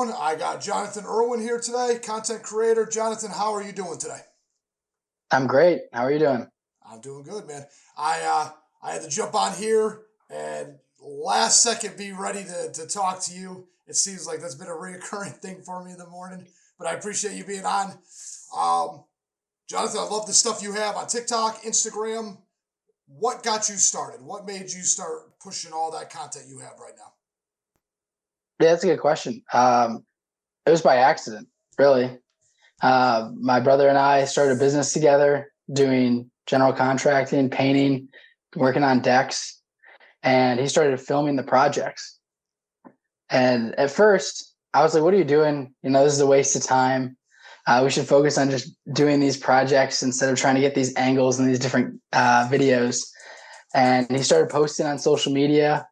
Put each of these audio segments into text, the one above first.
everyone. I got Jonathan Irwin here today, content creator. Jonathan, how are you doing today? I'm great. How are you doing? I'm doing good, man. I had to jump on here and last second be ready to talk to you. It seems like that's been a reoccurring thing for me in the morning, but I appreciate you being on. Um, Jonathan, I love the stuff you have on TikTok, Instagram. What got you started? What made you start pushing all that content you have right now? Yeah, that's a good question. It was by accident, really. My brother and I started a business together doing general contracting, painting, working on decks, and he started filming the projects. And at first, I was like, "What are you doing? This is a waste of time. We should focus on just doing these projects instead of trying to get these angles and these different videos." And he started posting on social media,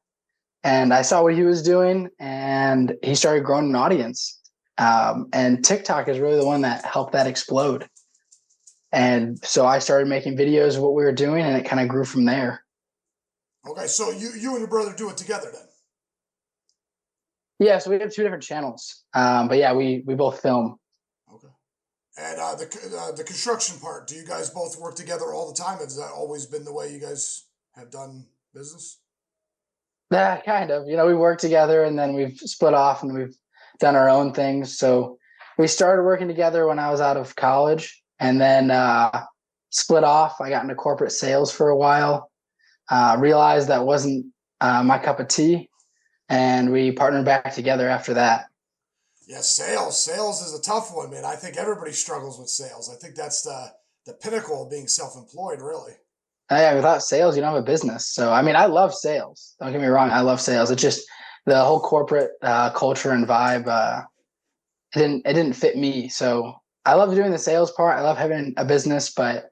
and I saw what he was doing, and he started growing an audience. And TikTok is really the one that helped that explode. And so I started making videos of what we were doing, and it kind of grew from there. Okay, so you and your brother do it together then? Yeah, so we have two different channels. But yeah, we both film. Okay. And the construction part, do you guys both work together all the time? Has that always been the way you guys have done business? Yeah, kind of. We work together, and then we've split off and we've done our own things. So we started working together when I was out of college, and then split off. I got into corporate sales for a while. Realized that wasn't my cup of tea, and we partnered back together after that. Yeah, sales. Sales is a tough one, man. I think everybody struggles with sales. I think that's the pinnacle of being self-employed, really. Yeah, without sales, you don't have a business. So, I mean, I love sales. Don't get me wrong. I love sales. It's just the whole corporate culture and vibe. It didn't fit me. So I love doing the sales part. I love having a business, but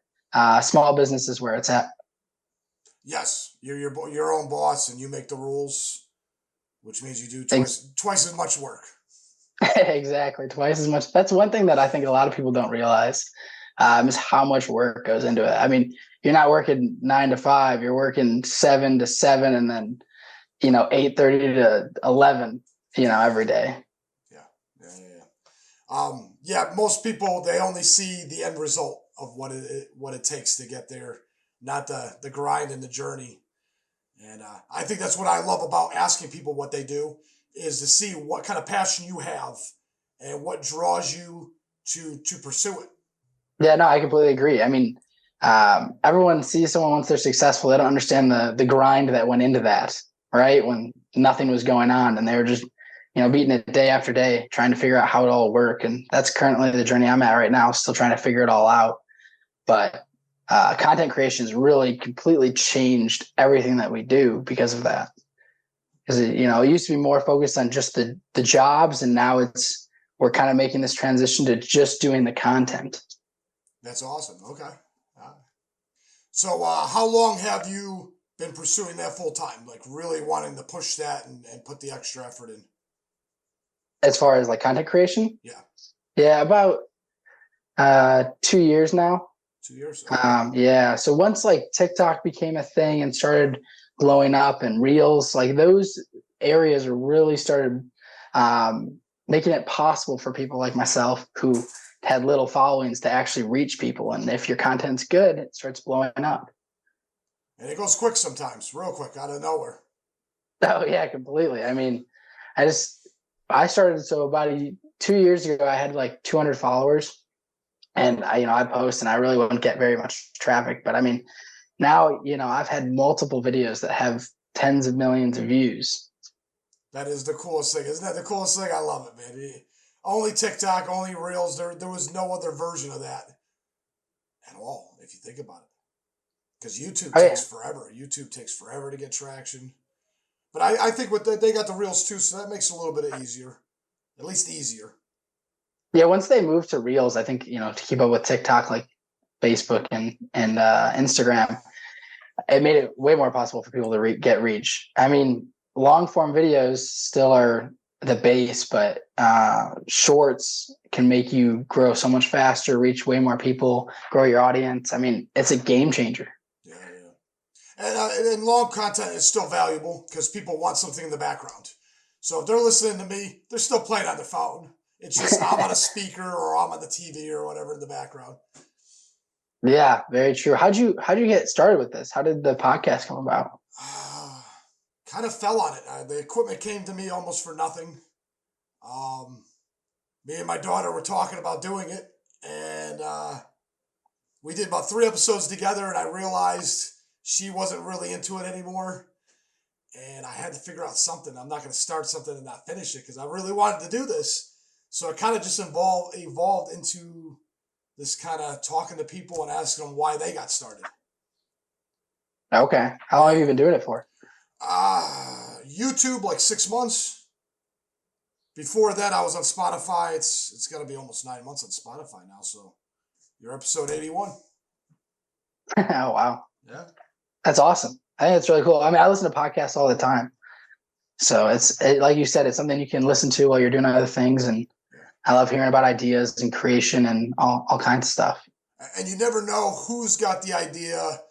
small business is where it's at. Yes, you're your own boss and you make the rules, which means you do Ex- twice as much work. exactly. Twice as much. That's one thing that I think a lot of people don't realize is how much work goes into it. I mean, you're not working 9 to 5. You're working 7 to 7, and then 8:30 to 11. Every day. Yeah, yeah. Most people they only see the end result of what it takes to get there, not the grind and the journey. And I think that's what I love about asking people what they do is to see what kind of passion you have and what draws you to pursue it. Yeah, no, I completely agree. I mean, everyone sees someone once they're successful, they don't understand the grind that went into that, right? When nothing was going on, and they were just, beating it day after day, trying to figure out how it all work. And that's currently the journey I'm at right now, still trying to figure it all out. But content creation has really completely changed everything that we do because of that. Because it used to be more focused on just the jobs, and now we're kind of making this transition to just doing the content. That's awesome. Okay. Uh, so how long have you been pursuing that full time? Like really wanting to push that and put the extra effort in? As far as like content creation, Yeah. yeah, about 2 years now. 2 years. Okay. Yeah, so once like TikTok became a thing and started blowing up, and Reels, like those areas really started making it possible for people like myself who had little followings to actually reach people. And if your content's good, it starts blowing up. And it goes quick sometimes, real quick, out of nowhere. Oh yeah, completely. I mean, I just I started, so about 2 years ago I had like 200 followers, and I post and I really wouldn't get very much traffic. But I mean, now I've had multiple videos that have tens of millions of views. That is the coolest thing. Isn't that the coolest thing? I love it, man. Only TikTok, only Reels. There was no other version of that at all, if you think about it. Because YouTube Oh takes yeah. forever. YouTube takes forever to get traction. But I think they got the Reels too, so that makes it a little bit easier. At least easier. Yeah, once they move to Reels, I think to keep up with TikTok, like Facebook and Instagram, it made it way more possible for people to get reach. I mean, long form videos still are the base, but shorts can make you grow so much faster, reach way more people, grow your audience. I mean, it's a game changer. Yeah, yeah. And long content is still valuable because people want something in the background. So if they're listening to me, they're still playing on their phone. It's just I'm on a speaker or I'm on the TV or whatever in the background. Yeah, very true. How'd you get started with this? How did the podcast come about? Kind of fell on it. The equipment came to me almost for nothing. Um, Me and my daughter were talking about doing it, and we did about 3 episodes together, and I realized she wasn't really into it anymore, and I had to figure out something. I'm not going to start something and not finish it because I really wanted to do this. So it kind of just evolved into this kind of talking to people and asking them why they got started. Okay. How long have you been doing it for? YouTube, like 6 months. Before that, I was on Spotify. It's got to be almost 9 months on Spotify now. So you're episode 81. Oh, wow. Yeah. That's awesome. I think it's really cool. I mean, I listen to podcasts all the time. So like you said, it's something you can listen to while you're doing other things. And I love hearing about ideas and creation and all kinds of stuff. And you never know who's got the idea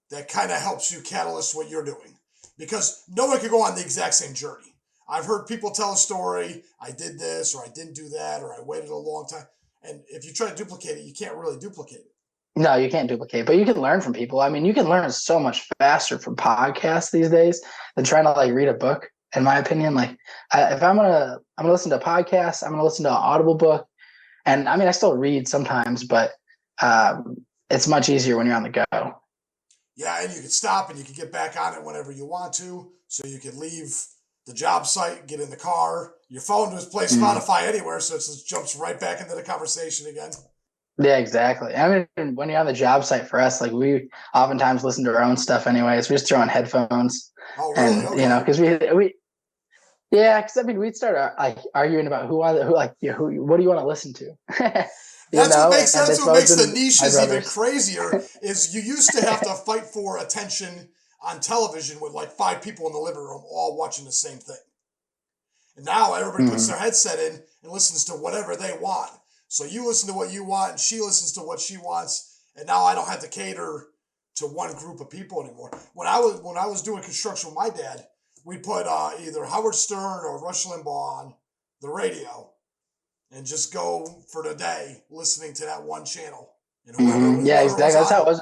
that kind of helps you catalyst what you're doing. Because no one could go on the exact same journey. I've heard people tell a story, I did this, or I didn't do that, or I waited a long time. And if you try to duplicate it, you can't really duplicate it. No, you can't duplicate, but you can learn from people. I mean, you can learn so much faster from podcasts these days than trying to like read a book. In my opinion, like if I'm gonna listen to a podcast, I'm gonna listen to an Audible book, and I mean, I still read sometimes, but it's much easier when you're on the go. Yeah, and you can stop and you can get back on it whenever you want to. So you can leave the job site, get in the car. Your phone just plays Spotify anywhere, so it just jumps right back into the conversation again. Yeah, exactly. I mean, when you're on the job site for us, like we oftentimes listen to our own stuff anyways. We just throw on headphones. Oh, really? And, Okay. because yeah, because I mean, we'd start like arguing about what do you want to listen to? That's what makes the been niches even crazier is you used to have to fight for attention on television with like 5 people in the living room all watching the same thing. And now everybody puts their headset in and listens to whatever they want. So you listen to what you want and she listens to what she wants. And now I don't have to cater to one group of people anymore. When I was doing construction with my dad, we put either Howard Stern or Rush Limbaugh on the radio and just go for the day listening to that one channel. And yeah, exactly. That's how it was.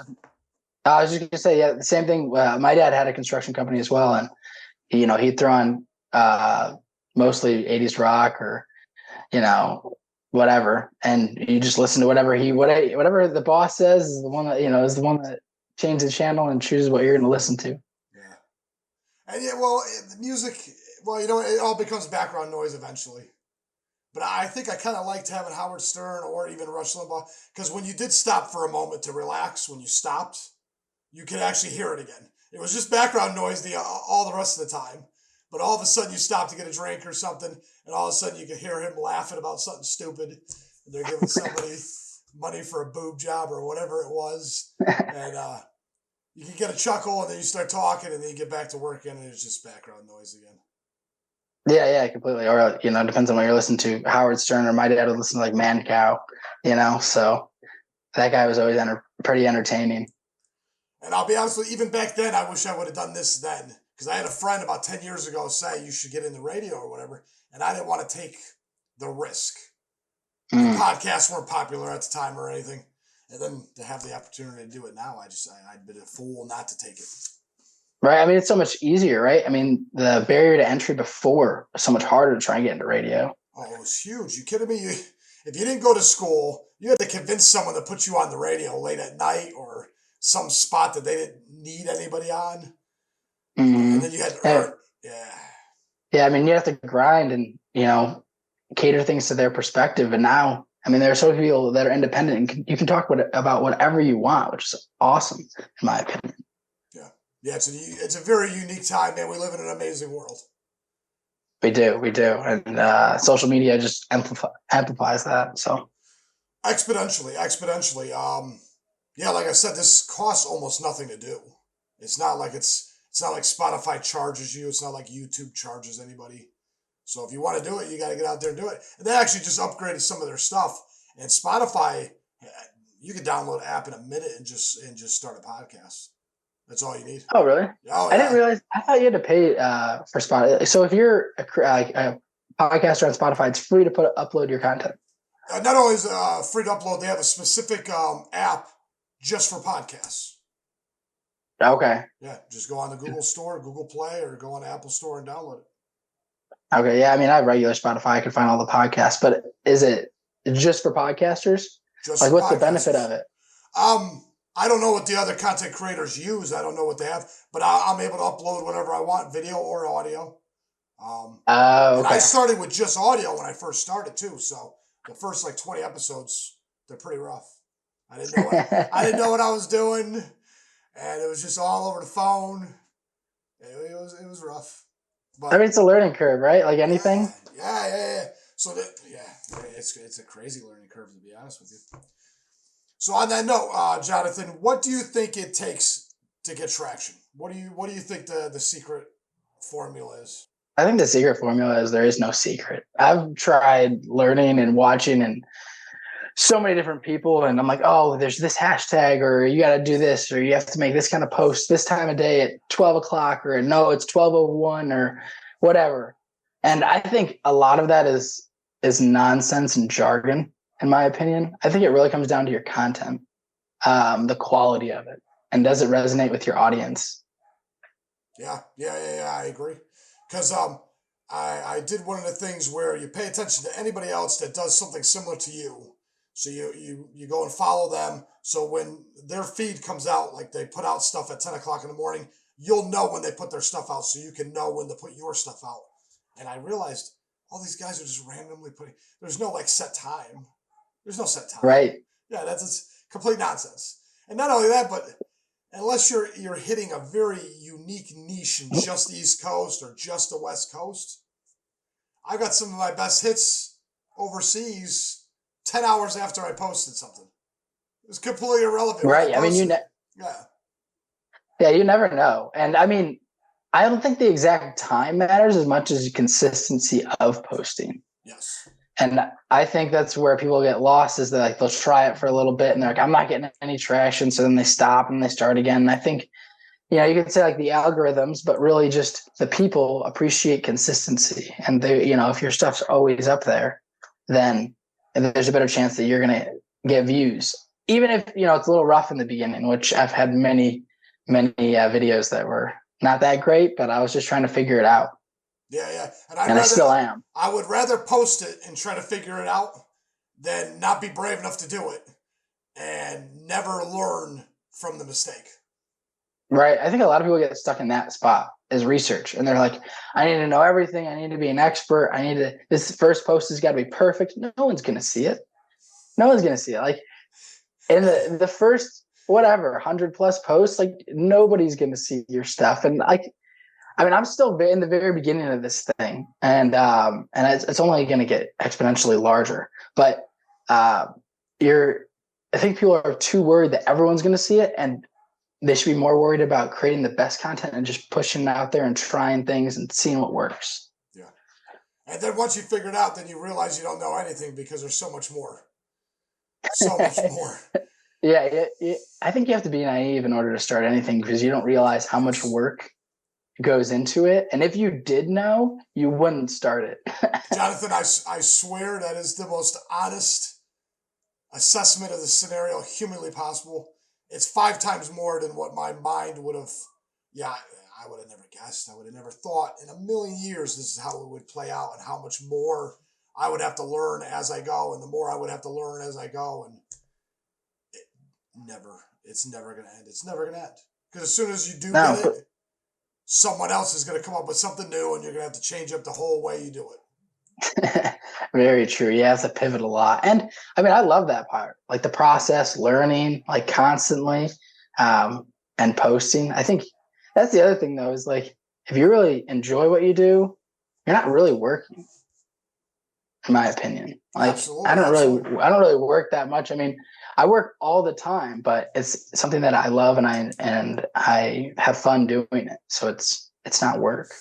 I was just gonna say, yeah, the same thing. My dad had a construction company as well, and he'd throw on mostly 80s rock or whatever, and you just listen to whatever the boss says is the one that changes the channel and chooses what you're going to listen to. Yeah, and the music. Well, it all becomes background noise eventually. But I think I kind of liked having Howard Stern or even Rush Limbaugh because when you did stop for a moment to relax, when you stopped, you could actually hear it again. It was just background noise all the rest of the time. But all of a sudden you stop to get a drink or something, and all of a sudden you could hear him laughing about something stupid. And they're giving somebody money for a boob job or whatever it was. And you can get a chuckle, and then you start talking, and then you get back to work, and it's just background noise again. Yeah, completely. Or, depends on what you're listening to. Howard Stern or my dad would listen to like Man Cow, so that guy was always pretty entertaining. And I'll be honest with you, even back then, I wish I would have done this then. Because I had a friend about 10 years ago say you should get in the radio or whatever. And I didn't want to take the risk. Podcasts weren't popular at the time or anything. And then to have the opportunity to do it now, I'd been a fool not to take it. Right. I mean, it's so much easier, right? I mean, the barrier to entry before was so much harder to try and get into radio. Oh, it was huge. You kidding me? If you didn't go to school, you had to convince someone to put you on the radio late at night or some spot that they didn't need anybody on. And then you had to earn. Yeah, I mean, you have to grind and, cater things to their perspective. And now, I mean, there are so many people that are independent and you can talk about whatever you want, which is awesome, in my opinion. Yeah, it's a very unique time, man. We live in an amazing world. We do. And social media just amplifies that. So exponentially. Like I said, this costs almost nothing to do. It's not like Spotify charges you. It's not like YouTube charges anybody. So if you want to do it, you got to get out there and do it. And they actually just upgraded some of their stuff. And Spotify, you can download an app in a minute and just start a podcast. That's all you need. Oh, really? Oh, I didn't yeah. realize. I thought you had to pay for Spotify. So if you're a podcaster on Spotify, it's free to upload your content. Not only is free to upload, they have a specific app just for podcasts. Okay. Yeah, just go on the Google Store, Google Play, or go on the Apple Store and download it. Okay. Yeah. I mean, I have regular Spotify. I can find all the podcasts, but is it just for podcasters? Just Like, for what's the podcasters. benefit of it? I don't know what the other content creators use. I don't know what they have, but I'm able to upload whatever I want, video or audio. And I Okay. started with just audio when I first started too. So the first like 20 episodes, they're pretty rough. I didn't know what I was doing, and it was just all over the phone. It was rough. But I mean, it's a learning curve, right? Like anything. yeah. So it's a crazy learning curve, to be honest with you. So on that note, Jonathan, what do you think it takes to get traction? What do you think the secret formula is? I think the secret formula is there is no secret. I've tried learning and watching and so many different people, and I'm like, oh, there's this hashtag, or you got to do this, or you have to make this kind of post this time of day at 12 o'clock, or no, it's 12:01, or whatever. And I think a lot of that is nonsense and jargon, in my opinion. I think it really comes down to your content, the quality of it, and does it resonate with your audience? Yeah. I agree. Because I did one of the things where you pay attention to anybody else that does something similar to you. So you go and follow them. So when their feed comes out, like they put out stuff at 10 o'clock in the morning, you'll know when they put their stuff out, so you can know when to put your stuff out. And I realized all these guys are just randomly putting. There's no like set time. There's no set time. Right. Yeah, it's complete nonsense. And not only that, but unless you're hitting a very unique niche in just the East Coast or just the West Coast, I got some of my best hits overseas 10 hours after I posted something. It was completely irrelevant. Right. I mean, yeah, you never know. And I mean, I don't think the exact time matters as much as the consistency of posting. Yes. And I think that's where people get lost, is that like they'll try it for a little bit and they're like, I'm not getting any traction. So then they stop and they start again. And I think, you could say like the algorithms, but really just the people appreciate consistency. And they, if your stuff's always up there, then there's a better chance that you're going to get views. Even if, it's a little rough in the beginning, which I've had many videos that were not that great, but I was just trying to figure it out. Yeah. And I still am. I would rather post it and try to figure it out than not be brave enough to do it and never learn from the mistake. Right. I think a lot of people get stuck in that spot, is research. And they're like, I need to know everything. I need to be an expert. This first post has got to be perfect. No one's going to see it. No one's going to see it. Like in the first, 100 plus posts, like nobody's going to see your stuff. And I'm still in the very beginning of this thing, and it's only going to get exponentially larger. But I think people are too worried that everyone's going to see it, and they should be more worried about creating the best content and just pushing it out there and trying things and seeing what works. Yeah. And then once you figure it out, then you realize you don't know anything because there's so much more. So much more. Yeah. I think you have to be naive in order to start anything, because you don't realize how much work goes into it. And if you did know, you wouldn't start it. Jonathan, I swear that is the most honest assessment of the scenario humanly possible. It's 5 times more than what my mind would have. Yeah, I would have never guessed. I would have never thought in a million years this is how it would play out, and how much more I would have to learn as I go, and the more I would have to learn as I go, and it's never going to end. It's never going to end. Because as soon as you do get it, someone else is going to come up with something new, and you're going to have to change up the whole way you do it. Very true. Yeah, it's a pivot a lot. And I mean, I love that part, like the process, learning, like constantly, and posting. I think that's the other thing though, is like, if you really enjoy what you do, you're not really working, in my opinion. Like, Absolutely. I don't really work that much. I mean, I work all the time, but it's something that I love, and I have fun doing it. So it's not work.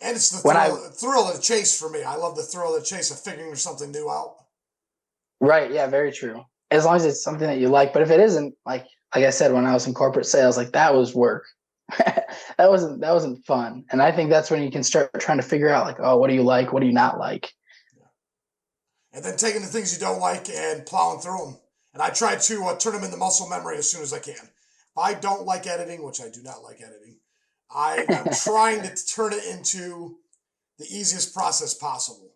And it's the thrill of the chase for me. I love the thrill of the chase of figuring something new out. Right. Yeah, very true. As long as it's something that you like. But if it isn't, like I said, when I was in corporate sales, like that was work. that wasn't fun. And I think that's when you can start trying to figure out like, oh, what do you like? What do you not like? And then taking the things you don't like and plowing through them. And I try to turn them into muscle memory as soon as I can. If I don't like editing, which I do not like editing, I'm trying to turn it into the easiest process possible.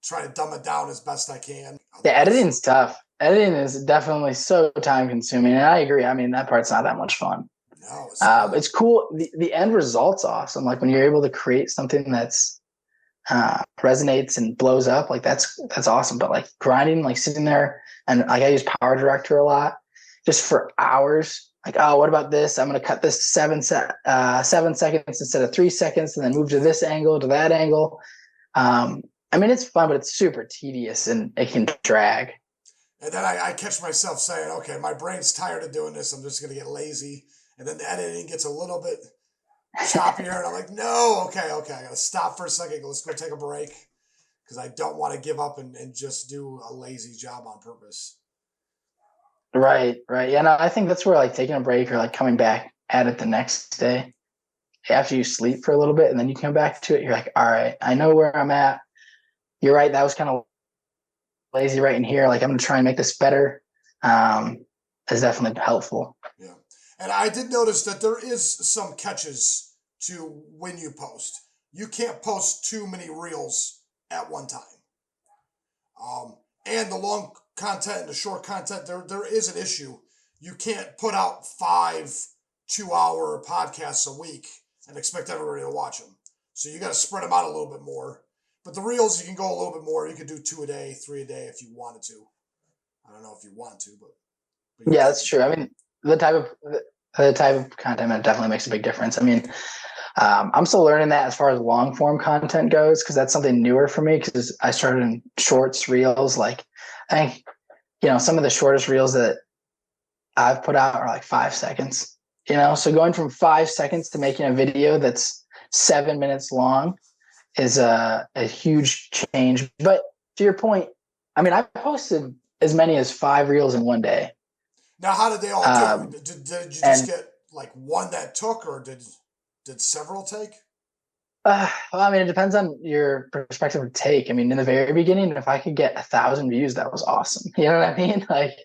Try to dumb it down as best I can. Yeah, editing's tough. Editing is definitely so time consuming. And I agree. I mean, that part's not that much fun. No, it's It's cool. The end result's awesome. Like when you're able to create something that's resonates and blows up, like that's awesome. But like grinding, like sitting there and like I use Power Director a lot, just for hours. Like, oh, what about this? I'm going to cut this to 7 seconds instead of 3 seconds, and then move to this angle to that angle. I mean, it's fun, but it's super tedious and it can drag. And then I catch myself saying, okay, my brain's tired of doing this. I'm just going to get lazy. And then the editing gets a little bit choppier. And I'm like, no, okay. I got to stop for a second. Let's go take a break. Because I don't want to give up and just do a lazy job on purpose. Right. Yeah, no, I think that's where like taking a break or like coming back at it the next day after you sleep for a little bit and then you come back to it. You're like, all right, I know where I'm at. You're right. That was kind of lazy right in here. Like I'm going to try and make this better. Is definitely helpful. Yeah. And I did notice that there is some catches to when you post. You can't post too many reels at one time. And the long content and the short content, there is an issue. You can't put out 5 2-hour podcasts a week and expect everybody to watch them. So you got to spread them out a little bit more. But the reels, you can go a little bit more. You could do 2 a day, 3 a day if you wanted to. I don't know if you want to, but yeah, that's true. I mean, the type of content definitely makes a big difference. I mean, I'm still learning that as far as long form content goes, because that's something newer for me. Because I started in shorts, reels. Like I think some of the shortest reels that I've put out are like 5 seconds. So going from 5 seconds to making a video that's 7 minutes long is a huge change. But to your point, I mean, I posted as many as 5 reels in one day. Now, how did they all do? Did you just get like one that took, or did several take? Well, I mean, it depends on your perspective of take. I mean, in the very beginning, if I could get 1,000 views, that was awesome. You know what I mean? Like,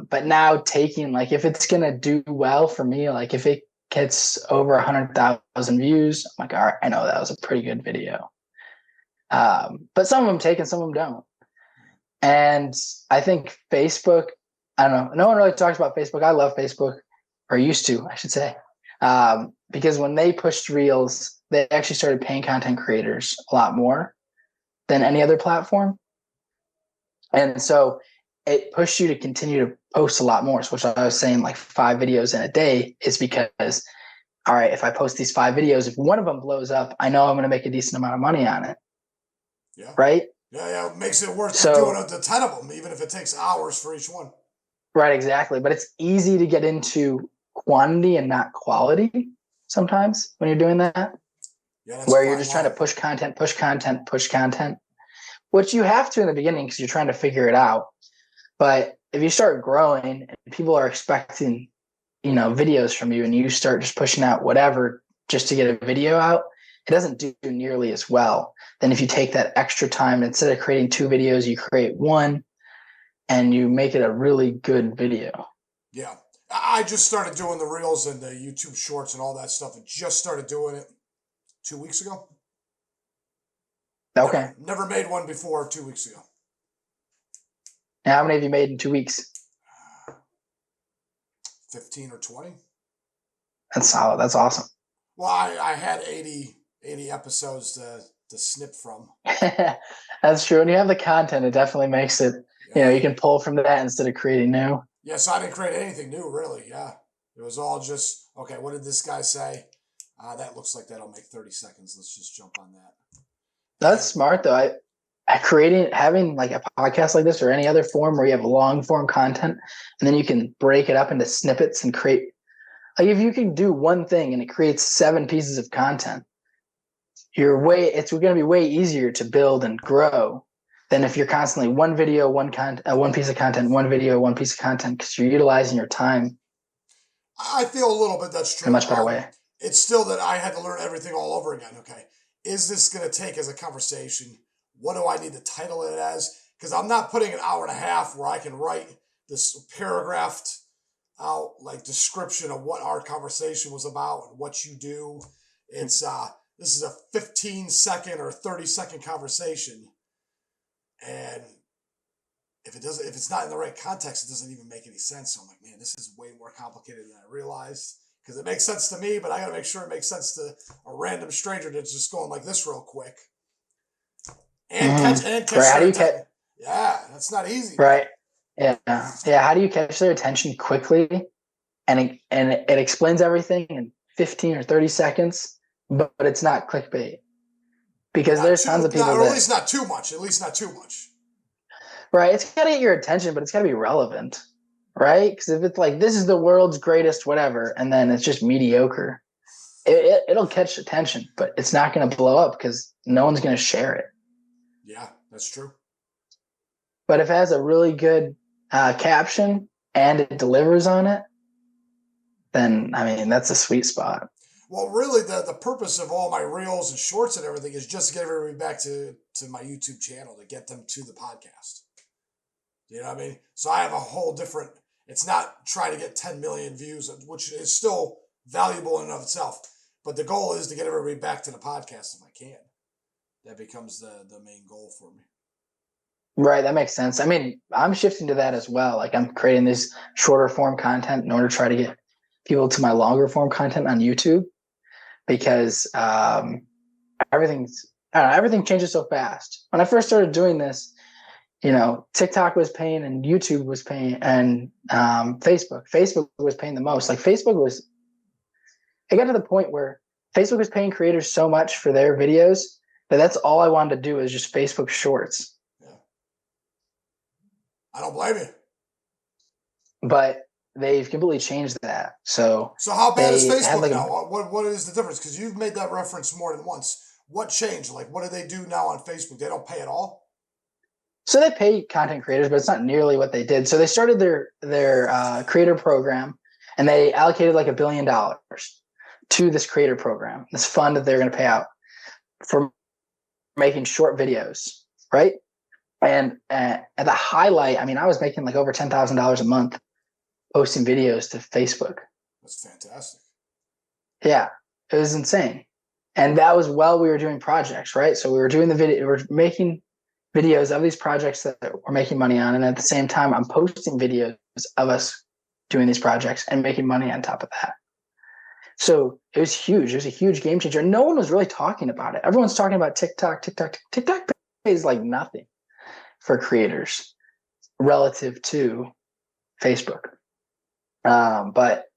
but now taking, like, if it's gonna do well for me, like if it gets over 100,000 views, I'm like, all right, I know that was a pretty good video. But some of them take and some of them don't. And I think Facebook, I don't know. No one really talks about Facebook. I love Facebook, or used to, I should say. Because when they pushed Reels, they actually started paying content creators a lot more than any other platform. And so it pushed you to continue to post a lot more. So which I was saying, like 5 videos in a day is because, all right, if I post these 5 videos, if one of them blows up, I know I'm going to make a decent amount of money on it. Yeah. Right? Yeah. It makes it worth doing the 10 of them, even if it takes hours for each one. Right, exactly. But it's easy to get into quantity and not quality sometimes when you're doing that. Yeah, where you're just trying to push content, which you have to in the beginning because you're trying to figure it out. But if you start growing and people are expecting, videos from you and you start just pushing out whatever just to get a video out, it doesn't do nearly as well than if you take that extra time. Instead of creating 2 videos, you create 1 and you make it a really good video. Yeah. I just started doing the Reels and the YouTube Shorts and all that stuff. I just started doing it 2 weeks ago. Okay. Never made one before 2 weeks ago. And how many have you made in 2 weeks? 15 or 20. That's solid. That's awesome. Well, I had 80 episodes to snip from. That's true. When you have the content, it definitely makes it, you can pull from that instead of creating new. Yeah, so I didn't create anything new, really. Yeah. It was all just, okay, what did this guy say? That looks like that'll make 30 seconds. Let's just jump on that. That's smart, though. Having like a podcast like this or any other form where you have long form content, and then you can break it up into snippets and create, like if you can do one thing and it creates 7 pieces of content, it's going to be way easier to build and grow than if you're constantly one video, one piece of content, one video, one piece of content, because you're utilizing your time. I feel a little bit that's in a true. much better way. It's still that I had to learn everything all over again. Okay, is this going to take as a conversation? What do I need to title it as? Because I'm not putting an hour and a half where I can write this paragraphed out like description of what our conversation was about and what you do. It's this is a 15-second or 30-second conversation, and if it's not in the right context, it doesn't even make any sense. So I'm like, man, this is way more complicated than I realized. Because it makes sense to me, but I got to make sure it makes sense to a random stranger that's just going like this real quick and catch Right. How their do you catch? attention. Yeah, that's not easy. Right. Yeah. Yeah. How do you catch their attention quickly? And it explains everything in 15 or 30 seconds, but it's not clickbait. Because Not there's too, tons of not, people or at that, least not too much. At least not too much. right, it's got to get your attention, but it's got to be relevant, right? Because if it's like, this is the world's greatest whatever, and then it's just mediocre, it'll catch attention, but it's not going to blow up because no one's going to share it. Yeah, that's true. But if it has a really good caption and it delivers on it, then, I mean, that's a sweet spot. Well, really, the purpose of all my reels and shorts and everything is just to get everybody back to my YouTube channel, to get them to the podcast. You know what I mean? So I have a whole different, it's not trying to get 10 million views, which is still valuable in and of itself. But the goal is to get everybody back to the podcast if I can. That becomes the main goal for me. Right, that makes sense. I mean, I'm shifting to that as well. Like, I'm creating this shorter form content in order to try to get people to my longer form content on YouTube, because everything's, I don't know, everything changes so fast. When I first started doing this, you know, TikTok was paying and YouTube was paying, and Facebook was paying the most. Like, it got to the point where Facebook was paying creators so much for their videos that that's all I wanted to do is just Facebook Shorts. Yeah. I don't blame you. But they've completely changed that. So how bad is Facebook like now? What is the difference? Because you've made that reference more than once. What changed? Like, what do they do now on Facebook? They don't pay at all? So they pay content creators, but it's not nearly what they did. So they started their creator program, and they allocated like $1 billion to this creator program, this fund that they're going to pay out for making short videos, right? And at the highlight, I mean, I was making like over $10,000 a month posting videos to Facebook. That's fantastic. Yeah, it was insane. And that was while we were doing projects, right? So we were doing we were making videos of these projects that we're making money on. And at the same time, I'm posting videos of us doing these projects and making money on top of that. So it was huge. It was a huge game changer. No one was really talking about it. Everyone's talking about TikTok. TikTok pays like nothing for creators relative to Facebook. But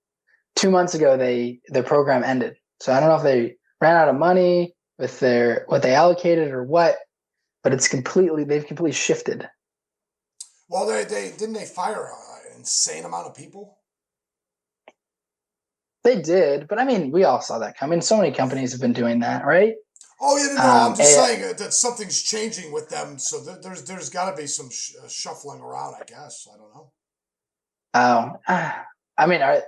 2 months ago, the program ended. So I don't know if they ran out of money with what they allocated or what, but they've completely shifted. Well, they didn't they fire an insane amount of people? They did, but I mean, we all saw that coming. So many companies have been doing that, right? Oh yeah, no, I'm just saying that something's changing with them. So there's got to be some shuffling around, I guess. I don't know. I mean, I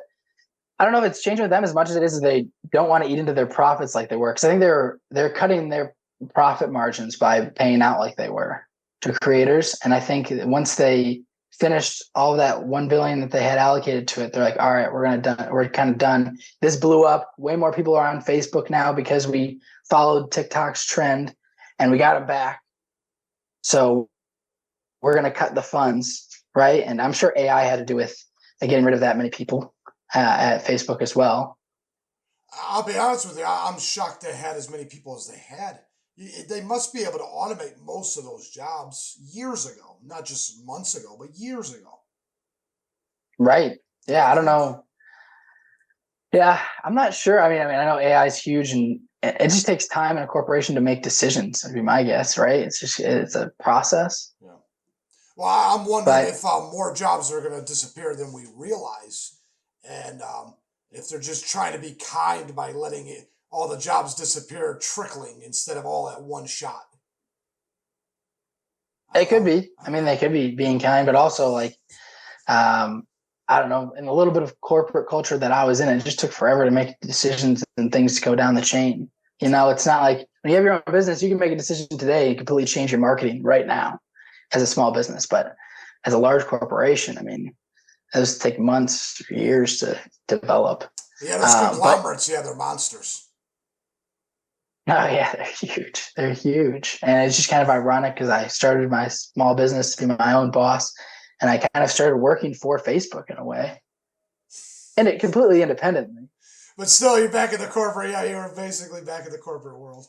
don't know if it's changing with them as much as it is they don't want to eat into their profits like they were. Because I think they're cutting their profit margins by paying out like they were to creators. And I think once they finished all of that $1 billion that they had allocated to it, they're like, all right, we're kind of done. This blew up. Way more people are on Facebook now because we followed TikTok's trend and we got them back. So we're going to cut the funds, right? And I'm sure AI had to do with getting rid of that many people at Facebook as well. I'll be honest with you. I'm shocked they had as many people as they had. They must be able to automate most of those jobs years ago, not just months ago, but years ago. Right. Yeah. I don't know. Yeah. I'm not sure. I mean, I know AI is huge, and it just takes time in a corporation to make decisions, would be my guess, right? It's a process. Yeah. Well, I'm wondering if more jobs are going to disappear than we realize. And if they're just trying to be kind by letting all the jobs disappear trickling instead of all at one shot. It could be. I mean, they could be being kind, but also like I don't know, in a little bit of corporate culture that I was in, it just took forever to make decisions and things to go down the chain. It's not like when you have your own business, you can make a decision today and completely change your marketing right now as a small business. But as a large corporation, I mean, those take months or years to develop. Yeah, those But conglomerates, yeah, they're monsters. oh yeah, they're huge. They're huge. And it's just kind of ironic because I started my small business to be my own boss. And I kind of started working for Facebook in a way. And it completely independently. But still, you're back in the corporate. Yeah, you were basically back in the corporate world.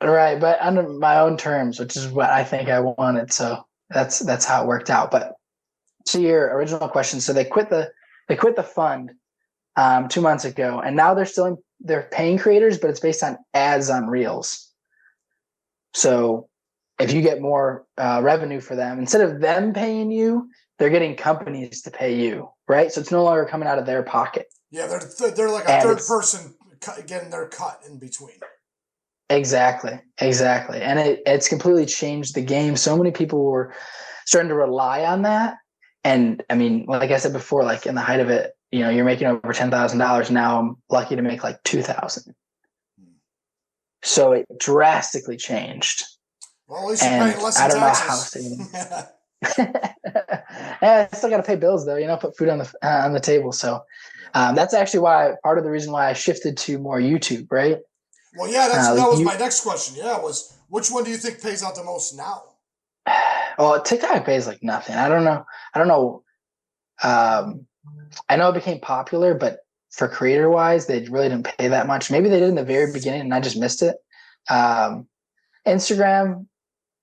Right. But under my own terms, which is what I think I wanted. So that's how it worked out. But to your original question, so they quit the fund 2 months ago, and now they're paying creators, but it's based on ads on Reels. So if you get more revenue for them, instead of them paying you, they're getting companies to pay you, right? So it's no longer coming out of their pocket. Yeah, they're like a third person getting their cut in between. Exactly, and it's completely changed the game. So many people were starting to rely on that, and I mean, like I said before, like in the height of it, you're making over $10,000. Now I'm lucky to make like 2,000. So it drastically changed. Well, at least you're paying less in taxes. Yeah, I still got to pay bills though. Put food on the table. So that's actually part of the reason why I shifted to more YouTube, right? Well, yeah, that was my next question. Yeah, was which one do you think pays out the most now? Well, TikTok pays like nothing. I don't know. I know it became popular, but for creator wise, they really didn't pay that much. Maybe they did in the very beginning and I just missed it. Instagram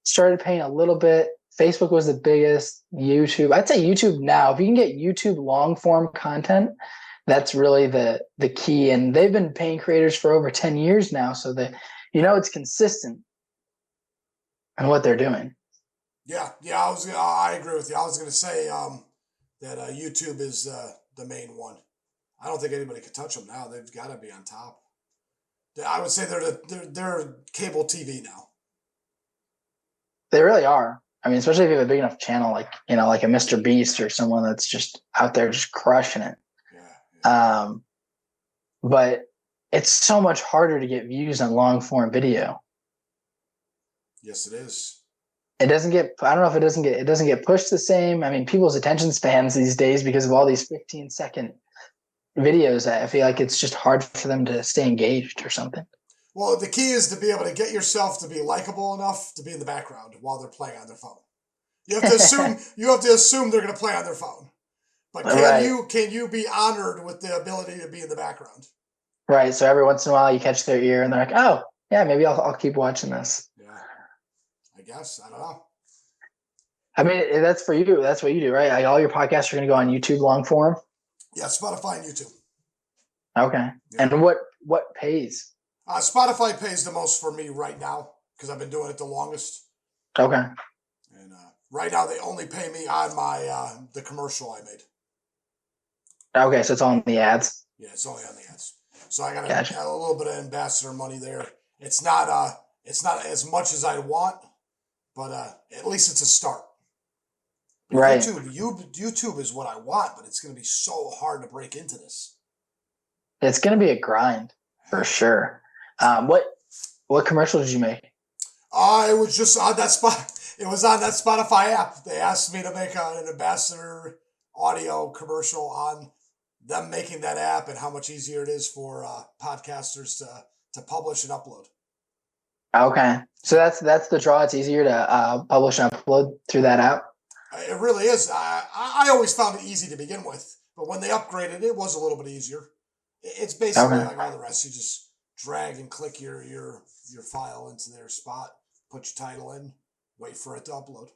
started paying a little bit. Facebook was the biggest. YouTube, I'd say YouTube now. If you can get YouTube long form content, that's really the key. And they've been paying creators for over 10 years now, so that it's consistent in what they're doing. Yeah, I agree with you. I was gonna say that YouTube is the main one. I don't think anybody can touch them now. They've got to be on top. I would say they're cable TV now. They really are. I mean, especially if you have a big enough channel, like like a Mr. Beast or someone that's just out there just crushing it. Yeah. But it's so much harder to get views on long form video. Yes, it is. It doesn't get. I don't know if it doesn't get pushed the same. I mean, people's attention spans these days because of all these 15-second videos. I feel like it's just hard for them to stay engaged or something. Well, the key is to be able to get yourself to be likable enough to be in the background while they're playing on their phone. You have to assume they're going to play on their phone. But can you be honored with the ability to be in the background? Right. So every once in a while you catch their ear and they're like, "Oh, yeah, maybe I'll keep watching this." Yeah. I guess. I don't know. I mean, that's for you. That's what you do, right? Like all your podcasts are going to go on YouTube long form? Yeah, Spotify and YouTube. Okay. Yeah. And what pays? Spotify pays the most for me right now because I've been doing it the longest. Okay. And right now they only pay me on my the commercial I made. Okay, so it's on the ads. Yeah, it's only on the ads. So I got a little bit of ambassador money there. It's not as much as I want, but at least it's a start. But right. YouTube is what I want, but it's going to be so hard to break into this. It's going to be a grind for sure. What commercial did you make? It was just on that spot. It was on that Spotify app. They asked me to make an ambassador audio commercial on them making that app and how much easier it is for podcasters to publish and upload. Okay, so that's the draw. It's easier to publish and upload through that app. It really is. I always found it easy to begin with, but when they upgraded, it was a little bit easier. It's basically like all the rest. You just drag and click your file into their spot, put your title in, wait for it to upload.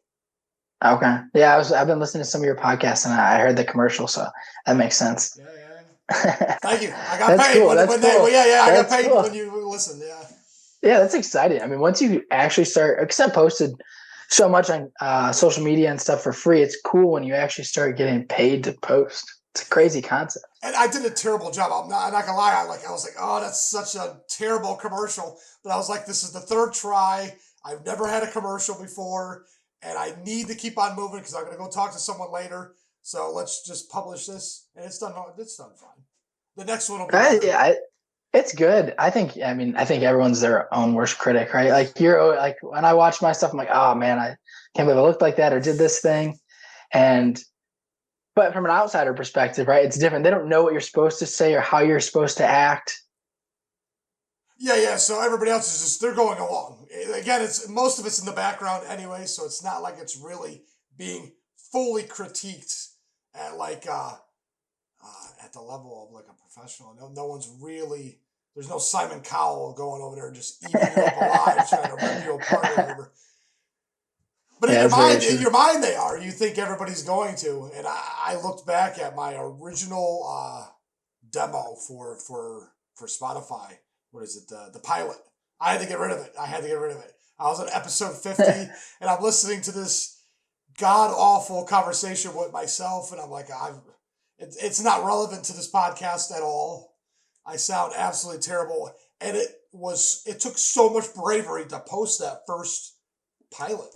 Okay. Yeah, I've been listening to some of your podcasts and I heard the commercial, so that makes sense. Yeah. Thank you. I got paid cool. I got paid when you listen. Yeah. Yeah, that's exciting. I mean, once you actually start, because I posted so much on social media and stuff for free, it's cool when you actually start getting paid to post. It's a crazy concept. And I did a terrible job. I'm not gonna lie. I was like, oh, that's such a terrible commercial. But I was like, this is the third try. I've never had a commercial before, and I need to keep on moving because I'm gonna go talk to someone later. So let's just publish this, and it's done. It's done fine. The next one will be I, better. I, it's good. I think everyone's their own worst critic, right? Like you're like when I watch my stuff, I'm like, oh man, I can't believe I looked like that or did this thing. And but from an outsider perspective, right, it's different. They don't know what you're supposed to say or how you're supposed to act. Yeah. So everybody else is just they're going along. Again, it's most of it's in the background anyway, so it's not like it's really being fully critiqued at at the level of like a professional. No one's really. There's no Simon Cowell going over there and just eating you up alive, trying to rip you apart or whatever. But Yeah, that's very in true. your mind, they are. You think everybody's going to. And I looked back at my original demo for Spotify. What is it? The pilot. I had to get rid of it. I was on episode 50, and I'm listening to this god awful conversation with myself, and I'm like, it's not relevant to this podcast at all. I sound absolutely terrible, and it took so much bravery to post that first pilot.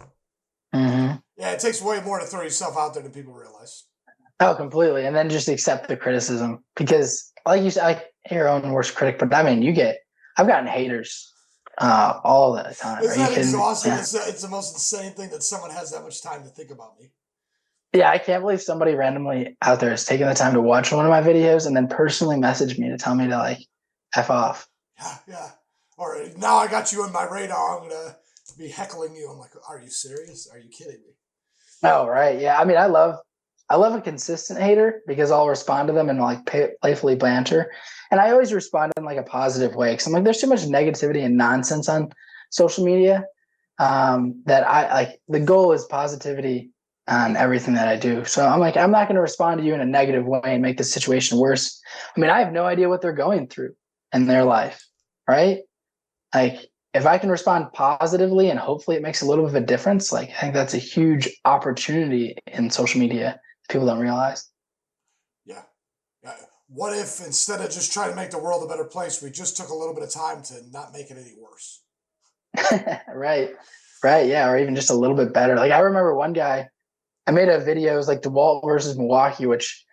Mm-hmm. Yeah, it takes way more to throw yourself out there than people realize. Oh, completely. And then just accept the criticism because, like you said, your own worst critic. But I mean, I've gotten haters all the time. Isn't Right? that exhausting? Yeah. It's the most insane thing that someone has that much time to think about me. Yeah, I can't believe somebody randomly out there is taking the time to watch one of my videos and then personally message me to tell me to like F off. Yeah. Or now I got you on my radar. I'm gonna be heckling you. I'm like, are you serious? Are you kidding me? Oh, right. Yeah. I mean, I love a consistent hater because I'll respond to them and like playfully banter. And I always respond in like a positive way because I'm like, there's too much negativity and nonsense on social media that I like. The goal is positivity on everything that I do. So I'm like, I'm not going to respond to you in a negative way and make the situation worse. I mean, I have no idea what they're going through in their life, right? Like, if I can respond positively and hopefully it makes a little bit of a difference, like I think that's a huge opportunity in social media people don't realize. Yeah. What if instead of just trying to make the world a better place, we just took a little bit of time to not make it any worse? Right. Right. Yeah. Or even just a little bit better. Like I remember one guy, I made a video, it was like DeWalt versus Milwaukee, which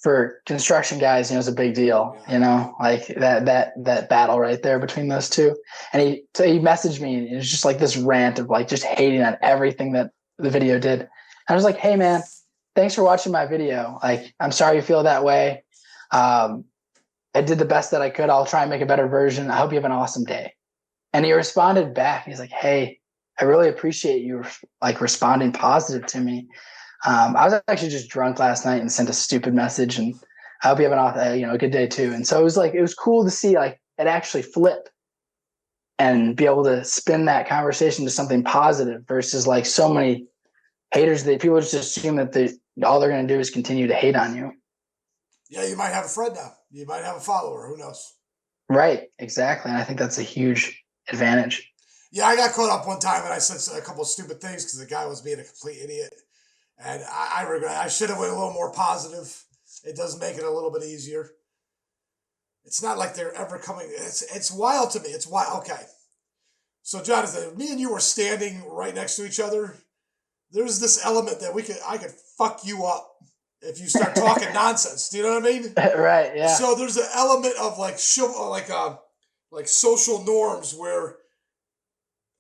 for construction guys, is a big deal, like that battle right there between those two. And he messaged me and it was just like this rant of like just hating on everything that the video did. And I was like, hey man, thanks for watching my video. Like, I'm sorry you feel that way. I did the best that I could. I'll try and make a better version. I hope you have an awesome day. And he responded back. He's like, hey, I really appreciate you like responding positive to me. I was actually just drunk last night and sent a stupid message, and I hope you have a good day too. And so it was cool to see like it actually flip and be able to spin that conversation to something positive versus like so many haters that people just assume that all they're going to do is continue to hate on you. Yeah, you might have a friend now. You might have a follower. Who knows? Right, exactly. And I think that's a huge advantage. Yeah, I got caught up one time and I said a couple of stupid things because the guy was being a complete idiot. And I regret it. I should have went a little more positive. It does make it a little bit easier. It's not like they're ever coming. It's wild to me. It's wild. Okay. So Jonathan, if me and you were standing right next to each other, there's this element that I could fuck you up if you start talking nonsense. Do you know what I mean? Right. Yeah. So there's an element of like social norms where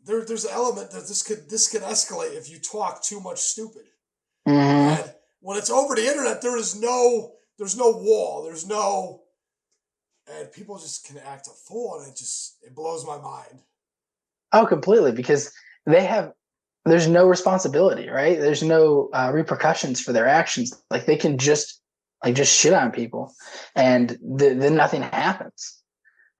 there's an element that this could escalate if you talk too much stupid. Mm-hmm. And when it's over the internet, there's no wall. And people just can act a fool, and it blows my mind. Oh, completely. Because there's no responsibility, right? There's no repercussions for their actions. Like they can just shit on people, and then nothing happens,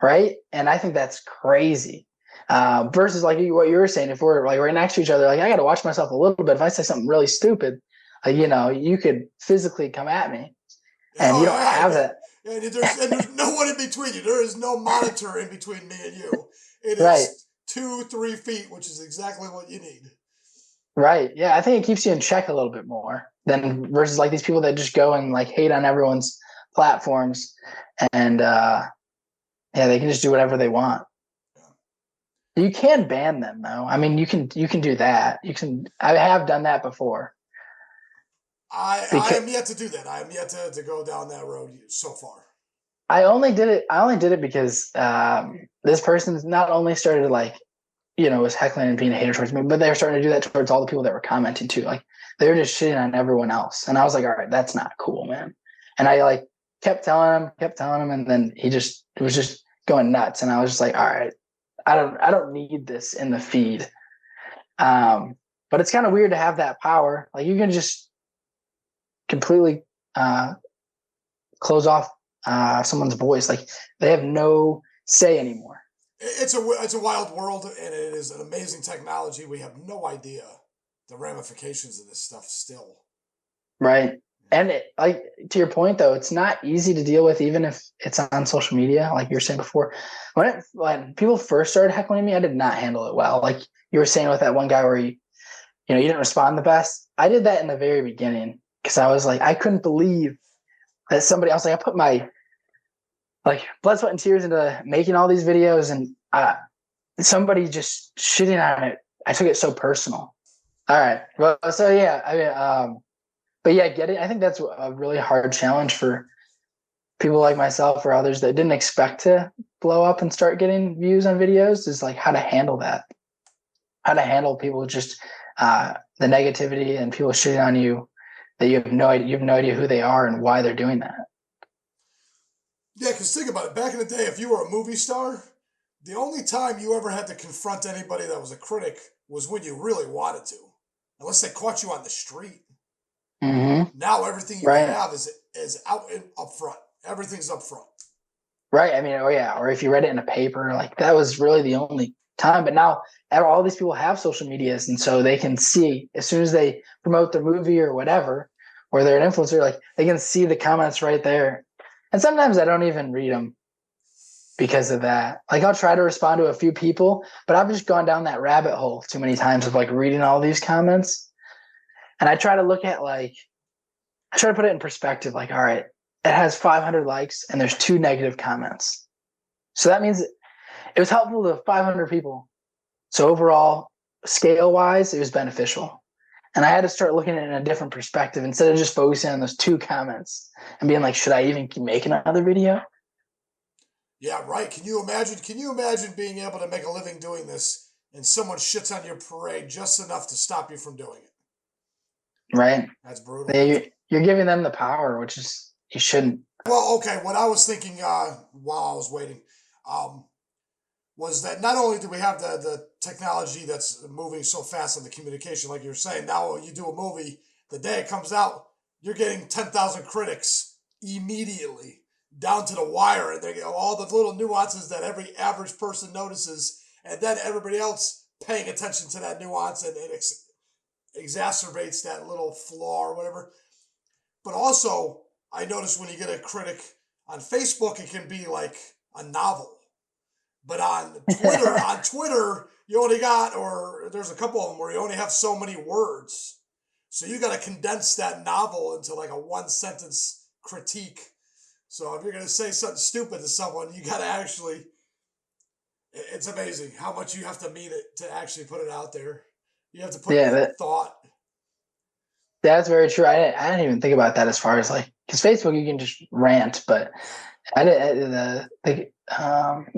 right? And I think that's crazy. Versus like what you were saying, if we're like right next to each other, like I got to watch myself a little bit. If I say something really stupid, you could physically come at me, and you don't have that. And there's no one in between you. There is no monitor in between me and you. It Right. is 2-3 feet, which is exactly what you need. Right. Yeah, I think it keeps you in check a little bit more than versus like these people that just go and like hate on everyone's platforms, and they can just do whatever they want. You can ban them though. I mean, you can do that. I have done that before. I because am yet to do that. I am yet to go down that road so far. I only did it because this person not only started like, was heckling and being a hater towards me, but they were starting to do that towards all the people that were commenting too. Like they were just shitting on everyone else. And I was like, all right, that's not cool, man. And I like kept telling him. And then it was just going nuts. And I was just like, all right, I don't need this in the feed. But it's kind of weird to have that power. Like you can just completely close off someone's voice. Like they have no say anymore. It's a wild world, and it is an amazing technology. We have no idea the ramifications of this stuff still. Right. And like to your point though, it's not easy to deal with even if it's on social media, like you were saying before. When people first started heckling me, I did not handle it well. Like you were saying with that one guy where you didn't respond the best. I did that in the very beginning because I was like, I couldn't believe that somebody else, like I put my like blood, sweat, and tears into making all these videos, and somebody just shitting on it. I took it so personal. All right. Well, so yeah, I mean, but yeah, I think that's a really hard challenge for people like myself or others that didn't expect to blow up and start getting views on videos, is like how to handle that, how to handle people just the negativity and people shitting on you that you have no idea who they are and why they're doing that. Yeah, because think about it. Back in the day, if you were a movie star, the only time you ever had to confront anybody that was a critic was when you really wanted to, unless they caught you on the street. Mm-hmm. Now everything you Right. have is out in, up front. Everything's up front. Right. I mean, oh yeah. Or if you read it in a paper, like that was really the only time. But now all these people have social medias, and so they can see as soon as they promote their movie or whatever, or they're an influencer, like they can see the comments right there. And sometimes I don't even read them because of that. Like I'll try to respond to a few people, but I've just gone down that rabbit hole too many times of like reading all these comments. And I try to look at I try to put it in perspective. Like, all right, it has 500 likes and there's 2 negative comments. So that means it was helpful to 500 people. So overall, scale wise, it was beneficial. And I had to start looking at it in a different perspective instead of just focusing on those 2 comments and being like, should I even make another video? Yeah, right. Can you imagine? Can you imagine being able to make a living doing this, and someone shits on your parade just enough to stop you from doing it? Right. That's brutal. You're giving them the power, which is, you shouldn't. Well, okay. What I was thinking while I was waiting um, was that not only do we have the technology that's moving so fast in the communication, like you're saying, now you do a movie, the day it comes out, you're getting 10,000 critics immediately down to the wire, and they get all the little nuances that every average person notices, and then everybody else paying attention to that nuance, and it exacerbates that little flaw or whatever. But also, I notice when you get a critic on Facebook, it can be like a novel. But on Twitter, you only got, or there's a couple of them where you only have so many words. So you got to condense that novel into like a 1 sentence critique. So if you're going to say something stupid to someone, you got to actually, it's amazing how much you have to mean it to actually put it out there. You have to put Yeah, in thought. that's very true. I didn't even think about that as far as like, because Facebook, you can just rant, but Yeah. I did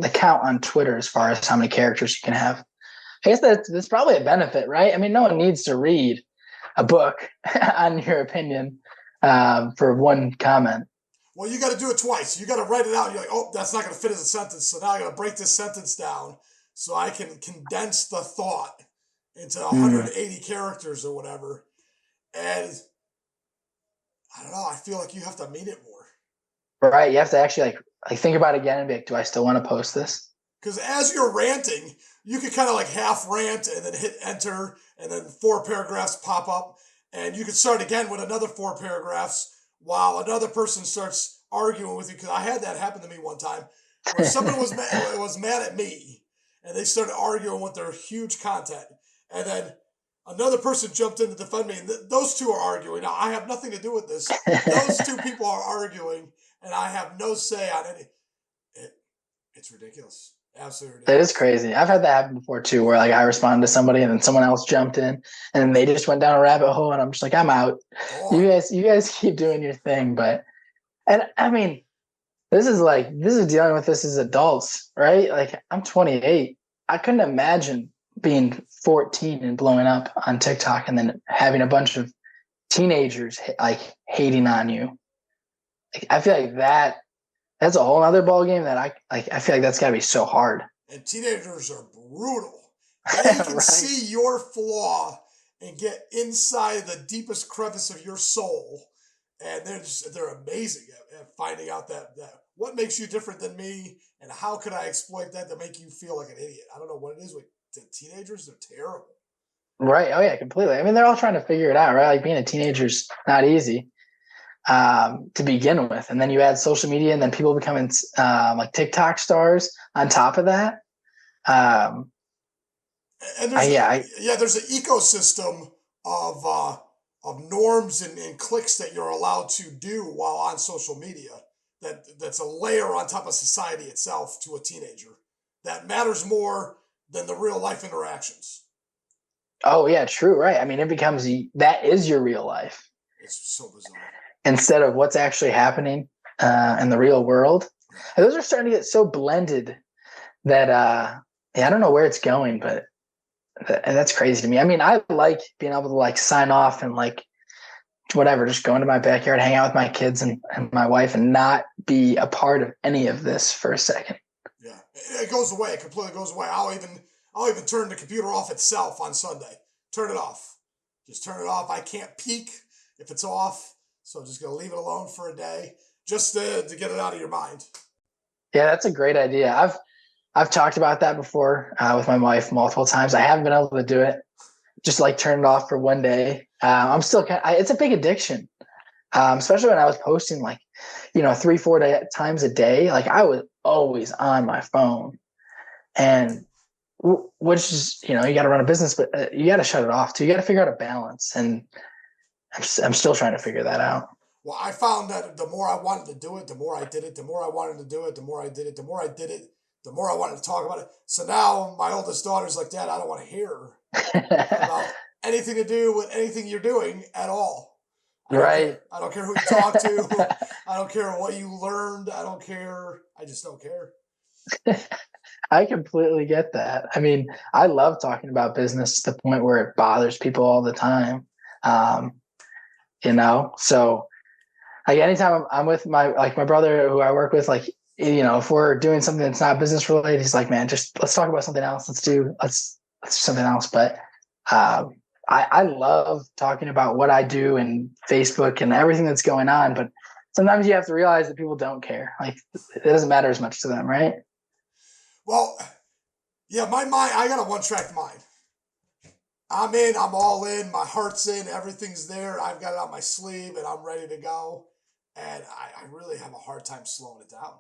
the count on Twitter as far as how many characters you can have. I guess that's probably a benefit, right? I mean, no one needs to read a book on your opinion for one comment. Well, you got to do it twice. You got to write it out. You're like, oh, that's not going to fit as a sentence. So now I got to break this sentence down so I can condense the thought into Mm. 180 characters or whatever. And I don't know. I feel like you have to mean it more. Right. You have to actually like think about it again and be like, do I still want to post this? Because as you're ranting, you can kind of like half rant and then hit enter, and then 4 paragraphs pop up, and you can start again with another 4 paragraphs while another person starts arguing with you. Because I had that happen to me one time, where someone was mad at me, and they started arguing with their huge content, and then another person jumped in to defend me, and those two are arguing. Now I have nothing to do with this. Those 2 people are arguing, and I have no say on any. It's ridiculous. Absolutely That is ridiculous. crazy. I've had that happen before too, where like I responded to somebody and then someone else jumped in and then they just went down a rabbit hole and I'm just like, I'm out. Gone. You guys keep doing your thing. But and I mean, this is dealing with this as adults, right? Like I'm 28. I couldn't imagine being 14 and blowing up on TikTok and then having a bunch of teenagers like hating on you. Like, I feel like that's a whole other ball game that I feel like that's got to be so hard. And teenagers are brutal. They can Right. see your flaw and get inside the deepest crevice of your soul. And they're amazing at finding out that what makes you different than me and how could I exploit that to make you feel like an idiot. I don't know what it is with the teenagers. They're terrible. Right. Oh yeah, completely. I mean, they're all trying to figure it out, right? Like being a teenager's not easy to begin with, and then you add social media, and then people becoming like TikTok stars on top of that. Um, And there's an ecosystem of norms and clicks that you're allowed to do while on social media. That's a layer on top of society itself to a teenager that matters more than the real life interactions. oh yeah, true. Right. I mean, it becomes that is your real life It's so bizarre. instead of what's actually happening in the real world. And those are starting to get so blended that yeah, I don't know where it's going, but that's crazy to me. I mean, I like being able to like sign off and like whatever, just go into my backyard, hang out with my kids and my wife and not be a part of any of this for a second. Yeah, it goes away. It completely goes away. I'll even turn the computer off itself on Sunday. Turn it off. Just turn it off. I can't peek if it's off, so I'm just gonna leave it alone for a day, just to get it out of your mind. Yeah, that's a great idea. I've talked about that before with my wife multiple times. I haven't been able to do it. Just like turn it off for one day. I'm still it's a big addiction, especially when I was posting like, 3-4 times a day. Like I was always on my phone, and which is you got to run a business, but you got to shut it off too. You got to figure out a balance, and I'm still trying to figure that out. Well, I found that the more I wanted to do it, the more I did it. The more I wanted to do it, the more I did it. The more I did it, the more I wanted to talk about it. So now my oldest daughter's like, Dad, I don't want to hear about anything to do with anything you're doing at all. I don't Right. care. I don't care who you talk to. I don't care what you learned. I don't care. I just don't care. I completely get that. I mean, I love talking about business to the point where it bothers people all the time. Um, so like anytime I'm with my brother who I work with, like, if we're doing something that's not business related, he's like, man, just let's talk about something else. Let's do something else. But I love talking about what I do and Facebook and everything that's going on. But sometimes you have to realize that people don't care. Like it doesn't matter as much to them, right? Well, yeah, my mind, I got a one track mind. I'm in, I'm all in, my heart's in, everything's there. I've got it on my sleeve and I'm ready to go. And I really have a hard time slowing it down.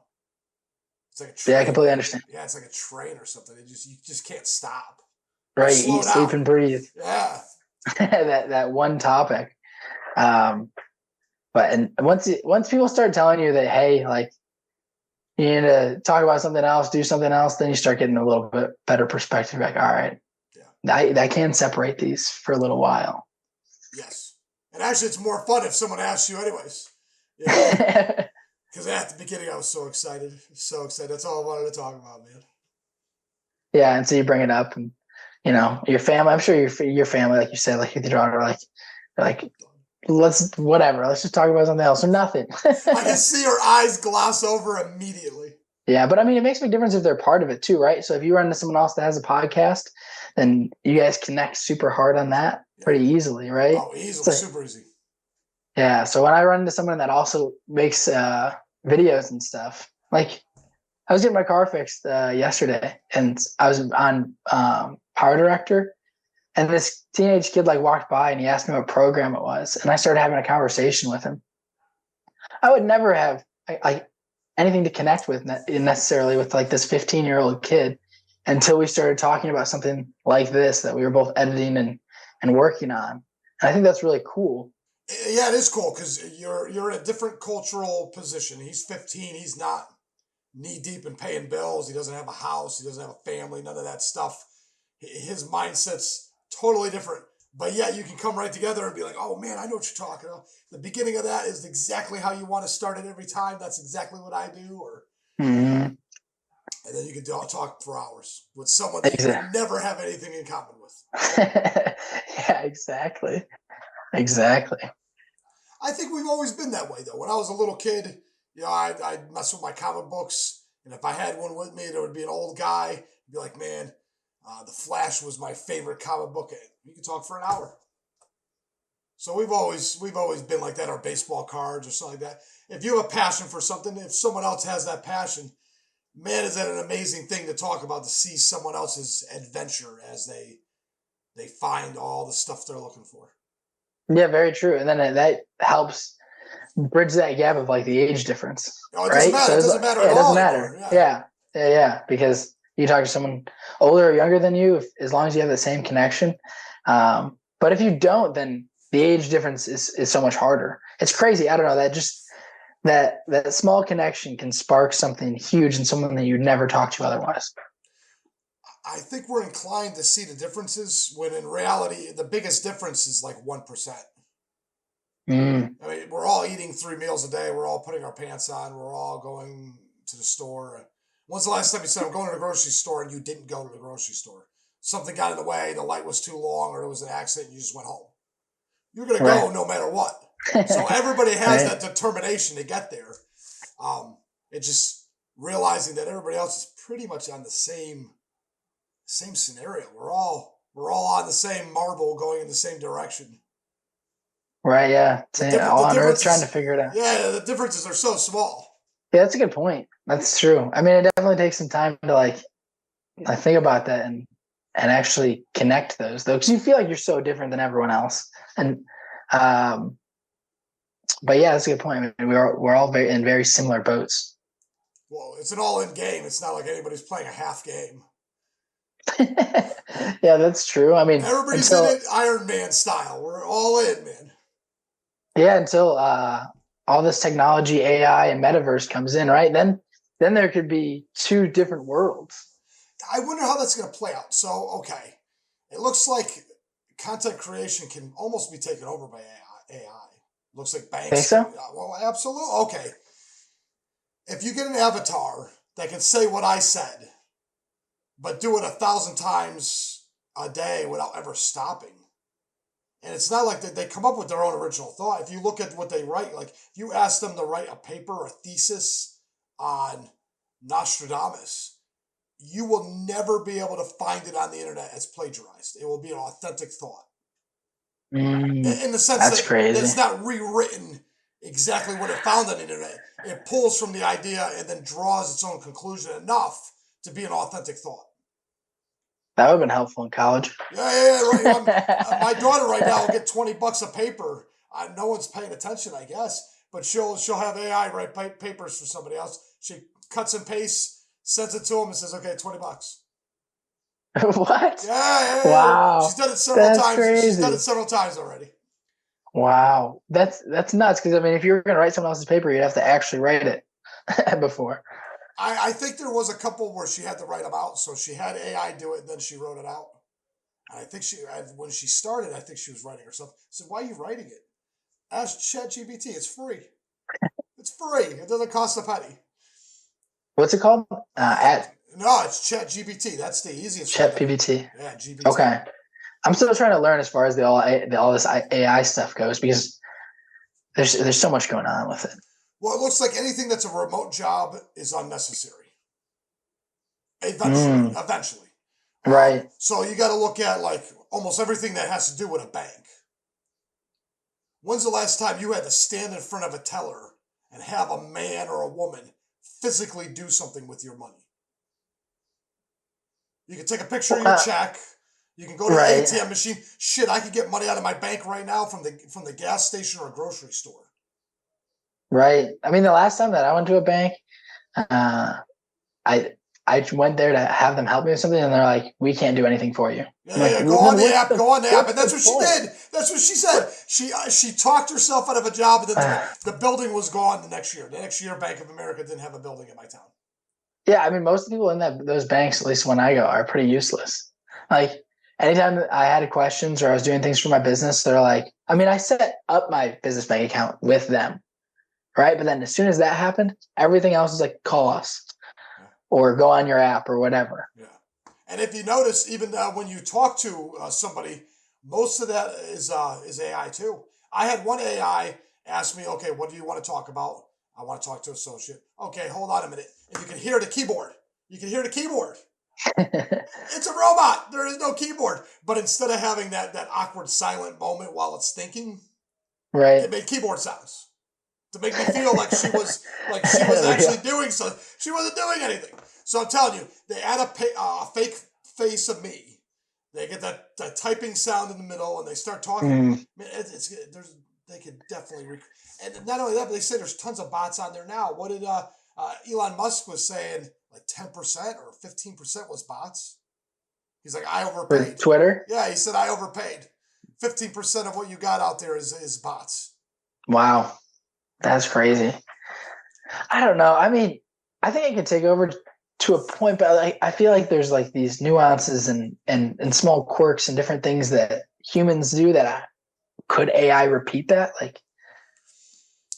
It's like a Yeah, I train. completely understand. Yeah, it's like a train or something. You just can't stop. Right. Slow Eat, sleep, down. and breathe. Yeah. that one topic. But and once people start telling you that, hey, like you need to talk about something else, do something else, then you start getting a little bit better perspective. Like, all right, yeah, I can separate these for a little while. Yes. And actually, it's more fun if someone asks you, anyways. Yeah. Because at the beginning, I was so excited. So excited. That's all I wanted to talk about, man. Yeah. And so you bring it up and, your family, I'm sure your family, like you said, like your daughter, like, let's just talk about something else or nothing. I can see her eyes gloss over immediately. Yeah. But I mean, it makes a big difference if they're part of it too, right? So if you run into someone else that has a podcast, then you guys connect super hard on that pretty easily, right? Oh, easily, super easy. Yeah. So when I run into someone that also makes videos and stuff, like I was getting my car fixed yesterday and I was on Power Director and this teenage kid like walked by and he asked me what program it was. And I started having a conversation with him. I would never have anything to connect with necessarily with like this 15-year-old kid until we started talking about something like this that we were both editing and working on. And I think that's really cool. Yeah, it is cool because you're in a different cultural position. He's 15. He's not knee deep in paying bills. He doesn't have a house. He doesn't have a family. None of that stuff. His mindset's totally different. But yet you can come right together and be like, oh man, I know what you're talking about. The beginning of that is exactly how you want to start it every time. That's exactly what I do. Or Mm-hmm. and then you can talk for hours with someone that you Exactly. would never have anything in common with. Yeah, exactly. Exactly. I think we've always been that way, though. When I was a little kid, I'd mess with my comic books, and if I had one with me, there would be an old guy. He'd be like, "Man, the Flash was my favorite comic book." And you could talk for an hour. So we've always been like that. Or baseball cards or something like that. If you have a passion for something, if someone else has that passion, man, is that an amazing thing to talk about, to see someone else's adventure as they find all the stuff they're looking for. Yeah, very true. And then that helps bridge that gap of like the age difference, Oh, it doesn't right? matter. So It doesn't matter at it all doesn't anymore. matter. Yeah. Yeah, because you talk to someone older or younger than you, as long as you have the same connection. But if you don't, then the age difference is so much harder. It's crazy. I don't know, that just that small connection can spark something huge in someone that you'd never talk to otherwise. I think we're inclined to see the differences when in reality the biggest difference is like 1%. Mm. I mean, we're all eating 3 meals a day. We're all putting our pants on. We're all going to the store. When's the last time you said, I'm going to the grocery store, and you didn't go to the grocery store? Something got in the way, the light was too long, or it was an accident, and you just went home. You're going to Right. go no matter what. So everybody has Right. that determination to get there. It's just realizing that everybody else is pretty much on the same scenario. We're all on the same marble going in the same direction. Right. Yeah. All The on Earth trying to differences, figure it out. yeah, the differences are so small. Yeah, that's a good point. That's true. I mean, it definitely takes some time to like think about that and actually connect those, though, because you feel like you're so different than everyone else. And but yeah, that's a good point. I mean, we're all in very similar boats. Well, it's an all-in game. It's not like anybody's playing a half game. Yeah, that's true. I mean, Everybody's in it Iron Man style. We're all in, man. Yeah, until all this technology, AI, and metaverse comes in, right? Then there could be two different worlds. I wonder how that's going to play out. So, okay, it looks like content creation can almost be taken over by AI. Looks like Think banks. so? Well, absolutely. Okay, if you get an avatar that can say what I said, but do it 1,000 times a day without ever stopping. And it's not like they come up with their own original thought. If you look at what they write, like if you ask them to write a paper or a thesis on Nostradamus, you will never be able to find it on the internet as plagiarized. It will be an authentic thought. In the sense That's that crazy. it's not rewritten exactly what it found on the internet. It pulls from the idea and then draws its own conclusion enough to be an authentic thought. That would have been helpful in college. Yeah, right. My daughter right now will get $20 a paper. No one's paying attention, I guess, but she'll have AI write papers for somebody else. She cuts and pastes, sends it to them, and says, "Okay, $20." What? Yeah. Wow. She's done it several That's times. crazy. She's done it several times already. Wow. That's nuts, because I mean, if you were going to write someone else's paper, you'd have to actually write it before. I think there was a couple where she had to write them out, so she had AI do it, and then she wrote it out. And I think when she started, I think she was writing herself. I said, "Why are you writing it? Ask ChatGPT. It's free. It's free. It doesn't cost a penny." What's it called? No, it's ChatGPT. That's the easiest. ChatGPT. Yeah, GPT. Okay. I'm still trying to learn as far as all this AI stuff goes, because there's so much going on with it. Well, it looks like anything that's a remote job is unnecessary. Eventually. Right. So you got to look at like almost everything that has to do with a bank. When's the last time you had to stand in front of a teller and have a man or a woman physically do something with your money? You can take a picture of your check. You can go to the ATM machine. Shit, I could get money out of my bank right now from the gas station or a grocery store. Right. I mean, the last time that I went to a bank, I went there to have them help me with something, and they're like, "We can't do anything for you." Yeah, go on the app, and that's what she did. That's what she said. She talked herself out of a job, and then the building was gone the next year. The next year, Bank of America didn't have a building in my town. Yeah, I mean, most people in those banks, at least when I go, are pretty useless. Like anytime I had questions or I was doing things for my business, they're like, I mean, I set up my business bank account with them, right? But then as soon as that happened, everything else is like, call us Yeah. or go on your app or whatever. Yeah. And if you notice, even when you talk to somebody, most of that is AI too. I had one AI ask me, okay, what do you want to talk about? I want to talk to an associate. Okay, hold on a minute. And you can hear the keyboard. You can hear the keyboard. It's a robot. There is no keyboard. But instead of having that awkward silent moment while it's thinking, Right. it made keyboard sounds to make me feel like she was actually doing something. She wasn't doing anything. So I'm telling you, they add a fake face of me. They get that typing sound in the middle, and they start talking. Mm. Man, they could definitely and not only that, but they say there's tons of bots on there now. What did Elon Musk was saying? Like 10% or 15% was bots. He's like, I For overpaid. Twitter? Yeah, he said I overpaid. 15% of what you got out there is bots. Wow. That's crazy. I don't know. I mean, I think it can take over to a point, but I feel like there's like these nuances and small quirks and different things that humans do that could AI repeat that? Like,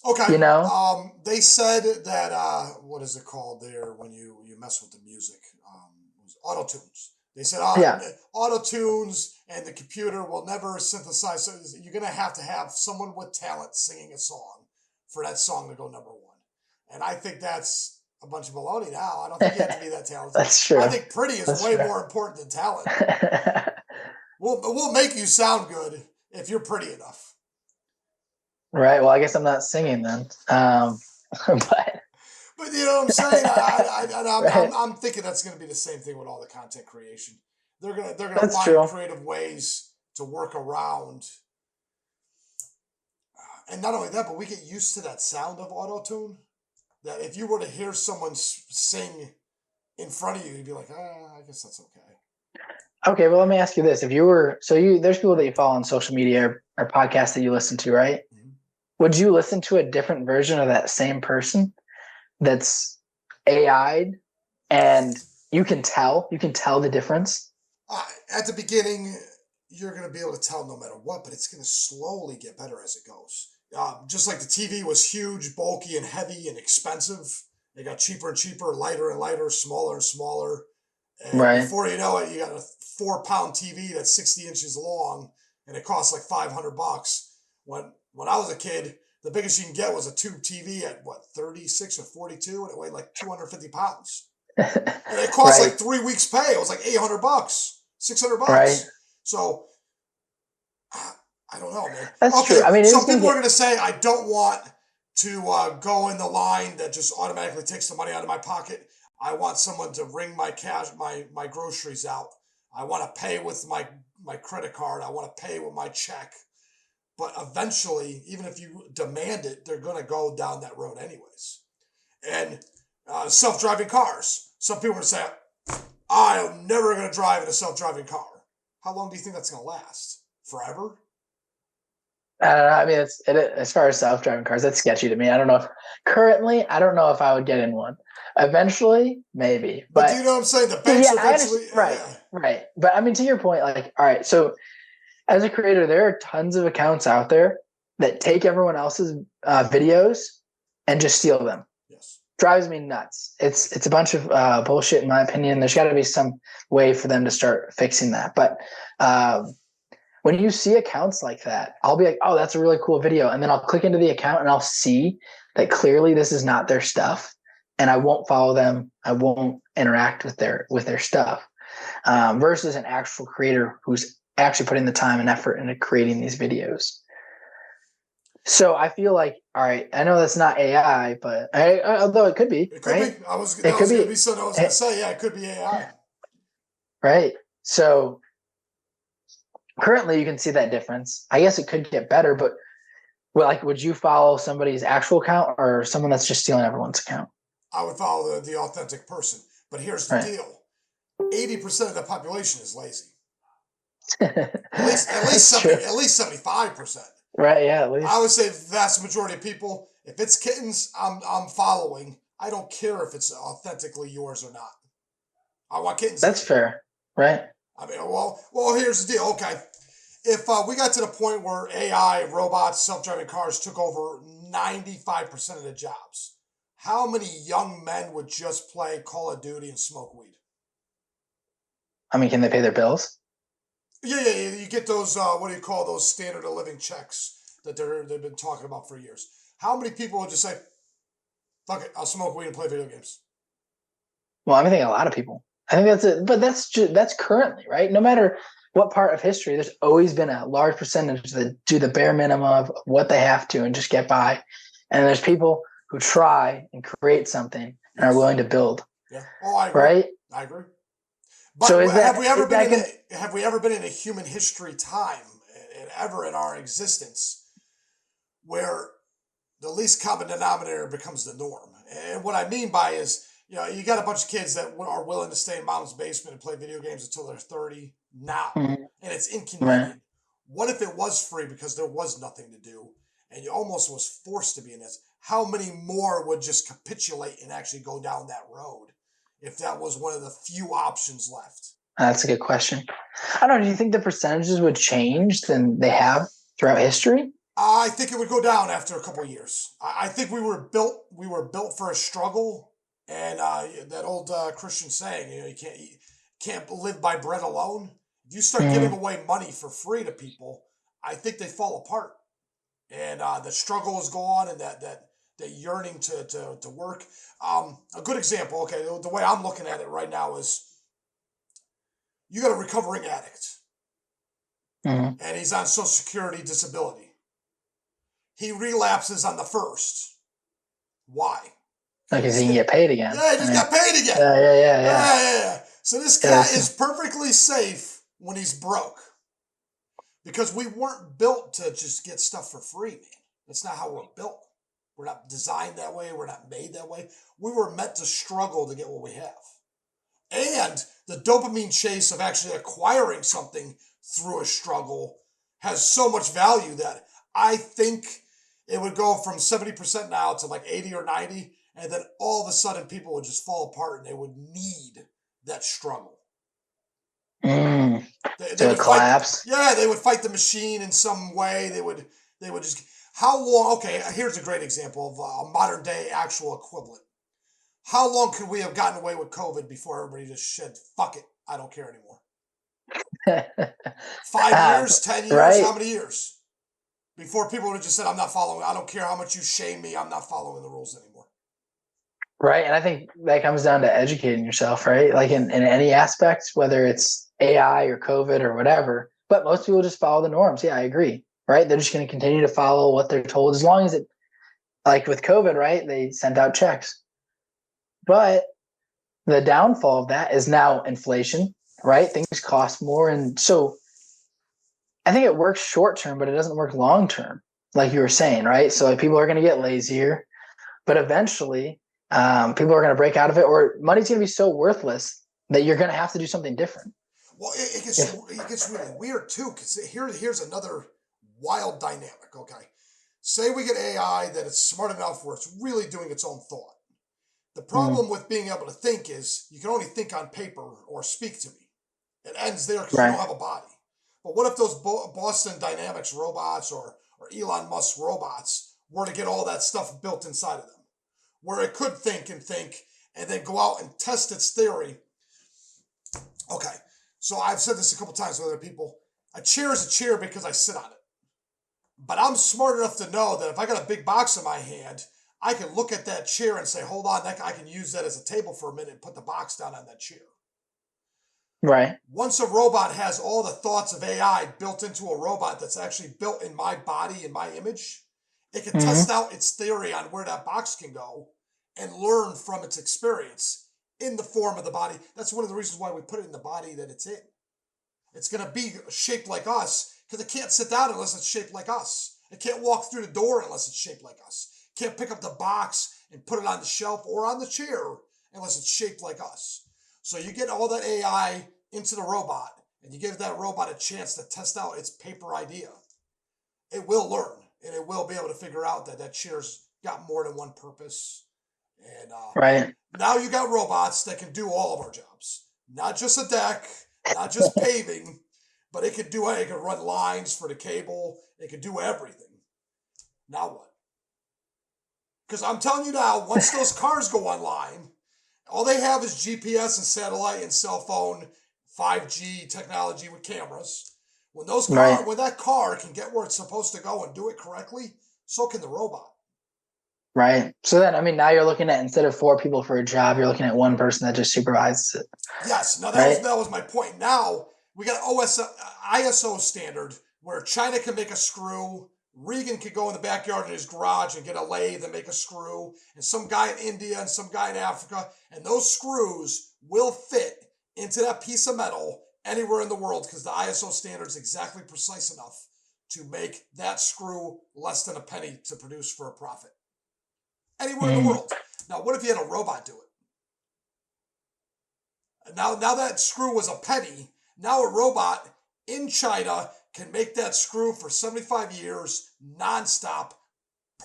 Okay. you know? They said that what is it called there when you mess with the music? Auto tunes. They said Yeah. auto tunes and the computer will never synthesize. So you're gonna have to have someone with talent singing a song for that song to go number one. And I think that's a bunch of baloney now. I don't think you have to be that talented. That's true. I think pretty is That's way true. more important than talent. We'll make you sound good if you're pretty enough. Right. Well, I guess I'm not singing then. But you know what I'm saying? Right. I'm thinking that's going to be the same thing with all the content creation. They're gonna That's find true. creative ways to work around. And not only that, but we get used to that sound of auto tune. That if you were to hear someone sing in front of you, you'd be like, I guess that's okay. Okay. Well, let me ask you this: if you were there's people that you follow on social media or podcasts that you listen to, right? Mm-hmm. Would you listen to a different version of that same person that's AI'd and you can tell the difference? At the beginning, you're going to be able to tell no matter what, but it's going to slowly get better as it goes. Just like the TV was huge, bulky, and heavy and expensive, it got cheaper and cheaper, lighter and lighter, smaller and smaller. And Right. before you know it, you got a 4-pound TV that's 60 inches long, and it costs like $500. When I was a kid, the biggest you can get was a tube TV at 36 or 42, and it weighed like 250 pounds. And it cost Right. like 3 weeks' pay. It was like $800, $600. Right. So I don't know, man. That's Okay, true. I mean, some people are going to say I don't want to go in the line that just automatically takes the money out of my pocket. I want someone to ring my my groceries out. I want to pay with my credit card. I want to pay with my check. But eventually, even if you demand it, they're going to go down that road anyways. And self-driving cars. Some people are going to say, I'm never going to drive in a self-driving car. How long do you think that's going to last? Forever? I don't know. I mean, as far as self-driving cars, that's sketchy to me. I don't know if I would get in one. Eventually, maybe. But do you know what I'm saying? The banks are eventually... Right, right. But I mean, to your point, like, all right, so as a creator, there are tons of accounts out there that take everyone else's videos and just steal them. Yes. Drives me nuts. It's a bunch of bullshit, in my opinion. There's got to be some way for them to start fixing that. But when you see accounts like that, I'll be like, oh, that's a really cool video. And then I'll click into the account and I'll see that clearly this is not their stuff. And I won't follow them. I won't interact with their stuff. Versus an actual creator who's actually putting the time and effort into creating these videos. So I feel like, all right, I know that's not AI, but although it could be. It could right? be. That was going to be something I was going to say. Yeah, it could be AI. Right. So currently you can see that difference. I guess it could get better, but would you follow somebody's actual account or someone that's just stealing everyone's account? I would follow the authentic person. But here's the deal. 80% of the population is lazy. at least 75%. Right, yeah, at least. I would say the vast majority of people, if it's kittens, I'm following. I don't care if it's authentically yours or not. I want kittens That's again. fair, right? I mean, well, here's the deal. Okay, if we got to the point where AI, robots, self-driving cars took over 95% of the jobs, how many young men would just play Call of Duty and smoke weed? I mean, can they pay their bills? Yeah. You get those. What do you call those standard of living checks that they've been talking about for years? How many people would just say, "Fuck it, I'll smoke weed and play video games"? Well, I think a lot of people. I think that's it, but that's currently, right? No matter what part of history, there's always been a large percentage that do the bare minimum of what they have to and just get by. And there's people who try and create something and are Yes. willing to build. Yeah. Oh, I agree. Right. I agree. But So have we ever been in a human history time, ever in our existence, where the least common denominator becomes the norm? And what I mean by is, you got a bunch of kids that are willing to stay in mom's basement and play video games until they're 30 now, Mhm. and it's Right. inconvenient. What if it was free because there was nothing to do, and you almost was forced to be in this? How many more would just capitulate and actually go down that road if that was one of the few options left? That's a good question. I don't know. Do you think the percentages would change than they have throughout history? I think it would go down after a couple of years. I think we were built for a struggle, and that old Christian saying, you can't live by bread alone. If you start giving Mhm. away money for free to people, I think they fall apart, and the struggle is gone, and that yearning to work. A good example, okay, the way I'm looking at it right now is you got a recovering addict, Mhm. and he's on Social Security disability. He relapses on the first. Why? Like, he can get paid again. Yeah, he just got paid again. Yeah. So this cat Yes. is perfectly safe when he's broke. Because we weren't built to just get stuff for free, man. That's not how we're built. We're not designed that way. We're not made that way. We were meant to struggle to get what we have. And the dopamine chase of actually acquiring something through a struggle has so much value that I think it would go from 70% now to like 80 or 90. And then all of a sudden people would just fall apart and they would need that struggle. They To would fight. collapse. Yeah, they would fight the machine in some way. They would just. How long? Okay, here's a great example of a modern day actual equivalent. How long could we have gotten away with COVID before everybody just said, "Fuck it, I don't care anymore"? 5 years, 10 years, Right. how many years? Before people would have just said, "I'm not following. I don't care how much you shame me. I'm not following the rules anymore." Right. And I think that comes down to educating yourself, right? Like in any aspect, whether it's AI or COVID or whatever. But most people just follow the norms. Yeah, I agree. Right. They're just going to continue to follow what they're told as long as it, like with COVID, right? They sent out checks. But the downfall of that is now inflation, right? Things cost more. And so I think it works short term, but it doesn't work long term, like you were saying, right? So like people are going to get lazier, but eventually people are going to break out of it, or money's going to be so worthless that you're going to have to do something different. Well, If, it gets really weird too, because here's another wild dynamic. Okay, say we get AI that it's smart enough where it's really doing its own thought. The problem with being able to think is you can only think on paper or speak to me. It ends there because you right. don't have a body. But what if those Boston Dynamics robots or Elon Musk robots were to get all that stuff built inside of them, where it could think and then go out and test its theory? Okay, so I've said this a couple times with other people. A chair is a chair because I sit on it. But I'm smart enough to know that if I got a big box in my hand, I can look at that chair and say, hold on, I can use that as a table for a minute and put the box down on that chair. Right. Once a robot has all the thoughts of AI built into a robot that's actually built in my body, in my image, it can test out its theory on where that box can go and learn from its experience in the form of the body. That's one of the reasons why we put it in the body that it's in. It's going to be shaped like us because it can't sit down unless it's shaped like us. It can't walk through the door unless it's shaped like us. It can't pick up the box and put it on the shelf or on the chair unless it's shaped like us. So you get all that AI into the robot and you give that robot a chance to test out its paper idea. It will learn and it will be able to figure out that chair's got more than one purpose And Right. now you got robots that can do all of our jobs, not just a deck, not just paving, but it could run lines for the cable. It could do everything. Now what? Because I'm telling you now, once those cars go online, all they have is GPS and satellite and cell phone, 5G technology with cameras. Right. When that car can get where it's supposed to go and do it correctly, so can the robot. Right. So then, I mean, now you're looking at, instead of 4 people for a job, you're looking at one person that just supervises it. Yes. Now Right. that was my point. Now we got ISO standard where China can make a screw. Regan could go in the backyard in his garage and get a lathe and make a screw, and some guy in India and some guy in Africa, and those screws will fit into that piece of metal anywhere in the world because the ISO standard is exactly precise enough to make that screw less than a penny to produce for a profit. Anywhere in the world. Now, what if you had a robot do it? Now that screw was a penny. Now a robot in China can make that screw for 75 years, nonstop,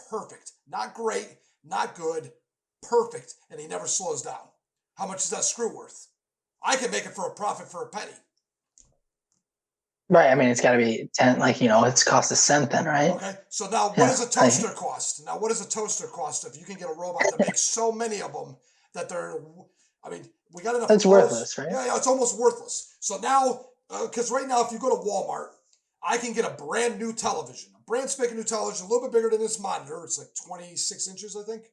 perfect. Not great, not good, perfect, and he never slows down. How much is that screw worth? I can make it for a profit for a penny. Right. I mean, it's got to be 10, like, it's cost a cent then, right? Okay, so now what does a toaster cost? Now, what does a toaster cost if you can get a robot that makes so many of them that we got enough. It's worthless, right? Yeah, it's almost worthless. So now, because right now, if you go to Walmart, I can get a brand new television, a brand spanking new television, a little bit bigger than this monitor. It's like 26 inches, I think.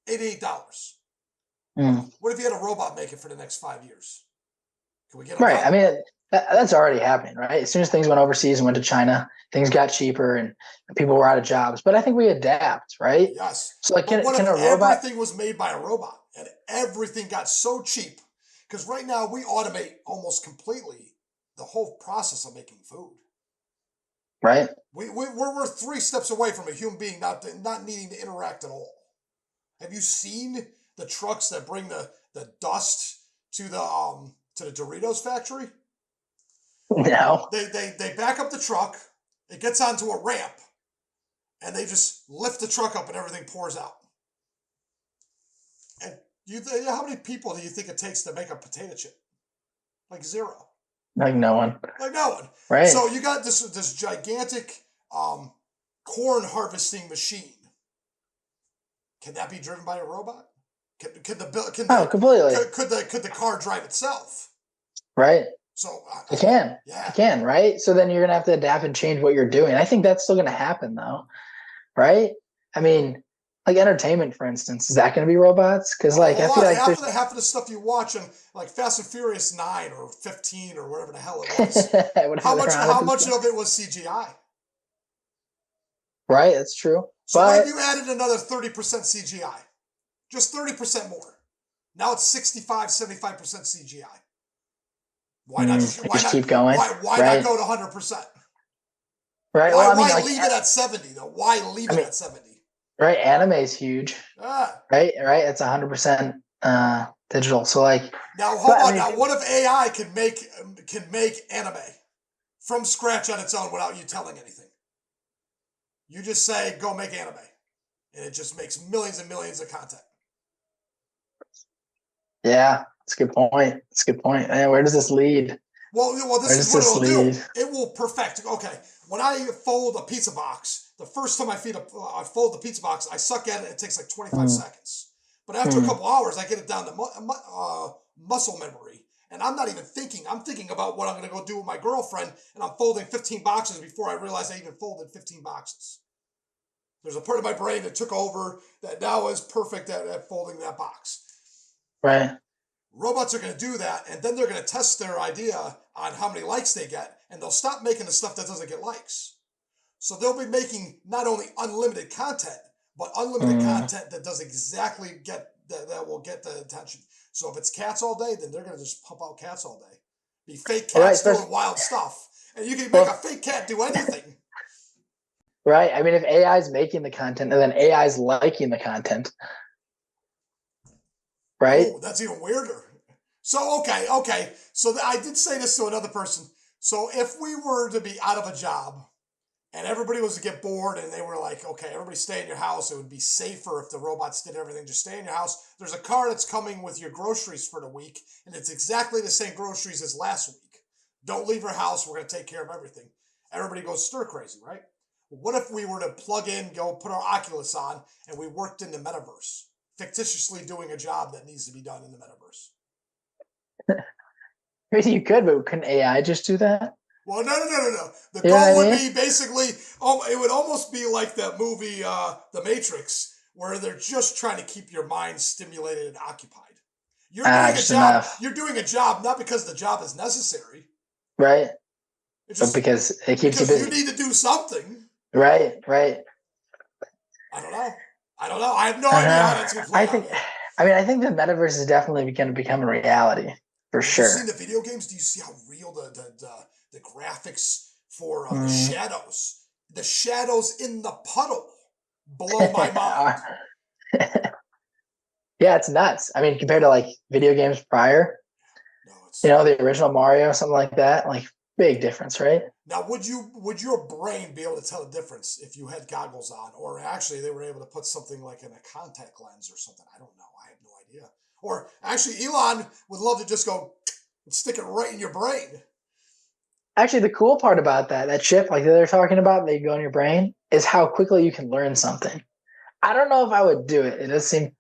$88. What if you had a robot make it for the next 5 years? Can we get them right? done? I mean, that's already happening, right? As soon as things went overseas and went to China, things got cheaper and people were out of jobs. But I think we adapt, right? Yes. So, like, But what can if a robot? everything was made by a robot and everything got so cheap? Because right now we automate almost completely the whole process of making food. Right. We're 3 steps away from a human being not needing to interact at all. Have you seen the trucks that bring the dust to the Doritos factory? No. They back up the truck, it gets onto a ramp, and they just lift the truck up and everything pours out. And how many people do you think it takes to make a potato chip? Like 0. Like no one. Like no one. Right. So you got this gigantic corn harvesting machine. Can that be driven by a robot? Could the car drive itself? Right. So it can. Yeah. It can, right? So then you're gonna have to adapt and change what you're doing. I think that's still gonna happen though. Right? I mean, like entertainment, for instance, is that gonna be robots? Because I feel like half of the stuff you watch on like Fast and Furious 9 or 15 or whatever the hell it was. how much of it was CGI? Right, that's true. So what if you added another 30% CGI? Just 30% more. Now it's 65, 75% CGI. Why not keep going? Why not go to 100%? Right. Why leave it at 70 though? Why leave it at 70? Right. Anime is huge. Right. It's 100% digital. So now hold on. Now what if AI can make anime from scratch on its own without you telling anything? You just say go make anime, and it just makes millions and millions of content. Yeah, that's a good point. Man, where does this lead? Well, this is what it'll do. It will perfect. Okay, when I fold a pizza box, the first time I fold the pizza box, I suck at it. It takes like 25 seconds. But after a couple hours, I get it down to muscle memory. And I'm not even thinking. I'm thinking about what I'm going to go do with my girlfriend, and I'm folding 15 boxes before I realize I even folded 15 boxes. There's a part of my brain that took over that now is perfect at folding that box. Right. Robots are going to do that, and then they're going to test their idea on how many likes they get, and they'll stop making the stuff that doesn't get likes. So they'll be making not only unlimited content, but unlimited content that does exactly that will get the attention. So if it's cats all day, then they're going to just pump out cats all day. Be fake cats doing wild stuff. And you can make a fake cat do anything. Right. I mean, if AI is making the content and then AI is liking the content. Right. Oh, that's even weirder. So, okay. So I did say this to another person. So if we were to be out of a job and everybody was to get bored, and they were like, okay, everybody stay in your house. It would be safer if the robots did everything. Just stay in your house. There's a car that's coming with your groceries for the week, and it's exactly the same groceries as last week. Don't leave your house. We're going to take care of everything. Everybody goes stir crazy, right? What if we were to plug in, go put our Oculus on, and we worked in the metaverse, fictitiously doing a job that needs to be done in the metaverse? You could, but couldn't AI just do that? Well, no. The You know goal what I would mean? be basically, it would almost be like that movie, The Matrix, where they're just trying to keep your mind stimulated and occupied. You're Ah, doing a just job. enough, You're doing a job not because the job is necessary. right? It's But just because it keeps you because you busy, need to do something. right? Right. I don't know. I have no I idea how know. that's going to play I out, think, man. I think the metaverse is definitely going to become a reality for Have you seen sure. the video games? Do you see how real the graphics for the Mm. shadows? The shadows in the puddle blow my mind. Yeah, it's nuts. I mean, compared to like video games prior, No, it's the original Mario, something like that, like big difference, right? now. Would your brain be able to tell the difference if you had goggles on, or actually they were able to put something like in a contact lens or something? I don't know. I have no idea. Or actually, Elon would love to just go and stick it right in your brain. Actually, the cool part about that chip, like they're talking about, they go in your brain, is how quickly you can learn something. I don't know if I would do it. It does seem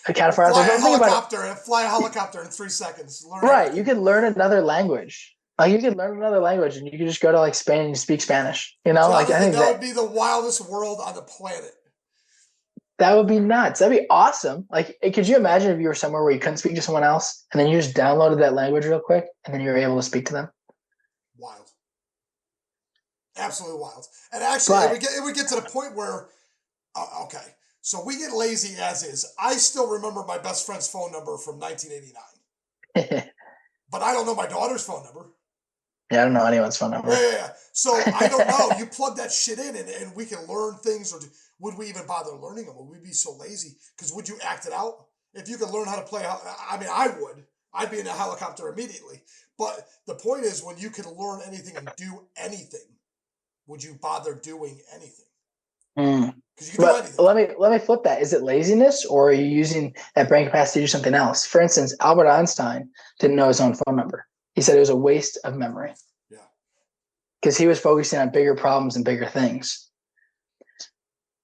kind of You far out there, fly but a I'm thinking about it. helicopter and fly a helicopter in 3 seconds. Learn Right. You everything. could learn another language. Like you could learn another language and you could just go to like Spain and speak Spanish. Like I Jonathan, think that that would be the wildest world on the planet. that would be nuts. That'd be awesome. Like, could you imagine if you were somewhere where you couldn't speak to someone else and then you just downloaded that language real quick and then you were able to speak to them? Wild. Absolutely wild. And actually, But it would get to the point where, okay, so we get lazy as is. I still remember my best friend's phone number from 1989, yeah, but I don't know my daughter's phone number. I don't know anyone's phone number. Yeah. So I don't know. You plug that shit in, and we can learn things, or would we even bother learning them? Would we be so lazy? Because would you act it out if you could learn how to play? I mean, I would. I'd be in a helicopter immediately. But the point is, when you can learn anything and do anything, would you bother doing anything? Mm. Because you can do But anything. let me flip that. Is it laziness or are you using that brain capacity to do something else? For instance, Albert Einstein didn't know his own phone number. He said it was a waste of memory Yeah. because he was focusing on bigger problems and bigger things.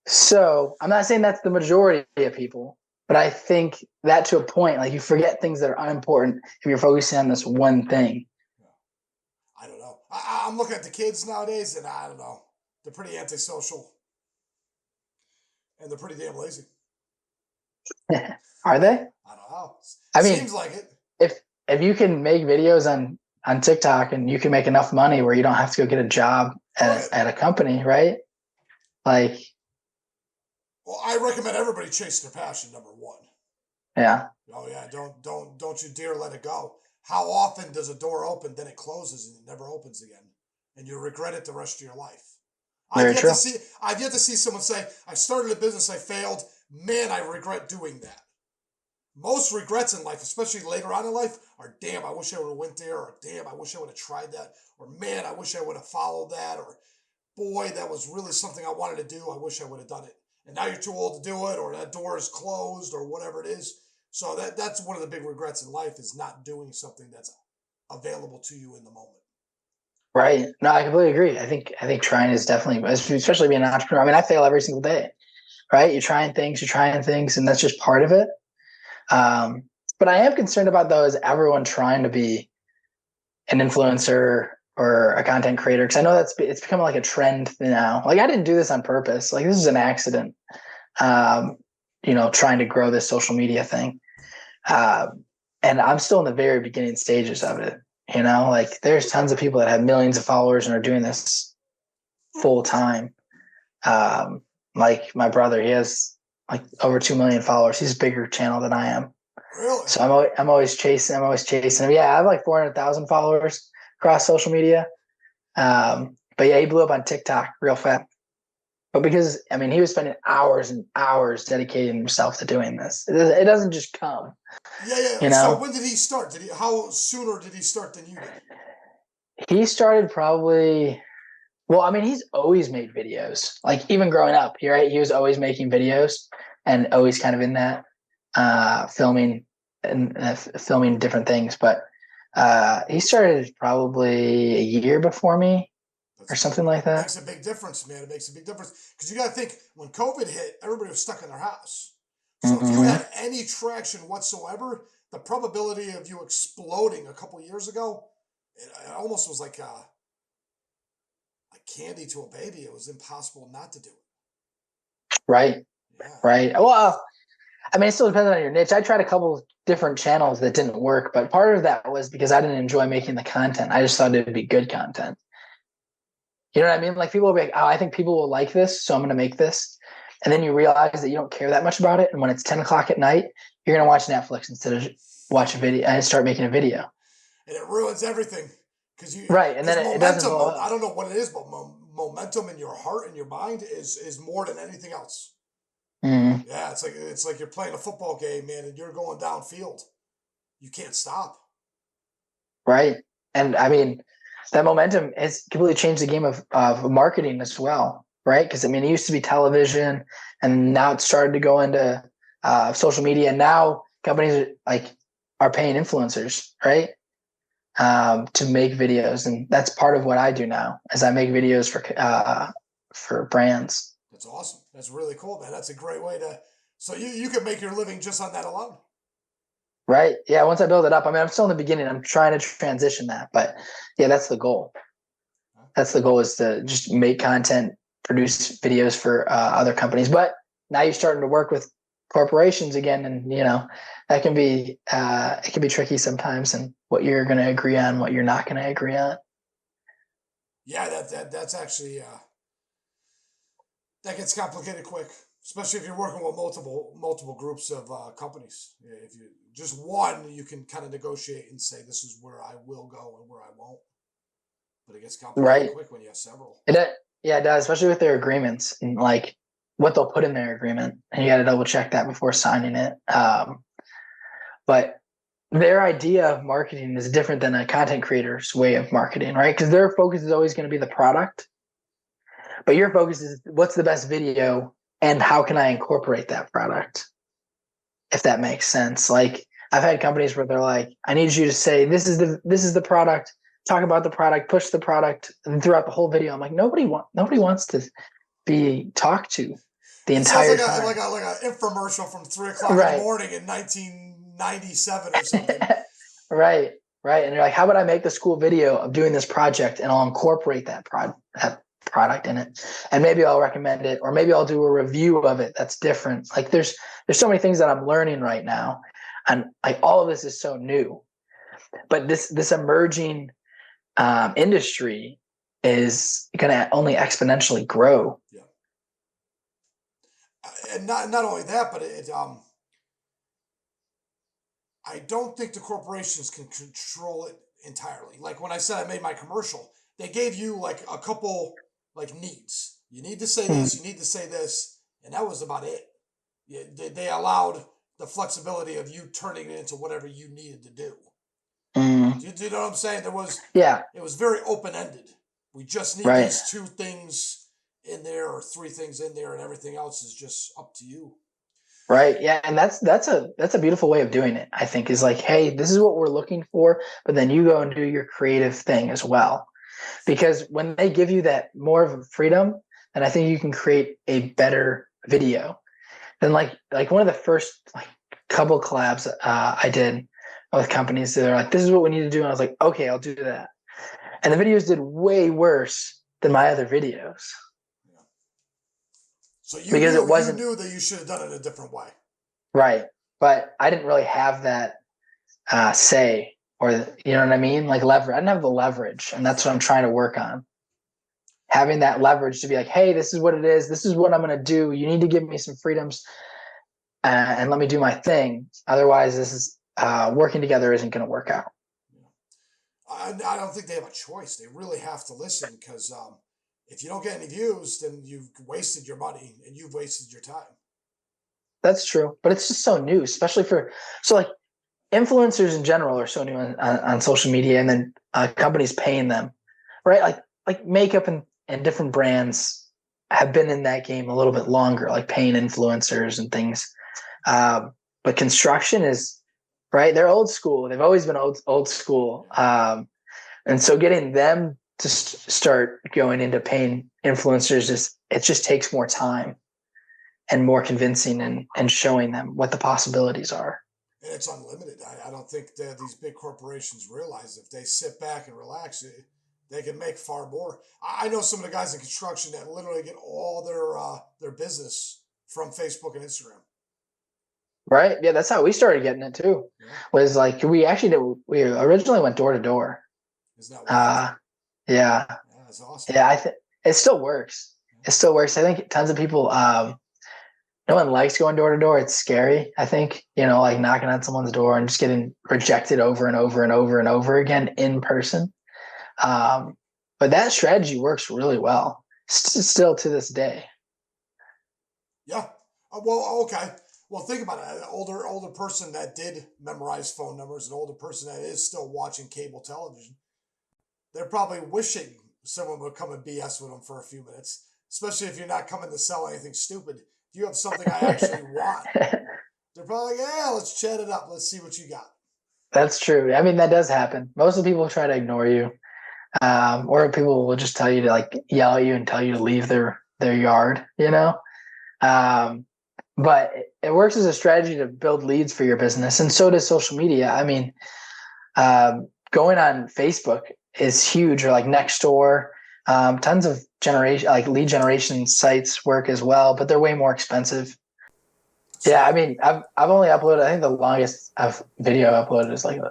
So I'm not saying that's the majority of people, but I think that to a point, like you forget things that are unimportant if you're focusing on this one thing. I don't know. I'm looking at the kids nowadays, and I don't know. They're pretty antisocial, and they're pretty damn lazy. Are they? I don't know. I mean, Seems like it. if if you can make videos on TikTok and you can make enough money where you don't have to go get a job Oh, yeah. at a company, right? Like, Well, I recommend everybody chase their passion. Number one. yeah, Oh yeah, don't you dare let it go. How often does a door open, then it closes and it never opens again, and you regret it the rest of your life? I've very yet to true. see I've yet to see someone say, I started a business, I failed. Man, I regret doing that. Most regrets in life, especially later on in life, are damn, I wish I would have went there, or damn, I wish I would have tried that, or man, I wish I would have followed that, or boy, that was really something I wanted to do. I wish I would have done it. And now you're too old to do it, or that door is closed, or whatever it is. So that's one of the big regrets in life is not doing something that's available to you in the moment. Right. No, I completely agree. I think trying is definitely, especially being an entrepreneur. I mean, I fail every single day, right? You're trying things, and that's just part of it. Um, but I am concerned about though is everyone trying to be an influencer or a content creator because I know it's become like a trend now. Like I didn't do this on purpose. Like this is an accident. Um, trying to grow this social media thing. And I'm still in the very beginning stages of it. Like there's tons of people that have millions of followers and are doing this full time. Like my brother, he has like over 2 million followers. He's a bigger channel than I am. Really? So I'm always chasing him. Yeah, I have like 400,000 followers across social media. But yeah, he blew up on TikTok real fast. But because I mean, he was spending hours and hours dedicating himself to doing this. It doesn't just come. Yeah. You So know, when did he start? How sooner did he start than you did? he started probably Well, I mean, he's always made videos. Like even growing up, right? He was always making videos and always kind of in that filming and filming different things. But he started probably a year before me or That's good. something like It that. makes a big difference, man. It makes a big difference because you got to think when COVID hit, everybody was stuck in their house. So if you Mm-hmm. had any traction whatsoever, the probability of you exploding a couple years ago, it almost was like candy to a baby. It was impossible not to do it. Right, Yeah. right. Well, I mean, it still depends on your niche. I tried a couple different channels that didn't work, but part of that was because I didn't enjoy making the content. I just thought it would be good content. You know what I mean? Like people will be like, oh, I think people will like this, so I'm going to make this. And then you realize that you don't care that much about it. And when it's 10 o'clock at night, you're going to watch Netflix instead of watch a video and start making a video. And it ruins everything Right. And because then it doesn't momentum. blow I up. don't know what it is, but momentum in your heart and your mind is more than anything else. Mm, Yeah, it's like you're playing a football game, man, and you're going downfield. You can't stop. right. And I mean, that momentum has completely changed the game of marketing as well. Right. Because I mean, it used to be television and now it's started to go into social media. And now companies are paying influencers, right? To make videos, and that's part of what I do now. Is I make videos for brands. That's awesome. That's really cool, man. That's a great way to. So you can make your living just on that alone. Right? Yeah. Once I build it up, I mean, I'm still in the beginning. I'm trying to transition that, but yeah, that's the goal. That's the goal is to just make content, produce videos for other companies. But now you're starting to work with corporations again, and that can be it can be tricky sometimes, and what you're going to agree on, what you're not going to agree on. Yeah, that's actually that gets complicated quick, especially if you're working with multiple groups of companies. Yeah, if you just one, you can kind of negotiate and say this is where I will go and where I won't. But it gets complicated Right? quick when you have several. Yeah, it does, especially with their agreements and like what they'll put in their agreement, and you got to double check that before signing it. But their idea of marketing is different than a content creator's way of marketing, right? Because their focus is always going to be the product, but your focus is what's the best video and how can I incorporate that product, if that makes sense. Like I've had companies where they're like, I need you to say this is the product, talk about the product, push the product, and throughout the whole video. I'm like, nobody wants to be talked to the It sounds entire like a time. like an infomercial from 3 o'clock in the Right. morning in 1997 or something. Right. Right. And you're like, how about I make this cool video of doing this project and I'll incorporate that product in it. And maybe I'll recommend it, or maybe I'll do a review of it that's different. Like there's so many things that I'm learning right now. And like all of this is so new. But this emerging industry is gonna only exponentially grow. Yeah, and not only that, but I don't think the corporations can control it entirely. Like when I said I made my commercial, they gave you like a couple like needs. You need to say this, you need to say this, and that was about it. Yeah, they allowed the flexibility of you turning it into whatever you needed to do. Mm, Do you know what I'm saying? yeah, It was very open ended. We just need right. these two things in there or three things in there, and everything else is just up to you. Right. Yeah. And that's a beautiful way of doing it, I think, is like, hey, this is what we're looking for, but then you go and do your creative thing as well. Because when they give you that more of a freedom, then I think you can create a better video. Then like one of the first like couple collabs I did with companies, they're like, this is what we need to do. And I was like, okay, I'll do that. And the videos did way worse than my other videos Yeah. So because it you wasn't knew that you should have done it a different way. right. But I didn't really have that say, or you know what I mean, like leverage. I didn't have the leverage, and that's what I'm trying to work on. Having that leverage to be like, hey, this is what it is, this is what I'm going to do, you need to give me some freedoms and let me do my thing, otherwise this is working together isn't going to work out. I don't think they have a choice. They really have to listen because if you don't get any views, then you've wasted your money and you've wasted your time. That's true, but it's just so new, especially for so like influencers in general are so new on social media, and then companies paying them, right? Like makeup and and different brands have been in that game a little bit longer, like paying influencers and things. But construction is right. They're old school. They've always been old school. And so getting them to start going into paying influencers it just takes more time and more convincing and showing them what the possibilities are. And it's unlimited. I don't think that these big corporations realize if they sit back and relax, they can make far more. I know some of the guys in construction that literally get all their business from Facebook and Instagram. Right. Yeah, that's how we started getting it too. Yeah. Was like we originally went door to door. Isn't that wild? Yeah. Yeah, that's awesome. Yeah, I think it still works. It still works. I think tons of people no one likes going door to door. It's scary, I think, like knocking on someone's door and just getting rejected over and over and over and over again in person. But that strategy works really well still to this day. Yeah. Well, okay. Well, think about it. An older person that did memorize phone numbers, an older person that is still watching cable television, they're probably wishing someone would come and BS with them for a few minutes, especially if you're not coming to sell anything stupid. If you have something I actually want, they're probably like, yeah, let's chat it up. Let's see what you got. That's true. I mean, that does happen. Most of the people try to ignore you, or people will just tell you to like yell at you and tell you to leave their yard, But it works as a strategy to build leads for your business, and so does social media. I mean, going on Facebook is huge, or like Nextdoor. Tons of lead generation sites work as well, but they're way more expensive. Yeah, I mean, I've only uploaded. I think the longest video uploaded is like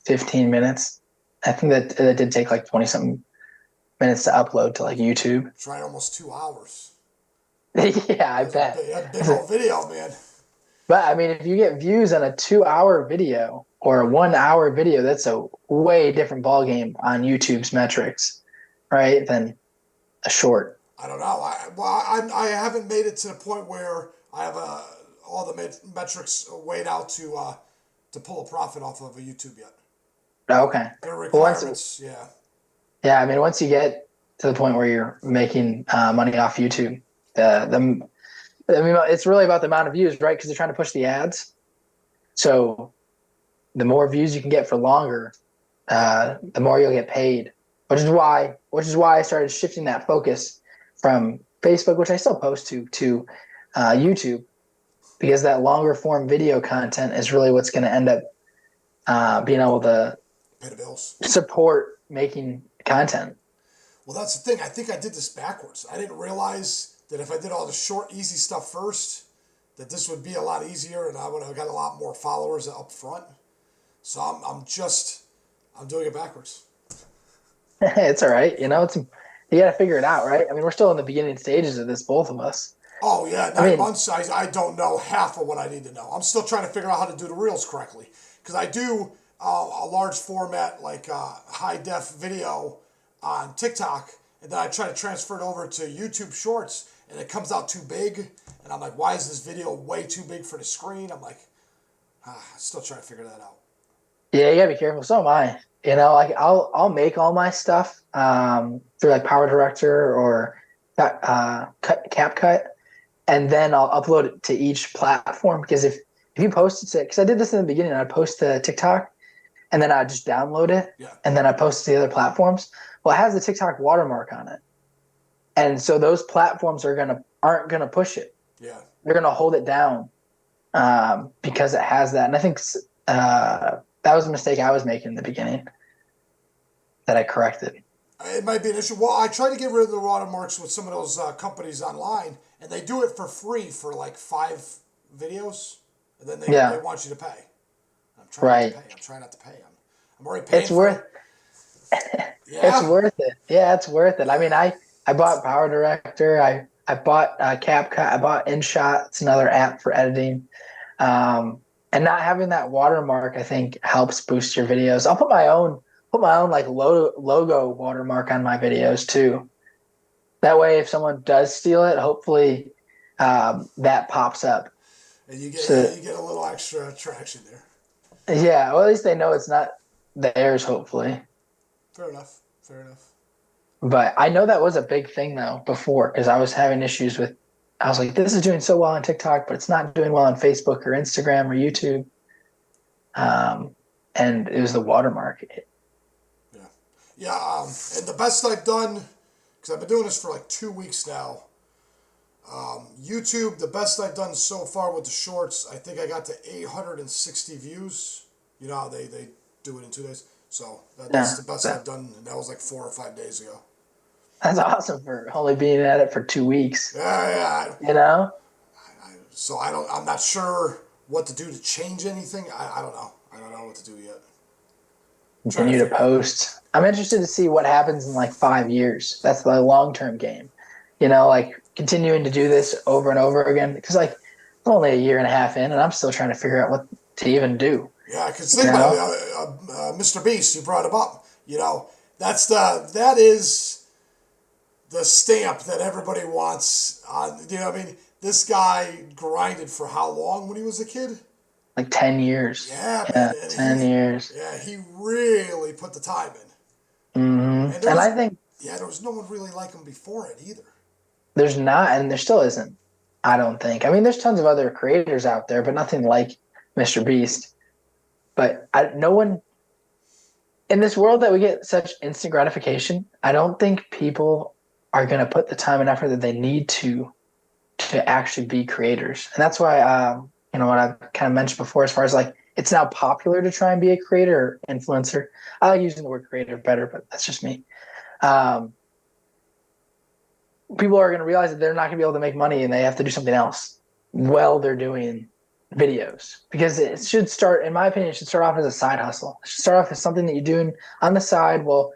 15 minutes. I think that it did take like 20 something minutes to upload to like YouTube. Try almost 2 hours. Yeah, I bet. That's a big old video, man. But I mean, if you get views on a 2-hour video or a 1-hour video, that's a way different ballgame on YouTube's metrics, right? Than a short. I don't know. I haven't made it to the point where I have all the metrics weighed out to pull a profit off of a YouTube yet. Okay. There are requirements, yeah. Yeah, I mean, once you get to the point where you're making money off YouTube, it's really about the amount of views, right? Because they're trying to push the ads. So the more views you can get for longer, the more you'll get paid. Which is why I started shifting that focus from Facebook, which I still post to YouTube, because that longer form video content is really what's going to end up being able to pay the bills, support making content. Well, that's the thing. I think I did this backwards. I didn't realize that if I did all the short, easy stuff first, that this would be a lot easier and I would have got a lot more followers up front. So I'm doing it backwards. It's all right. You got to figure it out, right? I mean, we're still in the beginning stages of this, both of us. Oh, yeah. 9 months, I don't know half of what I need to know. I'm still trying to figure out how to do the reels correctly. Because I do a large format, like high def video on TikTok, and then I try to transfer it over to YouTube Shorts, and it comes out too big. And I'm like, why is this video way too big for the screen? I'm like, still trying to figure that out. Yeah, you gotta be careful. So am I. Like I'll make all my stuff through like Power Director or CapCut, and then I'll upload it to each platform. Because if you post it to, because I did this in the beginning, I'd post to TikTok, and then I'd just download it, and then I post it to the other platforms. Well, it has the TikTok watermark on it, and so those platforms aren't gonna push it. Yeah, they're gonna hold it down because it has that. And I think that was a mistake I was making in the beginning that I corrected. It might be an issue. Well, I tried to get rid of the watermarks with some of those companies online, and they do it for free for like 5 videos, and then they want you to pay. I'm trying not to pay. I'm already paying. It's worth. It's worth it. Yeah, it's worth it. I mean, I bought Power Director. I bought CapCut. I bought InShot. It's another app for editing. And not having that watermark, I think, helps boost your videos. I'll put my own like logo watermark on my videos too. That way, if someone does steal it, hopefully that pops up. And you get a little extra traction there. Yeah, well, at least they know it's not theirs. Hopefully. Fair enough. But I know that was a big thing though before because I was having issues with. I was like, this is doing so well on TikTok, but it's not doing well on Facebook or Instagram or YouTube. And it was the watermark. Yeah. Yeah. And the best I've done, because I've been doing this for like 2 weeks now. YouTube, the best I've done so far with the shorts, I think I got to 860 views. You know how they do it in 2 days? So that's Yeah, the best I've done, and that was like 4 or 5 days ago. that's awesome for only being at it for 2 weeks. Yeah, yeah. You know, So I'm not sure what to do to change anything. I don't know. I don't know what to do yet. I'm trying to continue to figure it out. post. I'm interested to see what happens in like 5 years. That's the long term game. You know, like continuing to do this over and over again because like I'm only a year and a half in, and I'm still trying to figure out what to even do. Yeah, because You think about it, know, Mr. Beast. You brought him up. You know, that is the stamp that everybody wants. You know, what I mean, this guy grinded for how long when he was a kid? like 10 years. Yeah, man, Yeah, and 10 years. he really put the time in. And there And was I think there was no one really like him before it either. there's not, and there still isn't. I don't think. I mean, there's tons of other creators out there, but nothing like Mr. Beast. But no one in this world that we get such instant gratification. I don't think people are going to put the time and effort that they need to actually be creators, and that's why you know what I've kind of mentioned before, as far as like it's now popular to try and be a creator or influencer. I like using the word creator better, but that's just me. Um, People are going to realize that they're not going to be able to make money and they have to do something else while they're doing videos because it should start, in my opinion, it should start off as a side hustle. It should start off as something that you're doing on the side. Well,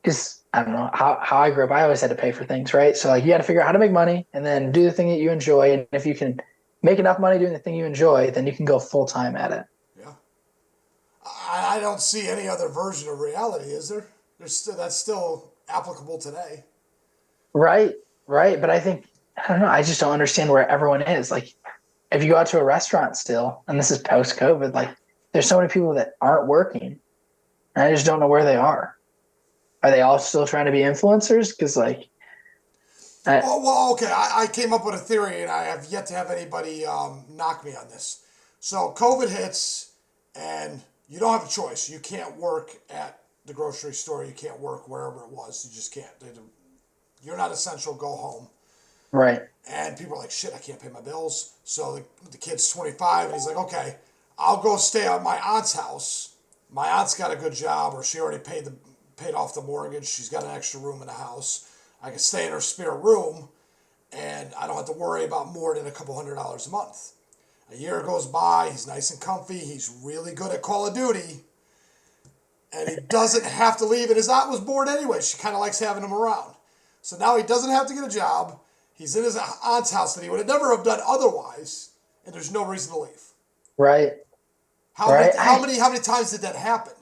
because I don't know how I grew up, I always had to pay for things, right? So like you got to figure out how to make money and then do the thing that you enjoy. And if you can make enough money doing the thing you enjoy, then you can go full time at it. Yeah, I don't see any other version of reality. Is there? That's still applicable today. Right, right. But I think I don't know. I just don't understand where everyone is. Like if you go out to a restaurant still, and this is post COVID, like there's so many people that aren't working, and I just don't know where they are. Are they all still trying to be influencers? Because like, I, Well, okay. I came up with a theory, and I have yet to have anybody knock me on this. So COVID hits, and you don't have a choice. You can't work at the grocery store. You can't work wherever it was. You just can't. You're not essential. Go home. right, And people are like, shit, I can't pay my bills. So the kid's 25, and he's like, okay, I'll go stay at my aunt's house. My aunt's got a good job, or she already paid off the mortgage. She's got an extra room in the house. I can stay in her spare room, and I don't have to worry about more than a couple $100s a month. A year goes by, he's nice and comfy, he's really good at Call of Duty, and he doesn't have to leave, and his aunt was bored anyway. She kind of likes having him around. So now he doesn't have to get a job. He's in his aunt's house that he would have never have done otherwise, and there's no reason to leave. right, How right. many how many times did that happen?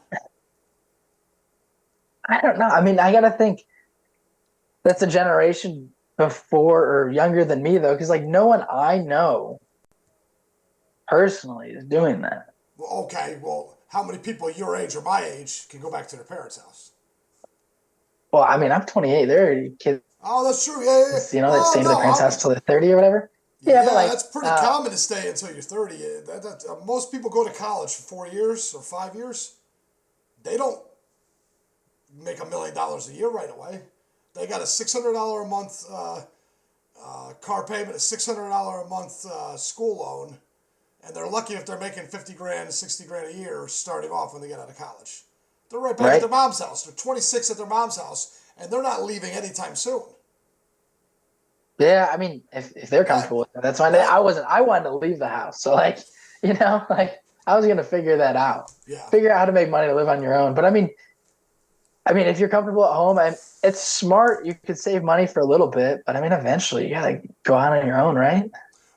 I don't know. I mean, I gotta think that's a generation before or younger than me though, because like no one I know personally is doing that. Well, okay, well, how many people your age or my age can go back to their parents' house? Well, I mean, I'm 28. There are kids, Oh, that's true. Yeah, yeah. you know, that Oh stay to their parents' house no, till they're 30 or whatever. Yeah, but yeah, like, that's pretty common to stay until you're 30. Most people go to college for 4 years or 5 years. They don't make $1 million a year right away. They got a $600 a month car payment, a $600 a month school loan, and they're lucky if they're making 50 grand, 60 grand a year starting off when they get out of college. They're right back at right? their mom's house. They're 26 at their mom's house, and they're not leaving anytime soon. Yeah, I mean, if they're That, comfortable with it, that's fine. that, I wasn't. I wanted to leave the house, so like, you know, like I was gonna figure that out, yeah. figure out how to make money to live on your own. But I mean, if you're comfortable at home, and it's smart, you could save money for a little bit. But I mean, eventually, you gotta go out on your own, right?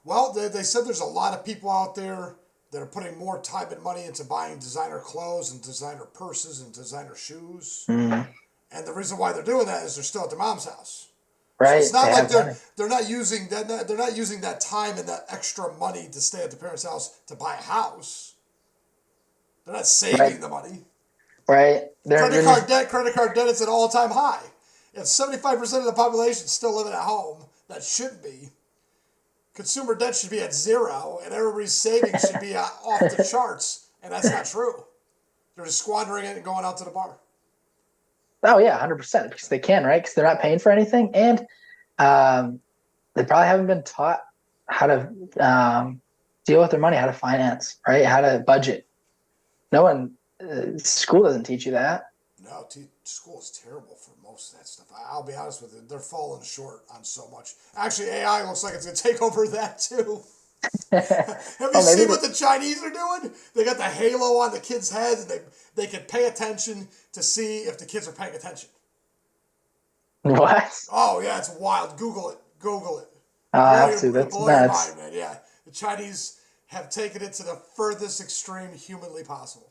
Well, they said there's a lot of people out there that are putting more time and money into buying designer clothes and designer purses and designer shoes. Mm, And the reason why they're doing that is they're still at their mom's house. So right? it's not They like have money, they're not using that time and that extra money to stay at the parents' house to buy a house. They're not right? saving the money. Right? They're just Credit card debt is at an all time high. If 75% of the population is still living at home, that shouldn't be. Consumer debt should be at zero, and everybody's savings should be off the charts, and that's not true. They're just squandering it and going out to the bar. Oh yeah, 100%, because they can, right? Because they're not paying for anything, and they probably haven't been taught how to deal with their money, how to finance, right? How to budget. No one, school doesn't teach you that. No, school is terrible for most of that stuff. I'll be honest with you, they're falling short on so much. Actually, AI looks like it's going to take over that too. Have you seen what the Chinese are doing? They got the halo on the kids' heads, and they can pay attention to see if the kids are paying attention. What? Oh yeah, it's wild. Google it. Google it. That's nuts. Your mind, man. Yeah, the Chinese have taken it to the furthest extreme humanly possible.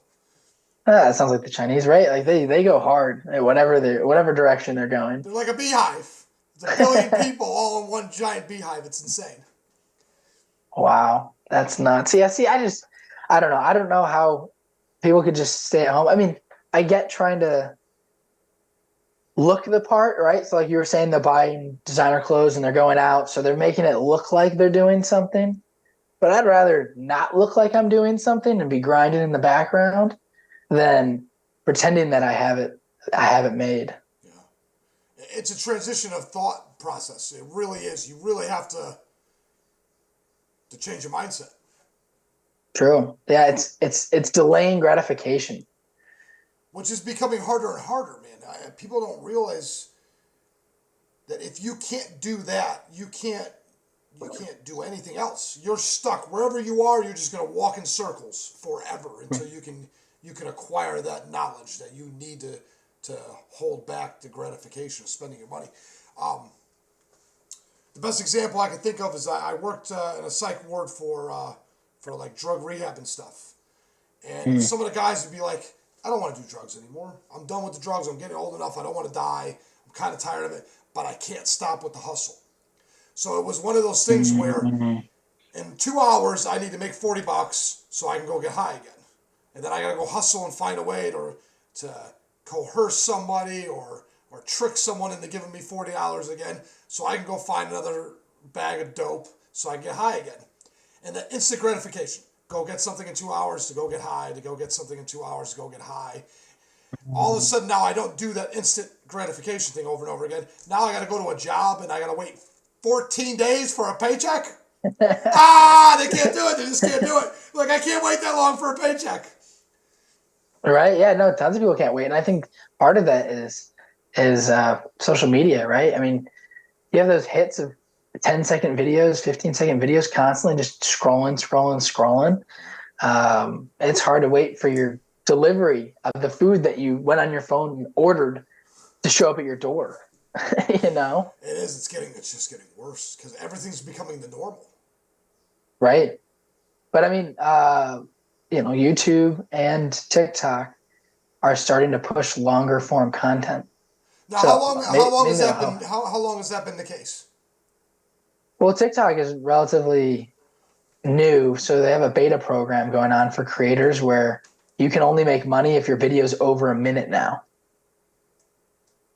That sounds like the Chinese, right? Like they go hard at whatever direction they're going. They're like a beehive. It's a billion people all in one giant beehive. It's insane. Wow, that's nuts. Yeah, see, I don't know. I don't know how people could just stay at home. I mean, I get trying to look the part, right? So like you were saying, they're buying designer clothes and they're going out, so they're making it look like they're doing something. But I'd rather not look like I'm doing something and be grinding in the background than pretending that I have it made. Yeah. It's a transition of thought process. It really is. You really have to change your mindset. True. Yeah, it's delaying gratification. Which is becoming harder and harder, man. People don't realize that if you can't do that, you can't do anything else. You're stuck wherever you are. You're just going to walk in circles forever until you can acquire that knowledge that you need to hold back the gratification of spending your money. The best example I can think of is I worked in a psych ward for like drug rehab and stuff, and some of the guys would be like, I don't want to do drugs anymore. I'm done with the drugs. I'm getting old enough. I don't want to die. I'm kind of tired of it, but I can't stop with the hustle. So it was one of those things where in 2 hours, I need to make $40 so I can go get high again. And then I got to go hustle and find a way to coerce somebody or trick someone into giving me $40 again so I can go find another bag of dope so I can get high again. And that instant gratification. Go get something in 2 hours to go get high, to go get something in 2 hours to go get high. All of a sudden now I don't do that instant gratification thing over and over again. Now I got to go to a job and I got to wait 14 days for a paycheck. They can't do it. They just can't do it. Like, I can't wait that long for a paycheck. Right? Yeah, no, tons of people can't wait. And I think part of that is social media, right? I mean, you have those hits of 10-second videos, 15-second videos constantly just scrolling. It's hard to wait for your delivery of the food that you went on your phone and ordered to show up at your door. You know? It is. It's just getting worse because everything's becoming the normal. Right. But I mean, YouTube and TikTok are starting to push longer form content. Now, how long has that been the case? Well, TikTok is relatively new, so they have a beta program going on for creators where you can only make money if your video is over a minute now.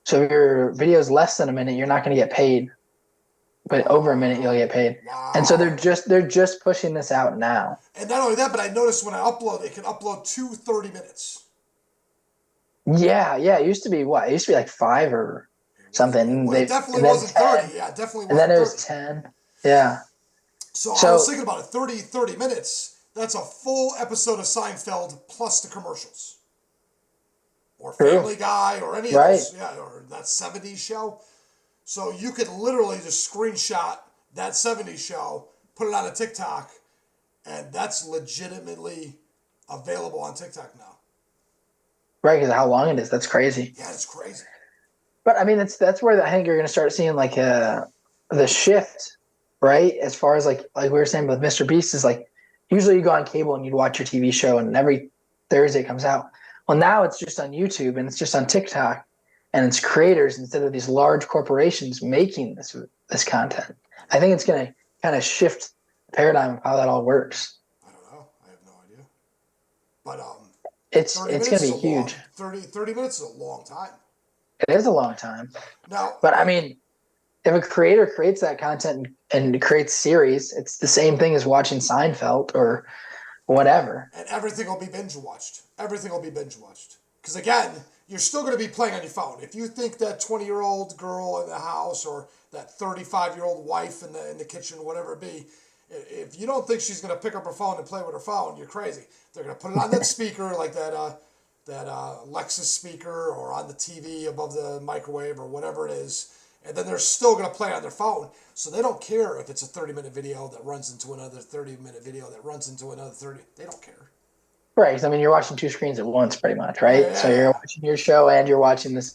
So if your video is less than a minute, you're not going to get paid, but over a minute you'll get paid. Wow. And so they're just pushing this out now. And not only that, but I noticed when I upload, it can upload 30 minutes. Yeah. It used to be what? It used to be like 5 or something. Well, it definitely wasn't 30. Yeah, it definitely wasn't 30. And then it was 10. Yeah. So I was thinking about it, 30 minutes, that's a full episode of Seinfeld plus the commercials. Or Family Guy or any of those. Yeah, or that 70s show. So you could literally just screenshot that 70s show, put it on a TikTok, and that's legitimately available on TikTok now. Right, because of how long it is. That's crazy. Yeah, it's crazy. But I mean, that's where I think you're going to start seeing like the shift, right? As far as like we were saying with Mr. Beast is like, usually you go on cable and you'd watch your TV show and every Thursday it comes out. Well, now it's just on YouTube and it's just on TikTok and it's creators instead of these large corporations making this content. I think it's going to kind of shift the paradigm of how that all works. I don't know. I have no idea. But it's going to be huge. 30 minutes is a long time. It is a long time. Now, But I mean, if a creator creates that content and creates series, it's the same thing as watching Seinfeld or whatever. and everything will be binge watched. Everything will be binge watched. Because again, you're still going to be playing on your phone. If you think that 20-year-old girl in the house or that 35-year-old wife in the kitchen, whatever it be, if you don't think she's going to pick up her phone and play with her phone, you're crazy. They're going to put it on that speaker, like that Lexus speaker, or on the TV above the microwave or whatever it is, and then they're still going to play on their phone. So they don't care if it's a 30-minute video that runs into another 30-minute video that runs into another 30. They don't care. Right. 'Cause I mean, you're watching two screens at once, pretty much, Yeah, right? yeah, So you're yeah. watching your show and you're watching this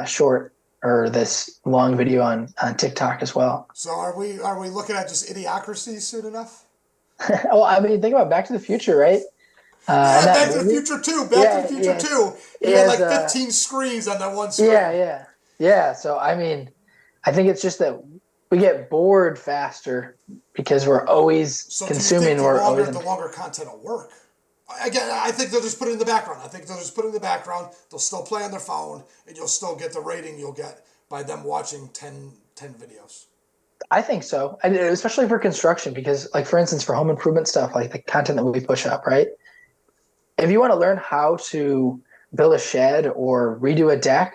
short or this long video on TikTok as well. So are we looking at just idiocracy soon enough? Well, I mean, think about Back to the Future, right? And Yeah, that Back to the movie. Future 2. Back to the Yeah, Future yeah. 2. You had Yes, like 15 screens on that one yeah, screen. yeah. So I mean, I think it's just that we get bored faster because we're always So do you think consuming. the We're longer always the longer content will work? Again, I think they'll just put it in the background. I think they'll just put it in the background. They'll still play on their phone, and you'll still get the rating you'll get by them watching 10 videos. I think so, and especially for construction, because, like, for instance, for home improvement stuff, like the content that we push up, right? If you want to learn how to build a shed or redo a deck,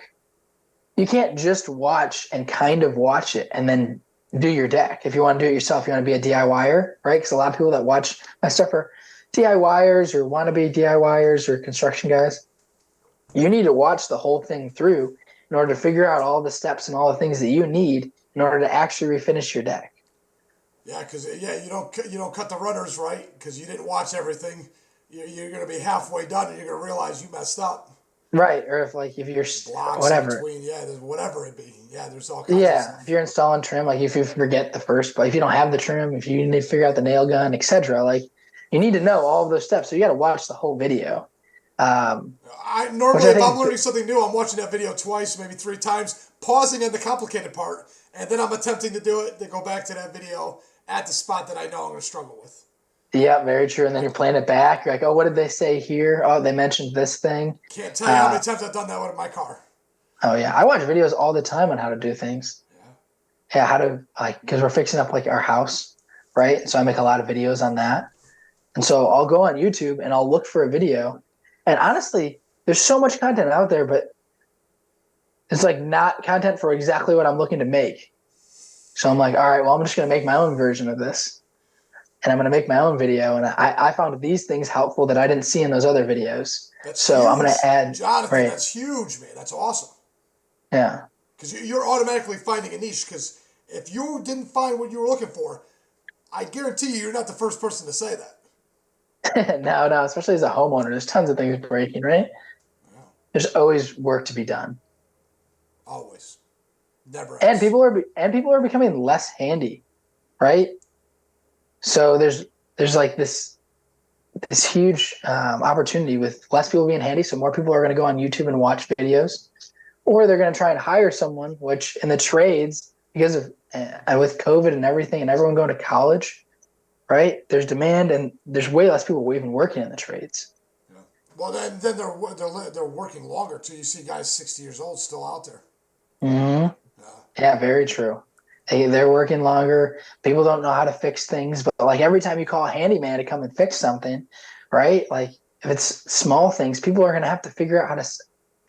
you can't just watch and kind of watch it and then do your deck. If you want to do it yourself, you want to be a DIYer, right? Because a lot of people that watch my stuff are DIYers or want to be DIYers or construction guys. You need to watch the whole thing through in order to figure out all the steps and all the things that you need in order to actually refinish your deck. Yeah, because you don't cut the runners right because you didn't watch everything. You're going to be halfway done and you're going to realize you messed up. Right. Or if you're Blocks in whatever. between, yeah, there's whatever it be. Yeah, there's all kinds of Yeah. stuff. If you're installing trim, like if you forget the first, but if you don't have the trim, if you need to figure out the nail gun, etc., like you need to know all of those steps. So you got to watch the whole video. I Which normally, I if I'm think, learning something new, I'm watching that video twice, maybe three times, pausing at the complicated part, and then I'm attempting to do it. Then go back to that video at the spot that I know I'm going to struggle with. yeah, very true. And then you're playing it back. You're like, oh, what did they say here? Oh, they mentioned this thing. Can't tell you how Uh, many times I've done that with my car. oh yeah, I watch videos all the time on how to do things. Yeah. Yeah, how to, like, because we're fixing up like our house, right? So I make a lot of videos on that. And so I'll go on YouTube and I'll look for a video. And honestly, there's so much content out there, but it's like not content for exactly what I'm looking to make. So I'm like, all right, well, I'm just going to make my own version of this. And I'm going to make my own video. And I found these things helpful that I didn't see in those other videos. That's So I'm going huge. to add, Jonathan, right. that's huge, man. That's awesome. Yeah. Because you're automatically finding a niche. Because if you didn't find what you were looking for, I guarantee you're not the first person to say that. No, especially as a homeowner, there's tons of things breaking, right? Yeah. There's always work to be done. Always. Never And ends. people are becoming less handy, right? So there's like this huge opportunity with less people being handy. So more people are going to go on YouTube and watch videos, or they're going to try and hire someone. Which in the trades, because of with COVID and everything, and everyone going to college, right? There's demand, and there's way less people even working in the trades. Yeah. Well, then they're working longer too. You see guys 60 years old still out there. Mm-hmm. Yeah. Yeah, very true. They're working longer. People don't know how to fix things, but like every time you call a handyman to come and fix something, right? Like if it's small things, people are going to have to figure out how to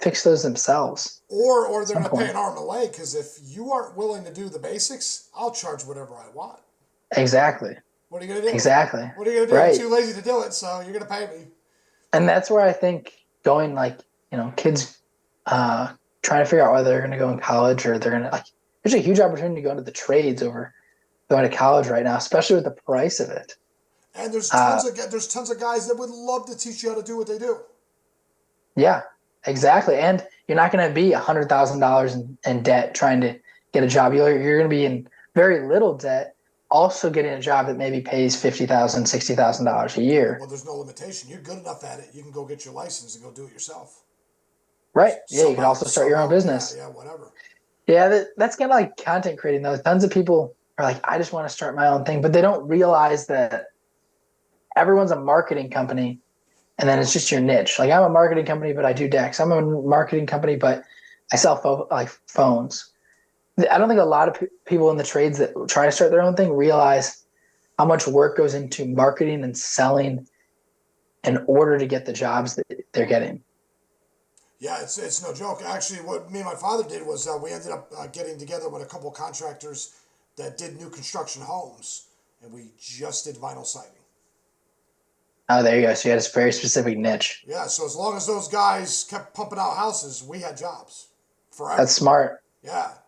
fix those themselves. Or At they're some going to pay point. an arm and a leg because if you aren't willing to do the basics, I'll charge whatever I want. Exactly. What are you going to do? Exactly. What are you going to do? Right. You're too lazy to do it, so you're going to pay me. And that's where I think going, like, kids trying to figure out whether they're going to go in college or they're going to, like, there's a huge opportunity to go into the trades over going to college right now, especially with the price of it. And there's tons of guys that would love to teach you how to do what they do. Yeah, exactly. And you're not going to be $100,000 in debt trying to get a job. You're going to be in very little debt, also getting a job that maybe pays $50,000, $60,000 a year. Well, there's no limitation. You're good enough at it. You can go get your license and go do it yourself. Right. Yeah, you can also start your own business. Yeah, whatever. Yeah, that's kind of like content creating, though. Tons of people are like, I just want to start my own thing, but they don't realize that everyone's a marketing company, and then it's just your niche. Like, I'm a marketing company, but I do decks. I'm a marketing company, but I sell like phones. I don't think a lot of people in the trades that try to start their own thing realize how much work goes into marketing and selling in order to get the jobs that they're getting. Yeah, it's no joke. Actually, what me and my father did was we ended up getting together with a couple of contractors that did new construction homes, and we just did vinyl siding. Oh, there you go. So you had a very specific niche. Yeah, so as long as those guys kept pumping out houses, we had jobs forever. That's smart. Yeah, That's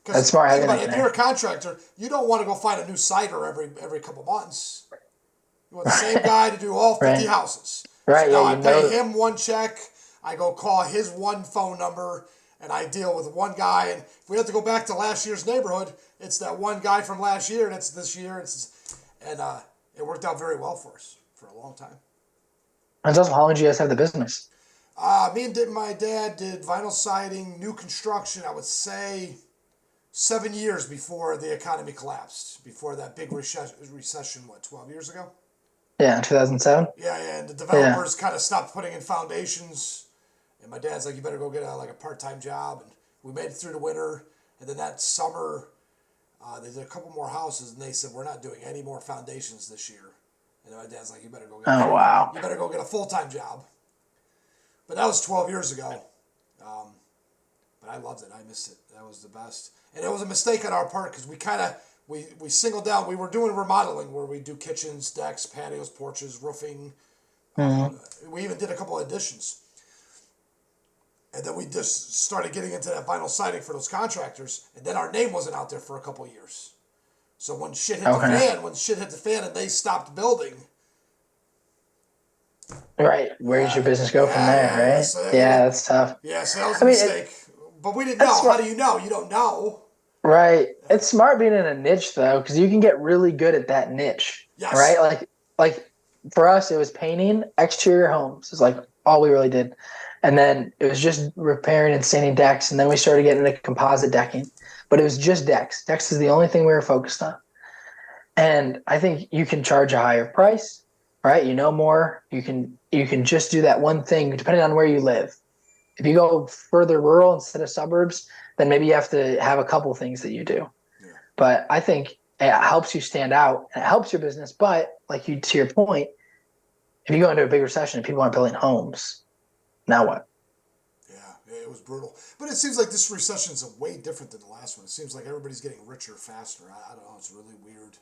because smart think having about that it. If you're a connection. contractor, you don't want to go find a new cider every couple months. You want the same guy to do all 50 Right. houses. So Right. Yeah. now I You pay know. him one check. I go call his one phone number, and I deal with one guy. And if we have to go back to last year's neighborhood, it's that one guy from last year that's this year. And it worked out very well for us for a long time. That's awesome. How long did you guys have the business? My dad did vinyl siding, new construction. I would say 7 years before the economy collapsed, before that big recession. What, 12 years ago? Yeah, in 2007. Yeah, and the Yeah. developers kind of stopped putting in foundations. And my dad's like, "You better go get a part-time job." And we made it through the winter. And then that summer, they did a couple more houses, and they said, "We're not doing any more foundations this year." And then my dad's like, Oh wow. You better go get a full-time job." But that was 12 years ago. Um, but I loved it. I missed it. That was the best. And it was a mistake on our part because we singled down. We were doing remodeling where we do kitchens, decks, patios, porches, roofing. Mm-hmm. We even did a couple of additions. And then we just started getting into that vinyl siding for those contractors. And then our name wasn't out there for a couple of years. So when shit hit Okay. when shit hit the fan and they stopped building. Right. Where does your business go from there? Yeah. Right. Yeah, that's tough. Yeah, so that was I a mean, mistake. But we didn't that's know. How smart. do you know? You don't know. Right. It's smart being in a niche though, because you can get really good at that niche. Right. Yes. Like for us, it was painting exterior homes. It's like all we really did. And then it was just repairing and sanding decks. And then we started getting into composite decking. But it was just decks. Decks is the only thing we were focused on. And I think you can charge a higher price, right? You know more. You can just do that one thing depending on where you live. If you go further rural instead of suburbs, then maybe you have to have a couple things that you do. Yeah. But I think it helps you stand out and it helps your business. But like you, to your point, if you go into a big recession and people aren't building homes, now what? Yeah, it was brutal. But it seems like this recession is way different than the last one. It seems like everybody's getting richer faster. I don't know. It's really weird.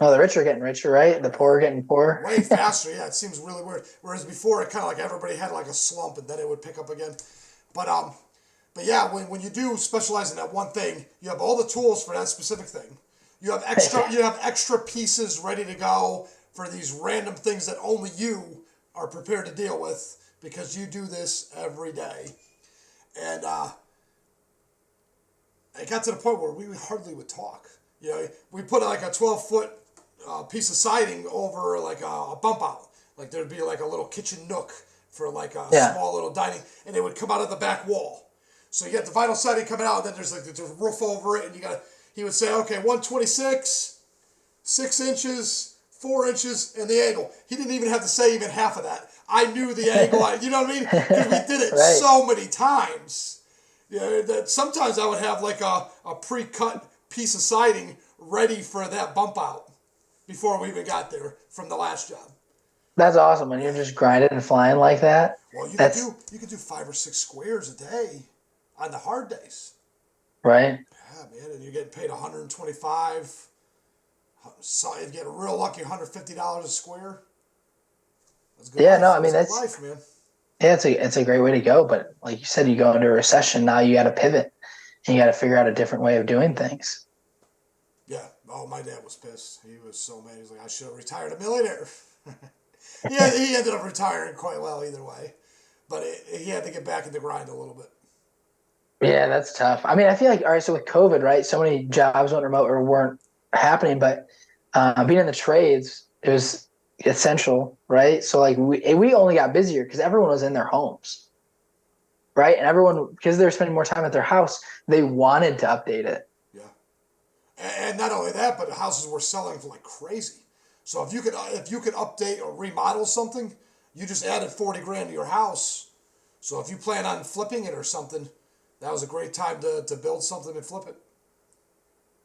Oh, the rich are getting richer, right? The poor are getting poorer. Way faster. Yeah, it seems really weird. Whereas before, it kind of like everybody had like a slump and then it would pick up again. But yeah, when you do specialize in that one thing, you have all the tools for that specific thing. You have extra pieces ready to go for these random things that only you are prepared to deal with because you do this every day. And it got to the point where we hardly would talk. You know, we put like a 12-foot piece of siding over like a bump out. Like there'd be like a little kitchen nook for like a Yeah. small little dining, and it would come out of the back wall. So you got the vinyl siding coming out, and then there's a roof over it, and he would say, okay, 126, 6 inches, 4 inches, and the angle. He didn't even have to say even half of that. I knew the angle. You know what I mean? Because we did it Right. so many times. Yeah, that sometimes I would have like a pre-cut piece of siding ready for that bump out before we even got there from the last job. That's awesome when you're just grinding and flying like that. Well, That's you could do 5 or 6 squares a day on the hard days. right. Yeah, man, and you're getting paid 125. So you get real lucky, $150 a square. That's good. Yeah, life. no, I mean That's good that's life, man. yeah, it's a great way to go. But like you said, you go into a recession, now you got to pivot and you got to figure out a different way of doing things. Yeah. Oh, my dad was pissed. He was so mad. He was like, I should have retired a millionaire. Yeah, he ended up retiring quite well either way, but he had to get back in the grind a little bit. Yeah, that's tough. I mean, I feel like all right. So with COVID, right? So many jobs went remote or weren't happening, but being in the trades, it was essential, right? So like we only got busier because everyone was in their homes, right? And everyone because they were spending more time at their house, they wanted to update it. Yeah, and not only that, but the houses were selling for like crazy. So if you could update or remodel something, you just added 40 grand to your house. So if you plan on flipping it or something, That was a great time to build something and flip it.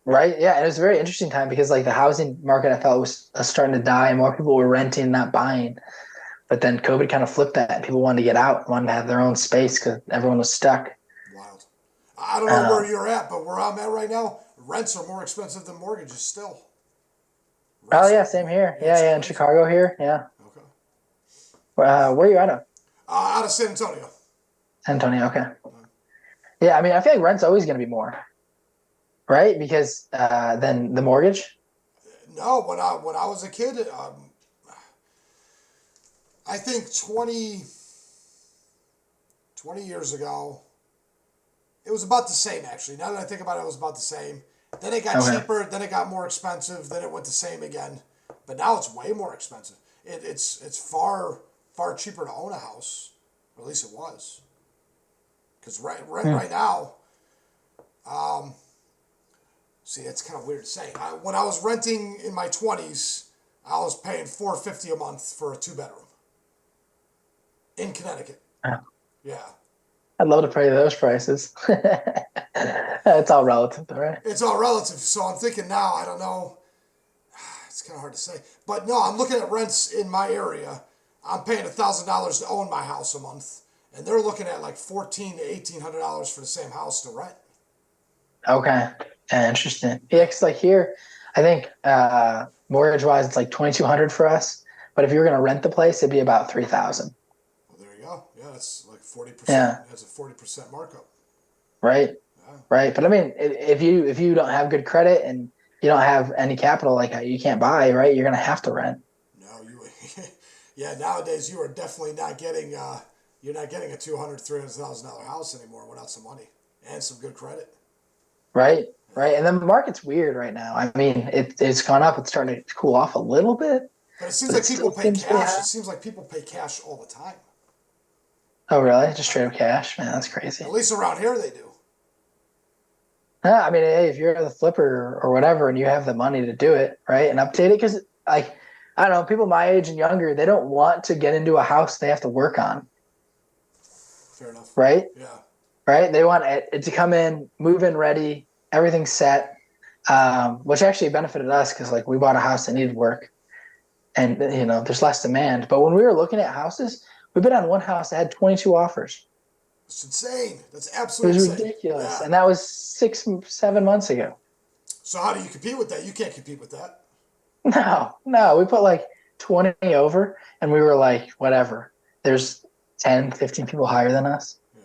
Right. Yeah. And it was a very interesting time because like the housing market, I felt was starting to die and more people were renting, not buying. But then COVID kind of flipped that. People wanted to get out, wanted to have their own space because everyone was stuck. Wild. I don't know where Um, you're at, but where I'm at right now, rents are more expensive than mortgages still. oh Rents, yeah, same here. yeah, Yeah, it's yeah, in crazy. Chicago here. Yeah. Okay. Where are you at? Out of San Antonio. San Antonio. Okay. Yeah, I mean, I feel like rent's always going to be more, right? Because than the mortgage. No, when I was a kid, I think 20 years ago, it was about the same actually. Now that I think about it, it was about the same. Then it got Okay. cheaper, then it got more expensive, then it went the same again. But now it's way more expensive. It's far cheaper to own a house, or at least it was. Because rent Hmm. right now, see, it's kind of weird to say. When I was renting in my 20s, I was paying $450 a month for a 2 bedroom in Connecticut. Yeah. Yeah, I'd love to pay those prices. It's all relative, though, right? it's all relative. So I'm thinking now. I don't know. It's kind of hard to say, but no, I'm looking at rents in my area. I'm paying $1,000 to own my house a month, and they're looking at like $1,400 to $1,800 for the same house to rent. Okay. Yeah, interesting. Yeah, because like here, I think mortgage wise, it's like 2,200 for us. But if you were going to rent the place, it'd be about 3,000. Well, there you go. Yeah, that's like 40%. Yeah. That's a 40% markup. Right. Yeah. Right. But I mean, if you don't have good credit and you don't have any capital, like you can't buy, right? You're going to have to rent. No, you. Yeah, nowadays you are definitely not getting. You're not getting a $200,000 $300,000 house anymore without some money and some good credit. Right. Yeah. Right. And the market's weird right now. I mean, it's gone up. It's starting to cool off a little bit, But it seems but it like people still pay seems pretty cash. It high. seems like people pay cash all the time. Oh, really? Just straight up cash? Man, that's At crazy. least around here they do. Yeah, I mean, hey, if you're the flipper or whatever and you have the money to do it, right, and update it, because like I don't know, people my age and younger, they don't want to get into a house they have to work on, Fair enough. right? Yeah. Right? They want it to come in, move in ready, everything's set, which actually benefited us because like we bought a house that needed work, and there's less demand. But when we were looking at houses, we bid on one house that had 22 offers. It's insane. That's It absolutely was insane. ridiculous, Yeah. and that was 6, 7 months ago. So how do you compete with that? You can't compete with that. No, no, we put like 20 over and we were like, whatever. There's 10, 15 people higher than us. Yeah.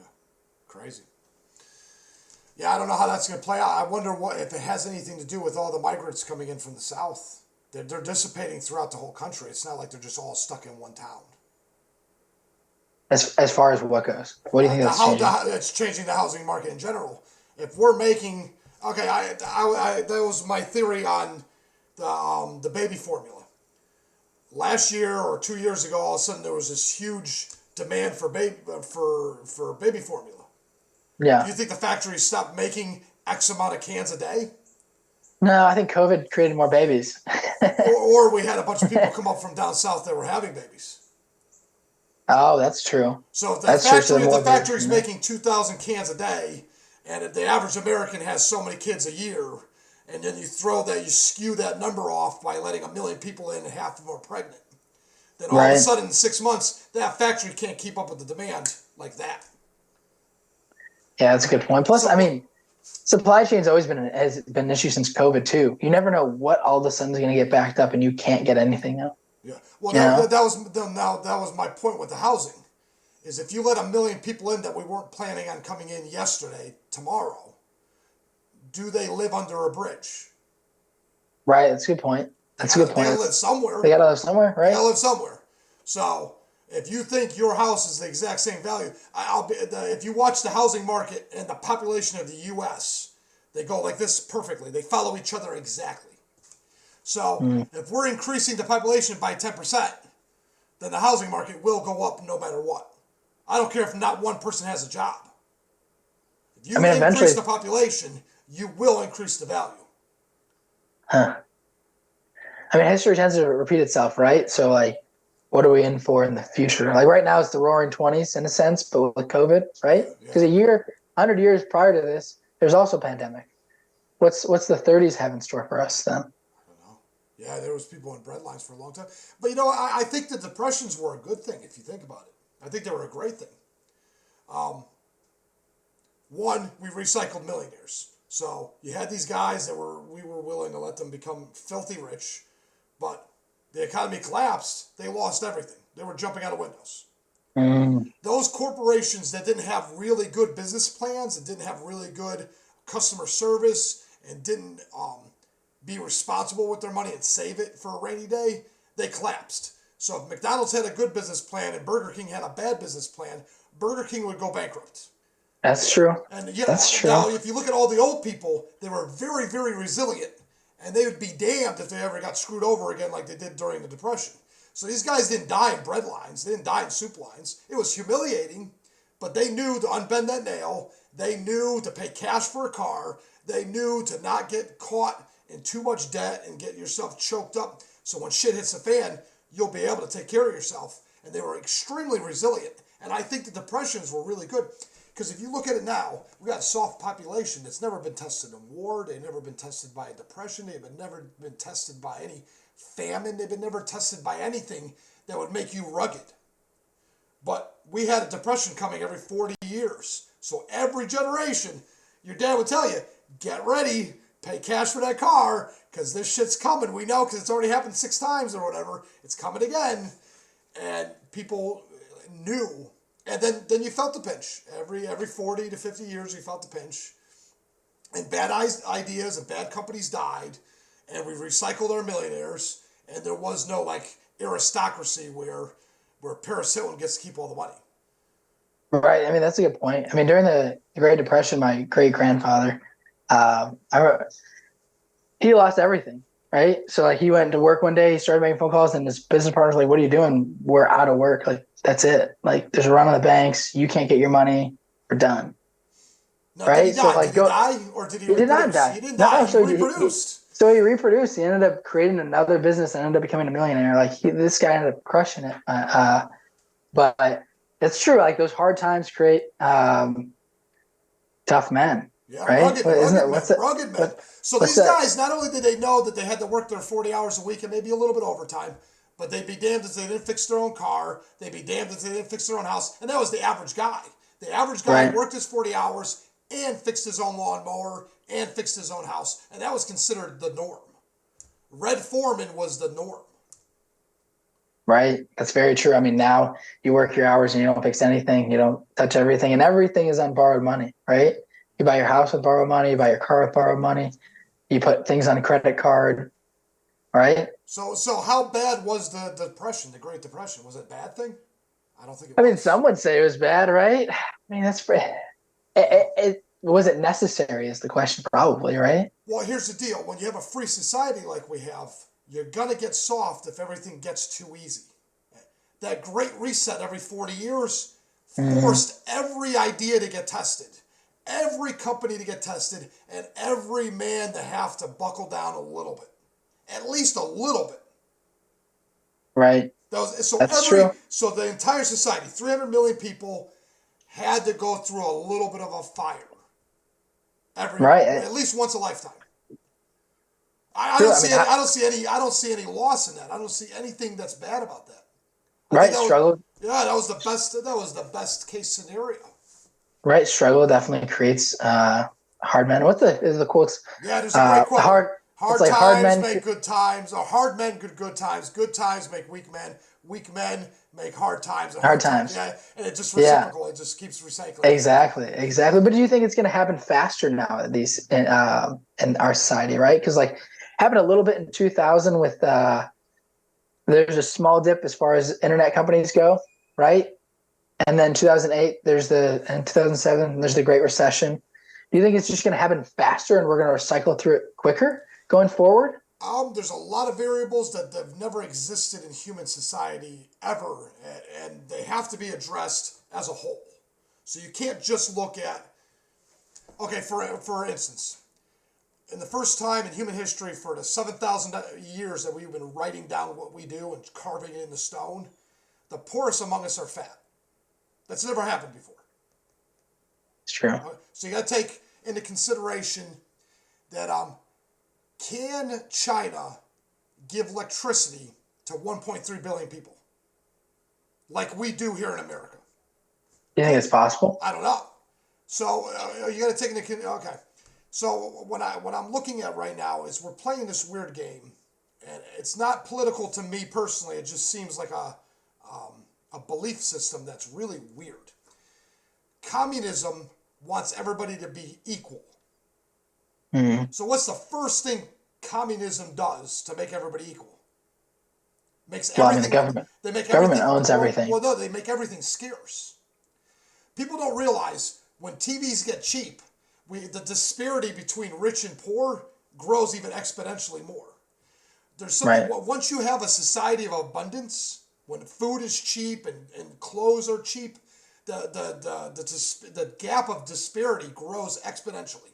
Crazy. Yeah, I don't know how that's going to play out. I wonder what if it has anything to do with all the migrants coming in from the south. They're dissipating throughout the whole country. It's not like they're just all stuck in one town. As far as what goes, what do you think The that's how changing? it's changing the housing market in general. If we're making okay, that was my theory on the baby formula. Last year or 2 years ago, all of a sudden there was this huge demand for baby formula. Do Yeah. you think the factories stopped making X amount of cans a day? No, I think COVID created more babies. Or we had a bunch of people come up from down south that were having babies. Oh, that's true. So if the That's true. So factory the if the more babies, factory's making 2,000 cans a day, and if the average American has so many kids a year, and then you skew that number off by letting 1 million people in and half of them are pregnant, then all of a right? sudden in 6 months that factory can't keep up with the demand like that. Yeah, that's a good point. Plus, So I what? mean, supply chain's always has been an issue since COVID too. You never know what all of a sudden is going to get backed up, and you can't get anything out. Yeah. Well, You know? that was my point with the housing. Is if you let 1 million people in that we weren't planning on coming in yesterday, tomorrow, do they live under a bridge? Right. That's a good point. That's a good They gotta point. live somewhere. They got to live somewhere, They right? gotta live somewhere. So if you think your house is the exact same value, if you watch the housing market and the population of the U.S., they go like this perfectly. They follow each other exactly. So Mm. if we're increasing the population by 10%, then the housing market will go up no matter what. I don't care if not one person has a job. If I you mean, increase eventually, the population, you will increase the value. huh? I mean, history tends to repeat itself, right? So, like, what are we in for in the future? Like right now, it's the Roaring Twenties in a sense, but with COVID, Yeah, right? yeah. Because a year, 100 years prior to this, there's also a pandemic. What's the 30s have in store for us then? I don't know. Yeah, there was people in bread lines for a long time. But you know, I think the depressions were a good thing if you think about it. I think they were a great thing. Um, One, we recycled millionaires. So you had these guys that we were willing to let them become filthy rich, but the economy collapsed. They lost everything. They were jumping out of windows. Mm, Those corporations that didn't have really good business plans and didn't have really good customer service and didn't be responsible with their money and save it for a rainy day, they collapsed. So if McDonald's had a good business plan and Burger King had a bad business plan, Burger King would go bankrupt. that's true. And yeah, That's true. now if you look at all the old people, they were very, very resilient. And they would be damned if they ever got screwed over again like they did during the Depression. So these guys didn't die in bread lines. They didn't die in soup lines. It was humiliating, but they knew to unbend that nail. They knew to pay cash for a car. They knew to not get caught in too much debt and get yourself choked up. So when shit hits the fan, you'll be able to take care of yourself. And they were extremely resilient. And I think the depressions were really good. Because if you look at it now, we got a soft population that's never been tested in war. They've never been tested by a depression. They've never been tested by any famine. They've been never tested by anything that would make you rugged. But we had a depression coming every 40 years. So every generation, your dad would tell you, get ready, pay cash for that car, because this shit's coming. We know because it's already happened 6 times or whatever. It's coming again. And people knew. And then you felt the pinch. Every 40 to 50 years, you felt the pinch. And bad ideas and bad companies died. And we recycled our millionaires. And there was no like aristocracy where Paris Hilton gets to keep all the money. Right. I mean, that's a good point. I mean, during the Great Depression, my great grandfather, he lost everything. Right. So like he went to work one day, he started making phone calls, and his business partner's like, "What are you doing? We're out of work. Like that's it. Like there's a run on the banks. You can't get your money. We're done." Now, did he Right. So die? like Did he die or did he he did not reproduce? die. He didn't die. No. He reproduced. So he reproduced. He ended up creating another business and ended up becoming a millionaire. Like this guy ended up crushing it. But it's true. Like those hard times create tough men. Yeah, Right? rugged Isn't it? men, rugged men. So What's these that? guys, not only did they know that they had to work their 40 hours a week and maybe a little bit overtime, but they'd be damned if they didn't fix their own car. They'd be damned if they didn't fix their own house. And that was the average guy. The average guy Right. worked his 40 hours and fixed his own lawnmower and fixed his own house. And that was considered the norm. Red Foreman was the norm. Right. That's very true. I mean, now you work your hours and you don't fix anything. You don't touch everything, and everything is on borrowed money. Right. You buy your house with borrowed money. You buy your car with borrowed money. You put things on a credit card. Right. So how bad was the Depression, the Great Depression? Was it a bad thing? I don't think it I was. mean, some would say it was bad, right? I mean, was it necessary is the question, probably, right? Well, here's the deal. When you have a free society like we have, you're going to get soft if everything gets too easy. That Great Reset every 40 years forced every idea to get tested, every company to get tested, and every man to have to buckle down a little bit, at least a little bit. Right. That's true. So the entire society, 300 million people, had to go through a little bit of a fire. Right. At least once a lifetime. I True. don't I see mean, any, I don't see any loss in that. I don't see anything that's bad about that. right. Struggle. That was the best. That was the best case scenario. Right. Struggle definitely creates hard men. Is the quotes? Yeah, there's a great quote. Hard Hard like times hard men make good times, or hard men good times. Good times make weak men. Weak men make hard times. And hard times. Yeah, and it's just reciprocal. Yeah. It just keeps recycling. Exactly. But do you think it's going to happen faster now? In our society, right? Because like happened a little bit in 2000 with there's a small dip as far as internet companies go, right? And then 2008, and 2007, there's the Great Recession. Do you think it's just going to happen faster and we're going to recycle through it quicker going forward? There's a lot of variables that have never existed in human society ever, and they have to be addressed as a whole. So you can't just look at, okay, for instance, in the first time in human history for the 7,000 years that we've been writing down what we do and carving it in the stone, the poorest among us are fat. That's never happened before. It's true. So you got to take into consideration that can China give electricity to 1.3 billion people like we do here in America? Do you think it's possible? I don't know. So you got to take into okay. So what I'm looking at right now is we're playing this weird game, and it's not political to me personally. It just seems like a belief system that's really weird. Communism wants everybody to be equal. Mm-hmm. So what's the first thing communism does to make everybody equal? Makes everything. The government. They make Government everything. owns everything. Well, no, they make everything scarce. People don't realize when TVs get cheap, the disparity between rich and poor grows even exponentially more. There's something, Right. once you have a society of abundance, when food is cheap and clothes are cheap, the gap of disparity grows exponentially.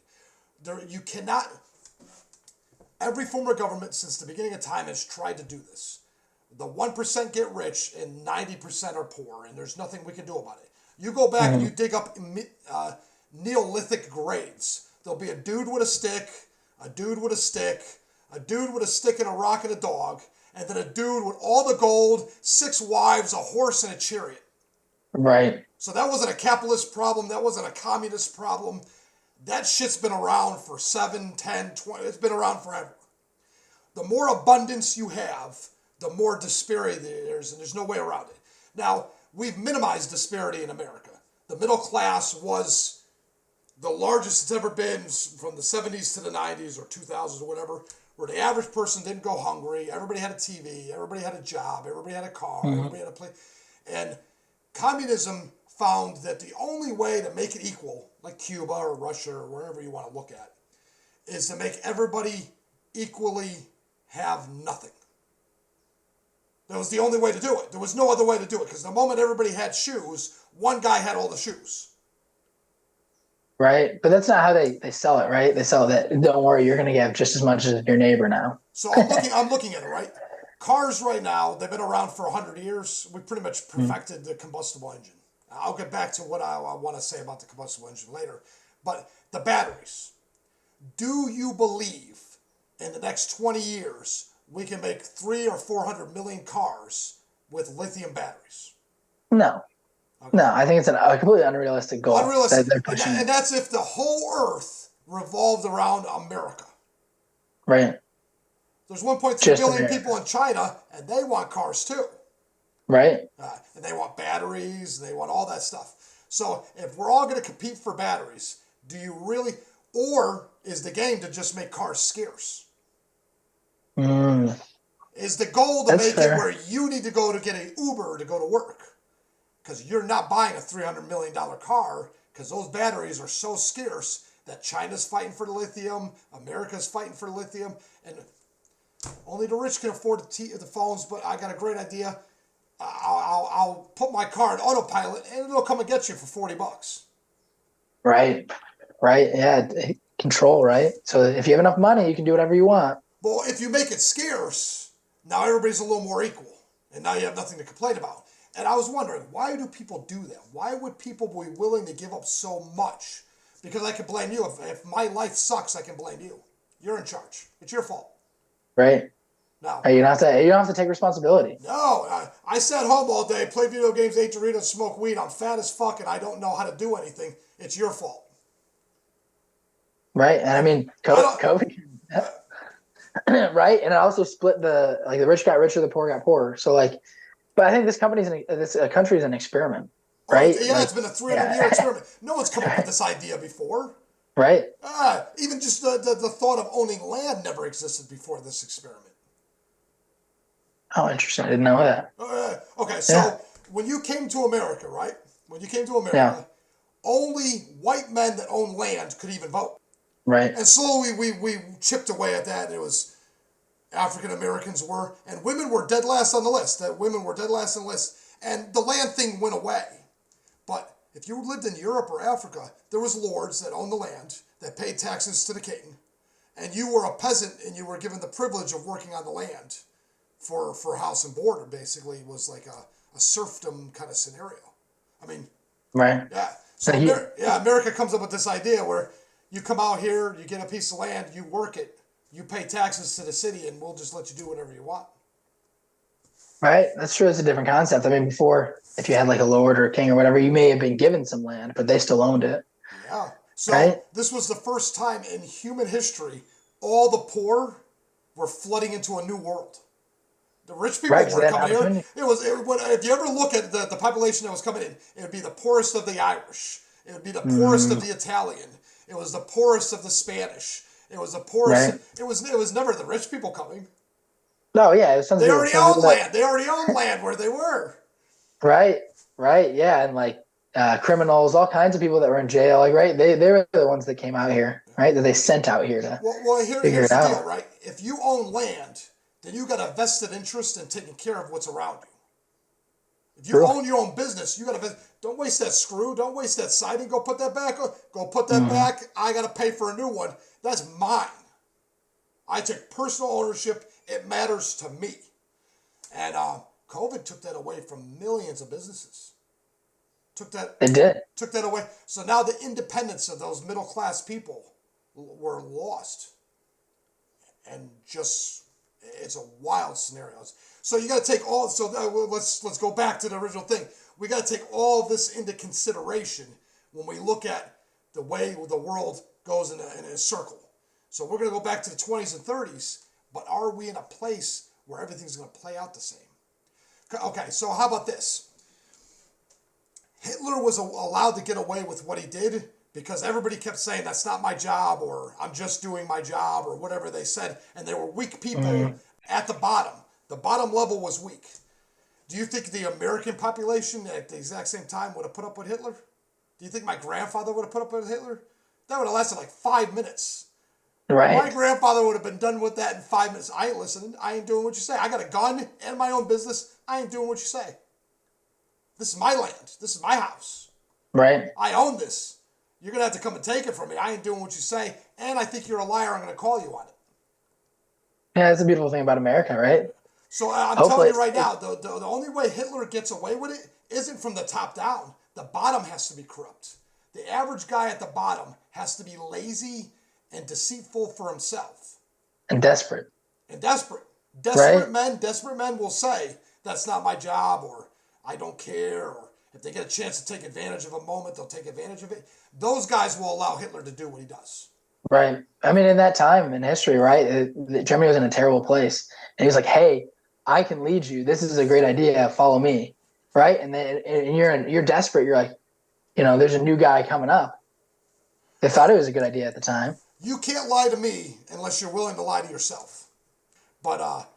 You cannot, every form of government since the beginning of time has tried to do this. The 1% get rich and 90% are poor, and there's nothing we can do about it. You go back and you dig up Neolithic graves. There'll be a dude with a stick, a dude with a stick, a dude with a stick and a rock and a dog, and then a dude with all the gold, 6 wives, a horse, and a chariot. Right. So that wasn't a capitalist problem. That wasn't a communist problem. That shit's been around for 7, 10, 20. It's been around forever. The more abundance you have, the more disparity there is, and there's no way around it. Now, we've minimized disparity in America. The middle class was the largest it's ever been from the 70s to the 90s or 2000s or whatever, where the average person didn't go hungry. Everybody had a TV. Everybody had a job. Everybody had a car. Everybody had a place. And communism found that the only way to make it equal, like Cuba or Russia or wherever you want to look at, is to make everybody equally have nothing. That was the only way to do it. There was no other way to do it, because the moment everybody had shoes, one guy had all the shoes. Right. But that's not how they sell it, right? They sell that, don't worry, you're going to have just as much as your neighbor now. So I'm looking at it, right? Cars right now, they've been around for 100 years. We pretty much perfected the combustible engine. I'll get back to what I want to say about the combustible engine later. But the batteries. Do you believe in the next 20 years we can make 300 or 400 million cars with lithium batteries? No. Okay. No, I think it's a completely unrealistic goal. Unrealistic. And that's if the whole Earth revolved around America. Right. There's 1.3 billion people in China, and they want cars too. Right. And they want batteries, and they want all that stuff. So if we're all going to compete for batteries, do you really, or is the game to just make cars scarce? Is the goal to make it where you need to go to get an Uber to go to work? Because you're not buying a $300 million car, because those batteries are so scarce that China's fighting for the lithium, America's fighting for the lithium, and only the rich can afford the phones. But I got a great idea. I'll put my car in autopilot, and it'll come and get you for $40. Right. Right. Yeah. Control. Right. So if you have enough money, you can do whatever you want. Well, if you make it scarce, now everybody's a little more equal, and now you have nothing to complain about. And I was wondering, why do people do that? Why would people be willing to give up so much? Because I can blame you. If my life sucks, I can blame you. You're in charge. It's your fault. Right. No. You don't have to take responsibility. No. I sat home all day, played video games, ate Doritos, smoked weed. I'm fat as fuck, and I don't know how to do anything. It's your fault. Right. And I mean, COVID right. And it also split the rich got richer, the poor got poorer. So but I think this country is an experiment, right? Yeah, it's been a 300-year experiment. No one's come up with this idea before. Right. Even just the thought of owning land never existed before this experiment. Oh, interesting. I didn't know that. Okay, so when you came to America, right? When you came to America, only white men that owned land could even vote. Right. And slowly we chipped away at that, and it was African Americans were, and women were dead last on the list. And the land thing went away. But if you lived in Europe or Africa, there was lords that owned the land, that paid taxes to the king, and you were a peasant, and you were given the privilege of working on the land for house and board. Basically, it was like a serfdom kind of scenario. I mean, right. Yeah. So America comes up with this idea where you come out here, you get a piece of land, you work it, you pay taxes to the city, and we'll just let you do whatever you want. Right. That's true. It's a different concept. I mean, before, if you had like a lord or a king or whatever, you may have been given some land, but they still owned it. Yeah. Right. So this was the first time in human history all the poor were flooding into a new world. The rich people Right. Because they weren't had an coming here. opportunity. If you ever look at the population that was coming in, it would be the poorest of the Irish. It would be the poorest of Mm, the Italian. It was the poorest of the Spanish. It was the poorest. right. It was never the rich people coming. No, yeah. It sounds They good. already Some people own that, land. They already own land where they were. right. Right. Yeah. And like criminals, all kinds of people that were in jail. Like, right. They were the ones that came out here, right? That they sent out here to Well, figure here's it the deal, out. right? If you own land, then you got a vested interest in taking care of what's around you. If you True. own your own business, you got to. Don't waste that screw. Don't waste that siding. Go put that back. Go put that Hmm. back. I got to pay for a new one. That's mine. I take personal ownership. It matters to me. And COVID took that away from millions of businesses. Took that It did. took that away. So now the independence of those middle class people were lost, and just it's a wild scenario. So you got to take all. So let's go back to the original thing. We got to take all this into consideration when we look at the way the world goes in a circle. So we're going to go back to the 20s and 30s, but are we in a place where everything's going to play out the same? Okay, so how about this? Hitler was allowed to get away with what he did because everybody kept saying, that's not my job, or I'm just doing my job, or whatever they said. And there were weak people at the bottom. The bottom level was weak. Do you think the American population at the exact same time would have put up with Hitler? Do you think my grandfather would have put up with Hitler? That would have lasted like 5 minutes. My Right. grandfather would have been done with that in 5 minutes. I ain't listening. I ain't doing what you say. I got a gun and my own business. I ain't doing what you say. This is my land. This is my house. Right. I own this. You're going to have to come and take it from me. I ain't doing what you say. And I think you're a liar. I'm going to call you on it. Yeah. That's the beautiful thing about America, right? So I'm telling Hopefully, you right now, the only way Hitler gets away with it isn't from the top down. The bottom has to be corrupt. The average guy at the bottom has to be lazy and deceitful for himself. and desperate, And desperate. right? Desperate men will say, that's not my job, or I don't care, or if they get a chance to take advantage of a moment, they'll take advantage of it. Those guys will allow Hitler to do what he does. Right. I mean, in that time in history, right, Germany was in a terrible place, and he was like, "Hey, I can lead you. This is a great idea. Follow me." Right. And then and you're desperate. You're like, there's a new guy coming up. They thought it was a good idea at the time. You can't lie to me unless you're willing to lie to yourself. But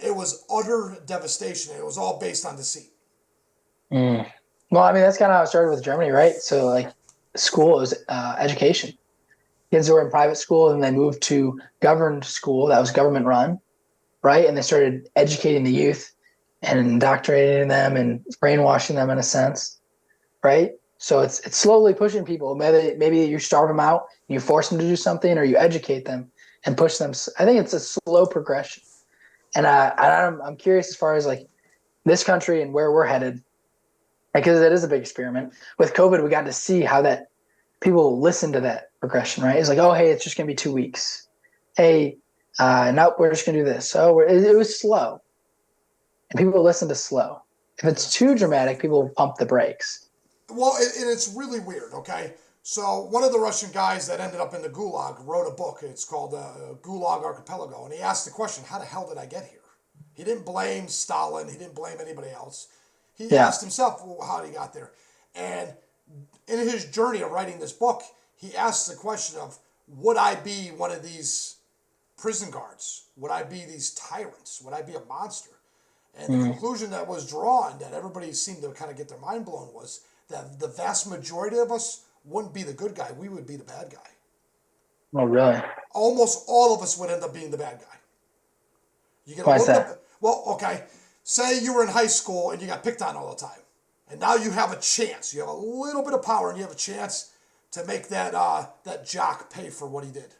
it was utter devastation. It was all based on deceit. Mm. Well, I mean, that's kind of how it started with Germany, right? So, like, school was education. Kids were in private school, and they moved to governed school that was government run, right? And they started educating the youth and indoctrinating them and brainwashing them in a sense, right? So it's slowly pushing people. Maybe you starve them out, and you force them to do something, or you educate them and push them. I think it's a slow progression, and I'm curious as far as like this country and where we're headed, because it is a big experiment. With COVID, we got to see how that people listen to that progression, right? It's like, oh, hey, it's just gonna be 2 weeks. Hey, now we're just gonna do this. So it was slow, and people listen to slow. If it's too dramatic, people will pump the brakes. Well, and it's really weird, okay? So one of the Russian guys that ended up in the Gulag wrote a book. It's called Gulag Archipelago. And he asked the question, how the hell did I get here? He didn't blame Stalin. He didn't blame anybody else. He Yeah. asked himself how he got there. And in his journey of writing this book, he asked the question of, would I be one of these prison guards? Would I be these tyrants? Would I be a monster? And the conclusion that was drawn, that everybody seemed to kind of get their mind blown, was that the vast majority of us wouldn't be the good guy. We would be the bad guy. Oh, really? Almost all of us would end up being the bad guy. You get a Why is little that? bit. Well, okay. Say you were in high school and you got picked on all the time, and now you have a chance. You have a little bit of power, and you have a chance to make that jock pay for what he did.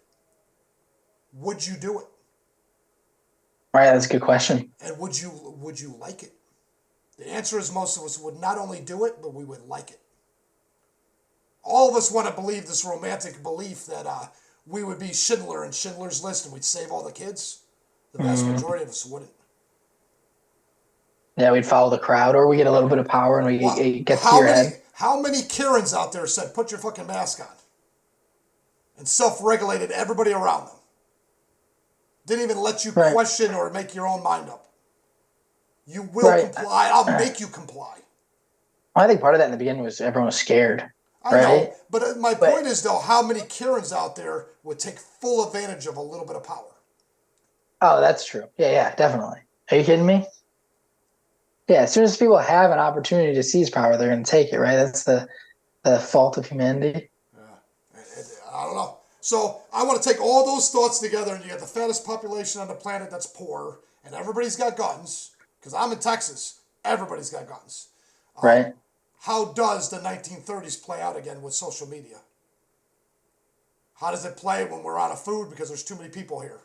Would you do it? All right, that's a good question. And would you like it? The answer is most of us would not only do it, but we would like it. All of us want to believe this romantic belief that we would be Schindler in Schindler's List and we'd save all the kids. The vast Mm. majority of us wouldn't. Yeah, we'd follow the crowd, or we get a little bit of power and What? it gets to your head. How many Karens out there said put your fucking mask on and self-regulated everybody around them? Didn't even let you Right. question or make your own mind up. You will Right. comply. I'll make you comply. I think part of that in the beginning was everyone was scared, I right? know, but my But point is though, how many Karens out there would take full advantage of a little bit of power? oh, that's true. Yeah, yeah, definitely. Are you kidding me? Yeah, as soon as people have an opportunity to seize power, they're going to take it, right? That's the fault of humanity. Yeah. I don't know. So I want to take all those thoughts together, and you got the fattest population on the planet that's poor, and everybody's got guns. Because I'm in Texas, everybody's got guns. Right. How does the 1930s play out again with social media? How does it play when we're out of food because there's too many people here?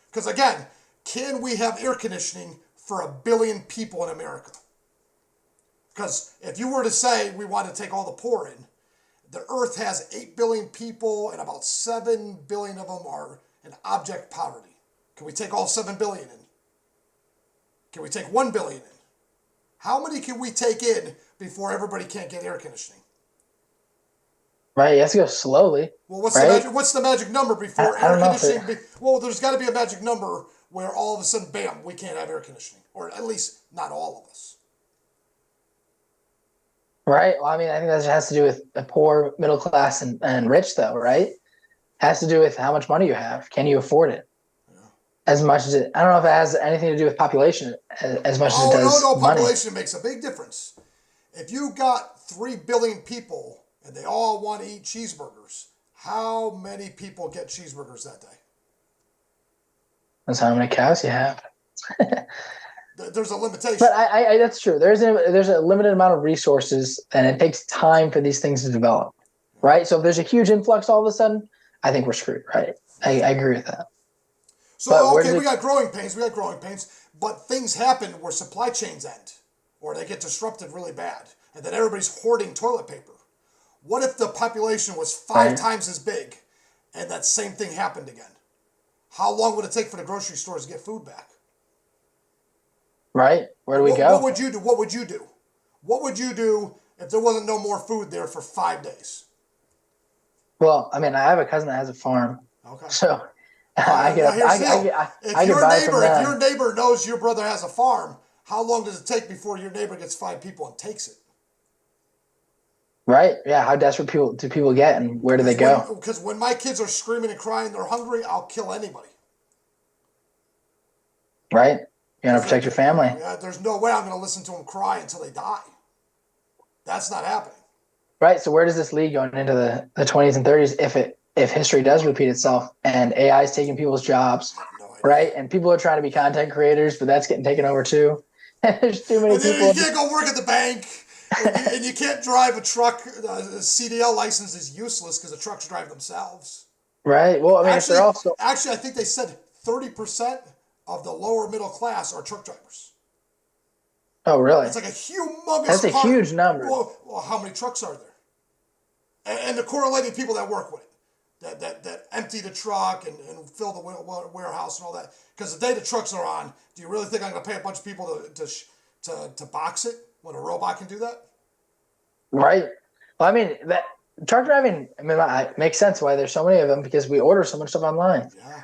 Because again, can we have air conditioning for 1 billion people in America? Because if you were to say we want to take all the poor in, the earth has 8 billion people and about 7 billion of them are in abject poverty. Can we take all 7 billion in? Can we take 1 billion in? How many can we take in before everybody can't get air conditioning? Right. You have to go slowly. Well, Right. what's the magic number before I air don't know if conditioning? Well, there's got to be a magic number where all of a sudden, bam, we can't have air conditioning, or at least not all of us. Right. Well, I mean, I think that has to do with the poor, middle class, and rich, though, right? Has to do with how much money you have. Can you afford it? Yeah. As much as it, I don't know if it has anything to do with population as much as it does No, money. population makes a big difference. If you got 3 billion people and they all want to eat cheeseburgers, how many people get cheeseburgers that day? That's how many cows you have. There's a limitation. But I that's true. There's a limited amount of resources, and it takes time for these things to develop, right? So if there's a huge influx all of a sudden, I think we're screwed, right? I agree with that. So, okay, we got growing pains, but things happen where supply chains end or they get disrupted really bad, and then everybody's hoarding toilet paper. What if the population was 5 times as big and that same thing happened again? How long would it take for the grocery stores to get food back? Right? Where do we go? What would you do? What would you do? What would you do if there wasn't no more food there for 5 days? Well, I mean, I have a cousin that has a farm, Okay. so If your them. neighbor knows your brother has a farm, how long does it take before your neighbor gets 5 people and takes it? Right? Yeah. How desperate do people get, and where do they go? Because when my kids are screaming and crying, they're hungry, I'll kill anybody. Right? You want to protect your family. Yeah, there's no way I'm going to listen to them cry until they die. That's not happening. Right. So where does this lead going into the 20s and 30s if history does repeat itself and AI is taking people's jobs, right? And people are trying to be content creators, but that's getting taken over too. There's too many people. You can't go work at the bank, and you can't drive a truck. A CDL license is useless because the trucks drive themselves. Right. Well, I mean, actually, they're also I think they said 30% of the lower middle class are truck drivers. Oh, really? It's like a humongous. That's a huge number. Well, how many trucks are there? And the correlating people that work with it, that empty the truck and fill the warehouse and all that. Because the day the trucks are on, do you really think I'm going to pay a bunch of people to box it when a robot can do that? Right. Well, I mean, that truck driving, I mean, it makes sense why there's so many of them because we order so much stuff online. Yeah.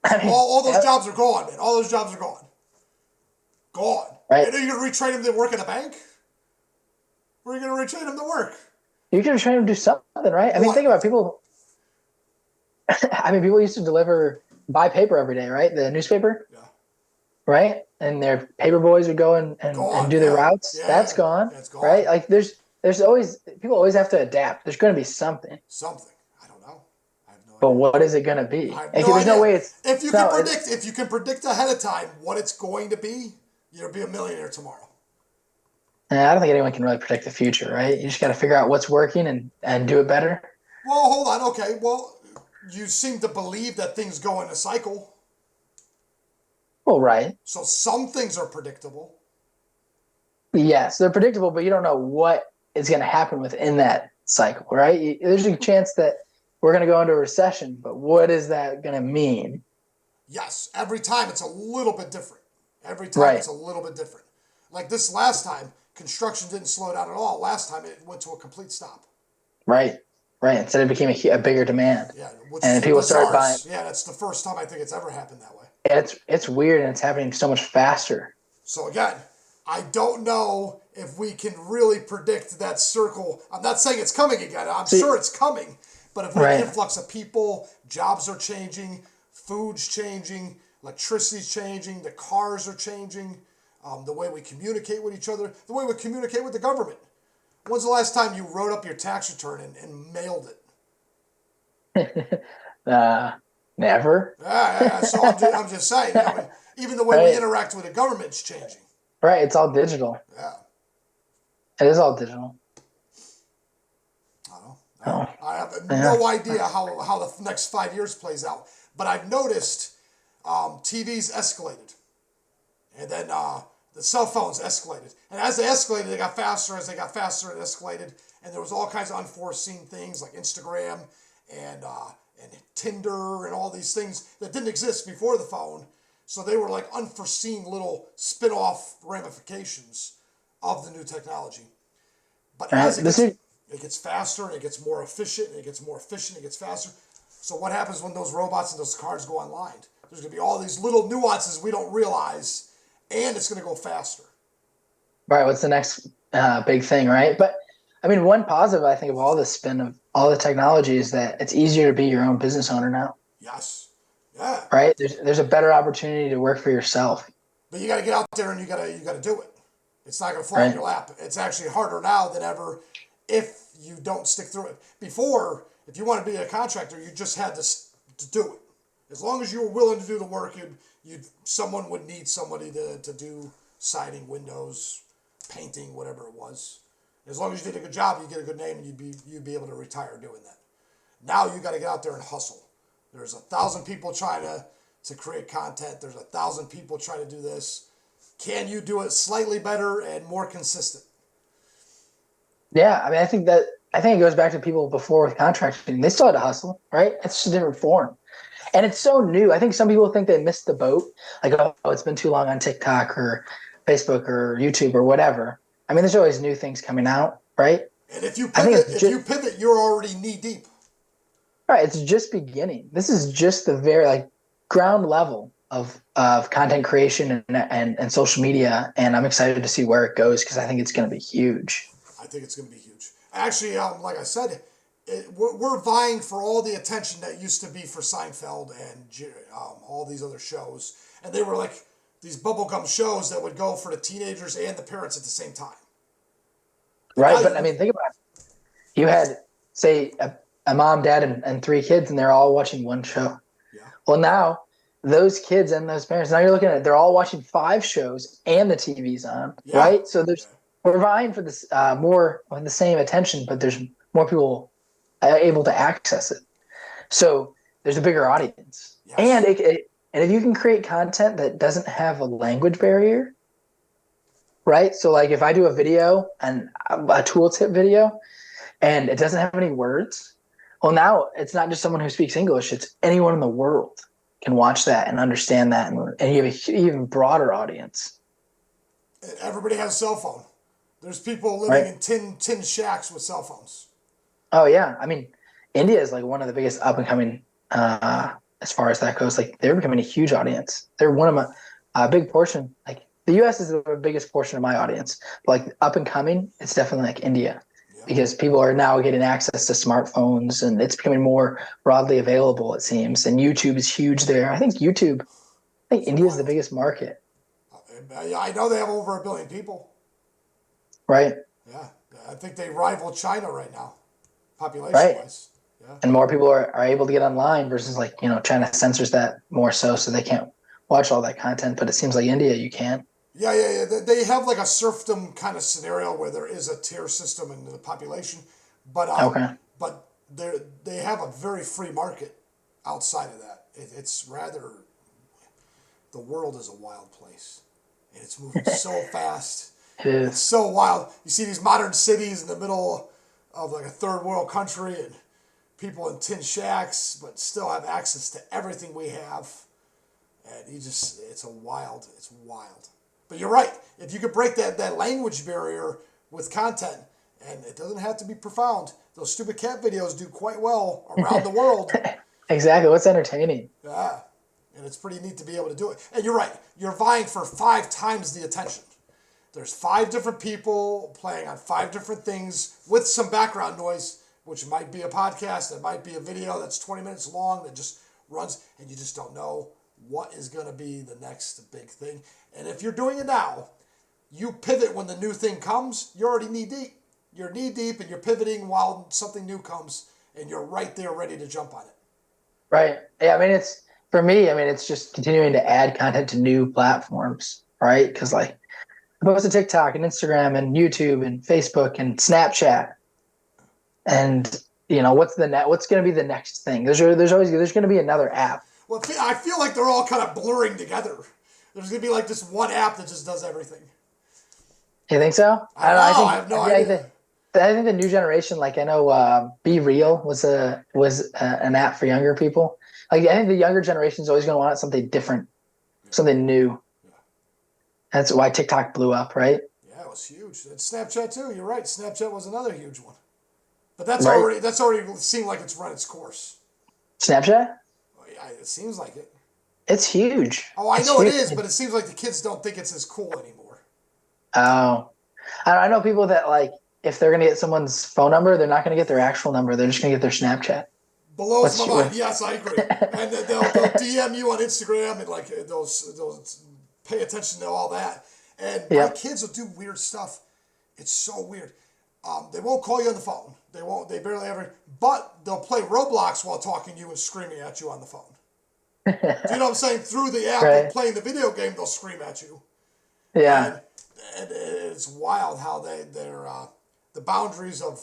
I mean, all those jobs are gone, man. All those jobs are gone. Gone. Right. And are you going to retrain them to work at a bank? Where are you going to retrain them to work? You can train them to do something, right? I mean, think about people. I mean, people used to buy paper every day, right? The newspaper. Yeah. Right? And their paper boys would go and do their routes. Yeah, that's gone. That's gone. Right? Like there's always people always have to adapt. There's going to be something. Something. I don't know. I have no idea. But what is it going to be? There's no way if you can predict ahead of time what it's going to be, you'll be a millionaire tomorrow. I don't think anyone can really predict the future, right? You just got to figure out what's working and do it better. Well, hold on. Okay. Well, you seem to believe that things go in a cycle. Well, right. So some things are predictable. Yes, they're predictable, but you don't know what is going to happen within that cycle, right? There's a chance that we're going to go into a recession, but what is that going to mean? Yes, every time it's a little bit different. Every time Right, it's a little bit different. Like this last time, construction didn't slow down at all. Last time it went to a complete stop. right, right. Instead, it became a bigger demand, Yeah, which is and people started bizarre. buying. Yeah, that's the first time I think it's ever happened that way. It's weird, and it's happening so much faster. So again, I don't know if we can really predict that circle. I'm not saying it's coming again. I'm See, sure it's coming. But if we have an right, influx of people, jobs are changing, food's changing, electricity's changing, the cars are changing, the way we communicate with each other, the way we communicate with the government. When's the last time you wrote up your tax return and mailed it? uh, never. Yeah. So I'm just saying, even the way we Right, interact with the government's changing. right. It's all digital. Yeah. It is all digital. I don't know. Oh, I have yeah. no idea how the next 5 years plays out. But I've noticed TVs escalated. And then the cell phones escalated. And as they escalated, they got faster. As they got faster, it escalated. And there was all kinds of unforeseen things like Instagram and Tinder and all these things that didn't exist before the phone. So they were like unforeseen little spin-off ramifications of the new technology. But Right. as This is it gets faster and it gets more efficient and it gets more efficient, it gets faster. So what happens when those robots and those cars go online? There's going to be all these little nuances we don't realize, and it's going to go faster. right. What's the next big thing, right? But I mean, one positive I think of all this spin of all the technology is that it's easier to be your own business owner now, Yes. Yeah. right? There's a better opportunity to work for yourself, But you got to get out there and you got to do it. It's not going to fall in right? your lap. It's actually harder now than ever if you don't stick through it. Before, if you want to be a contractor, you just had to do it. As long as you were willing to do the work, someone would need somebody to do siding, windows, painting, whatever it was. As long as you did a good job, you get a good name, and you'd be able to retire doing that. Now you got to get out there and hustle. There's 1,000 people trying to create content. There's 1,000 people trying to do this. Can you do it slightly better and more consistent? Yeah, I mean, I think it goes back to people before with contracting. They still had to hustle, right? It's just a different form. And it's so new. I think some people think they missed the boat. Like, oh, it's been too long on TikTok or Facebook or YouTube or whatever. I mean, there's always new things coming out, right? And if you I think pivot, it's if just you pivot, you're already knee deep. right. It's just beginning. This is just the very like ground level of content creation and social media. And I'm excited to see where it goes because I think it's going to be huge. I think it's going to be huge. Actually, like I said, we're vying for all the attention that used to be for Seinfeld and all these other shows. And they were like these bubblegum shows that would go for the teenagers and the parents at the same time. Right. But I mean, think about it. You had, say, a mom, dad, and three kids, and they're all watching one show. Yeah. Well, now those kids and those parents, now you're looking at they're all watching 5 shows and the TV's on, Yeah. right? So there's we're vying for this more with the same attention, but there's more people able to access it. So there's a bigger audience, Yes. And if you can create content that doesn't have a language barrier, right? So like if I do a video and a tooltip video and it doesn't have any words, well, now it's not just someone who speaks English, it's anyone in the world can watch that and understand that. And you have an even broader audience. Everybody has a cell phone. There's people living Right. in tin shacks with cell phones. Oh, yeah. I mean, India is like one of the biggest up and coming as far as that goes. Like they're becoming a huge audience. They're one of my big portion. Like the U.S. is the biggest portion of my audience. But like up and coming, it's definitely like India. Yeah. Because people are now getting access to smartphones and it's becoming more broadly available, it seems. And YouTube is huge there. I think India is the biggest market, I know they have over 1 billion people. right? Yeah. I think they rival China right now, population Right. wise. Yeah. And more people are able to get online versus like, China censors that more so they can't watch all that content. But it seems like India, you can. Yeah. They have like a serfdom kind of scenario where there is a tier system in the population, but Okay. but they have a very free market outside of that. It's rather the world is a wild place, and it's moving so fast. It It's is. so wild. You see these modern cities in the middle of like a third world country, and people in tin shacks, but still have access to everything we have. And it's wild. But you're right. If you could break that language barrier with content, and it doesn't have to be profound, those stupid cat videos do quite well around the world. Exactly. What's entertaining? Yeah. And it's pretty neat to be able to do it. And you're right. You're vying for 5 times the attention. There's 5 different people playing on 5 different things with some background noise, which might be a podcast, it might be a video that's 20 minutes long that just runs, and you just don't know what is going to be the next big thing. And if you're doing it now, you pivot when the new thing comes, you're already knee deep. You're knee deep and you're pivoting while something new comes, and you're right there ready to jump on it. Right. Yeah. I mean, it's for me. I mean, it's just continuing to add content to new platforms, right? Because like I post to TikTok and Instagram and YouTube and Facebook and Snapchat, and what's going to be the next thing? There's going to be another app. Well, I feel like they're all kind of blurring together. There's going to be like this one app that just does everything. You think so? I don't know. I have no idea. I think the new generation, like I know, Be Real was an app for younger people. Like I think the younger generation is always going to want something different, something new. Yeah. That's why TikTok blew up, right? Yeah, it was huge. And Snapchat too. You're right. Snapchat was another huge one. But that's Right. already seemed like it's run its course. Snapchat? Well, yeah, it seems like it. It's huge. Oh, I It's know it huge. is, but it seems like the kids don't think it's as cool anymore. Oh, I know people that like if they're gonna get someone's phone number, they're not gonna get their actual number. They're just gonna get their Snapchat. Blows my mind. Yes, I agree. And they'll DM you on Instagram and like those pay attention to all that. And my kids will do weird stuff. It's so weird. They won't call you on the phone. They won't. They barely ever. But they'll play Roblox while talking to you and screaming at you on the phone. Do you know what I'm saying? Through the app of playing the video game, they'll scream at you. Yeah. And it's wild how they're the boundaries of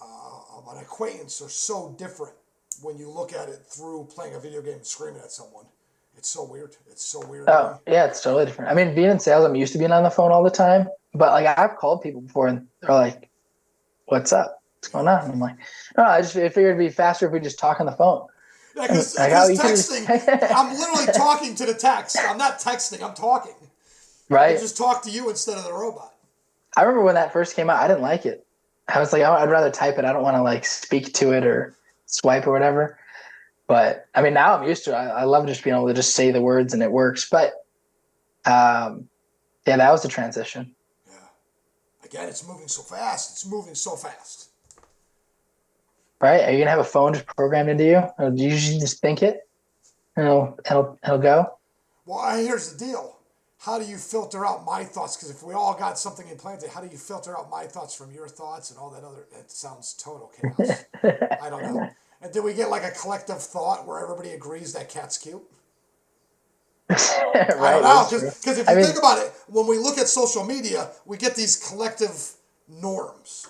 an acquaintance are so different when you look at it through playing a video game and screaming at someone. It's so weird. It's so weird. Oh, yeah, it's totally different. I mean, being in sales, I'm used to being on the phone all the time. But like I've called people before and they're like, "What's up? What's going on?" And I'm like, "No, I figured it'd be faster if we just talk on the phone." Yeah, because texting, I'm literally talking to the text. I'm not texting, I'm talking. Right. I just talk to you instead of the robot. I remember when that first came out, I didn't like it. I was like, I'd rather type it. I don't want to like speak to it or swipe or whatever. But I mean, now I'm used to it. I love just being able to just say the words and it works. But yeah, that was the transition. Yeah. Again, it's moving so fast. It's moving so fast. Right? Are you gonna have a phone just programmed into you, or do you just think it, and it'll go? Well, here's the deal. How do you filter out my thoughts? Because if we all got something implanted, how do you filter out my thoughts from your thoughts and all that other? It sounds total chaos. I don't know. And did we get like a collective thought where everybody agrees that cat's cute? Right, I don't know. Because if you think about it, when we look at social media, we get these collective norms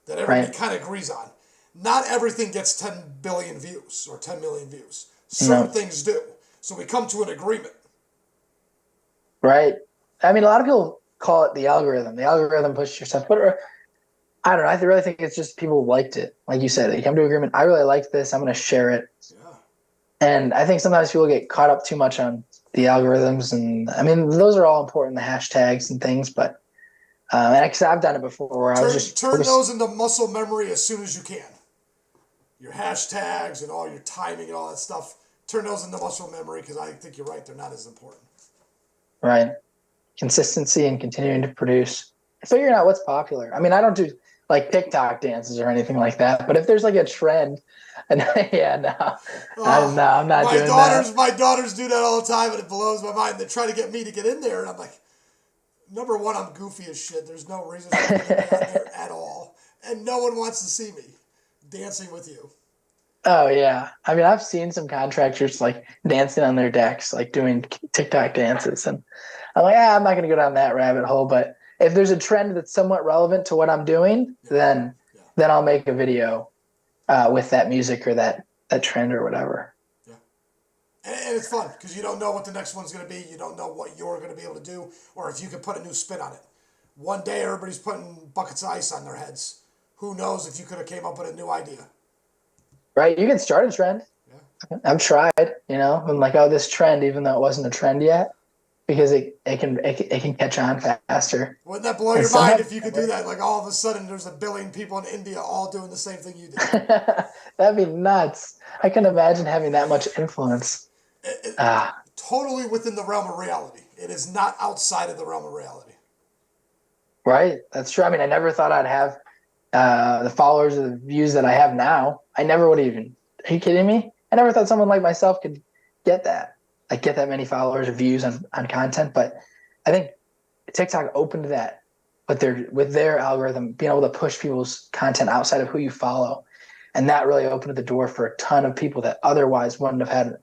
that everybody kind of agrees on. Not everything gets 10 billion views or 10 million views. Certain things do. So we come to an agreement. Right. I mean, a lot of people call it the algorithm. The algorithm pushes your stuff. But I don't know. I really think it's just people liked it. Like you said, they come to an agreement. I really like this. I'm going to share it. Yeah. And I think sometimes people get caught up too much on the algorithms. And I mean, those are all important, the hashtags and things. But and I've done it before where I was just turn those into muscle memory as soon as you can. Your hashtags and all your timing and all that stuff, turn those into muscle memory because I think you're right. They're not as important. Right. Consistency and continuing to produce. Figuring out what's popular. I mean, I don't do like TikTok dances or anything like that, but if there's like a trend, and I'm not doing that. My daughters do that all the time, and it blows my mind. They try to get me to get in there, and I'm like, number one, I'm goofy as shit. There's no reason for me to be on there at all, and no one wants to see me dancing with you. Oh yeah, I mean, I've seen some contractors like dancing on their decks, like doing TikTok dances, and I'm like, I'm not going to go down that rabbit hole. But if there's a trend that's somewhat relevant to what I'm doing, then I'll make a video with that music or that trend or whatever. Yeah, and it's fun because you don't know what the next one's going to be. You don't know what you're going to be able to do, or if you can put a new spin on it. one day everybody's putting buckets of ice on their heads. Who knows if you could have came up with a new idea? Right. You can start a trend. Yeah. I've tried, I'm like, oh, this trend, even though it wasn't a trend yet, because it can catch on faster. Wouldn't that blow And your mind sometimes if you could do that? Like all of a sudden there's a billion people in India all doing the same thing you did. that'd be nuts. I can imagine having that much influence. Totally within the realm of reality. It is not outside of the realm of reality. Right. That's true. I mean, I never thought I'd have the followers or the views that I have now. I never would even. Are you kidding me? I never thought someone like myself could get that. Like get that many followers or views on content. But I think TikTok opened that with their algorithm, being able to push people's content outside of who you follow. And that really opened the door for a ton of people that otherwise wouldn't have had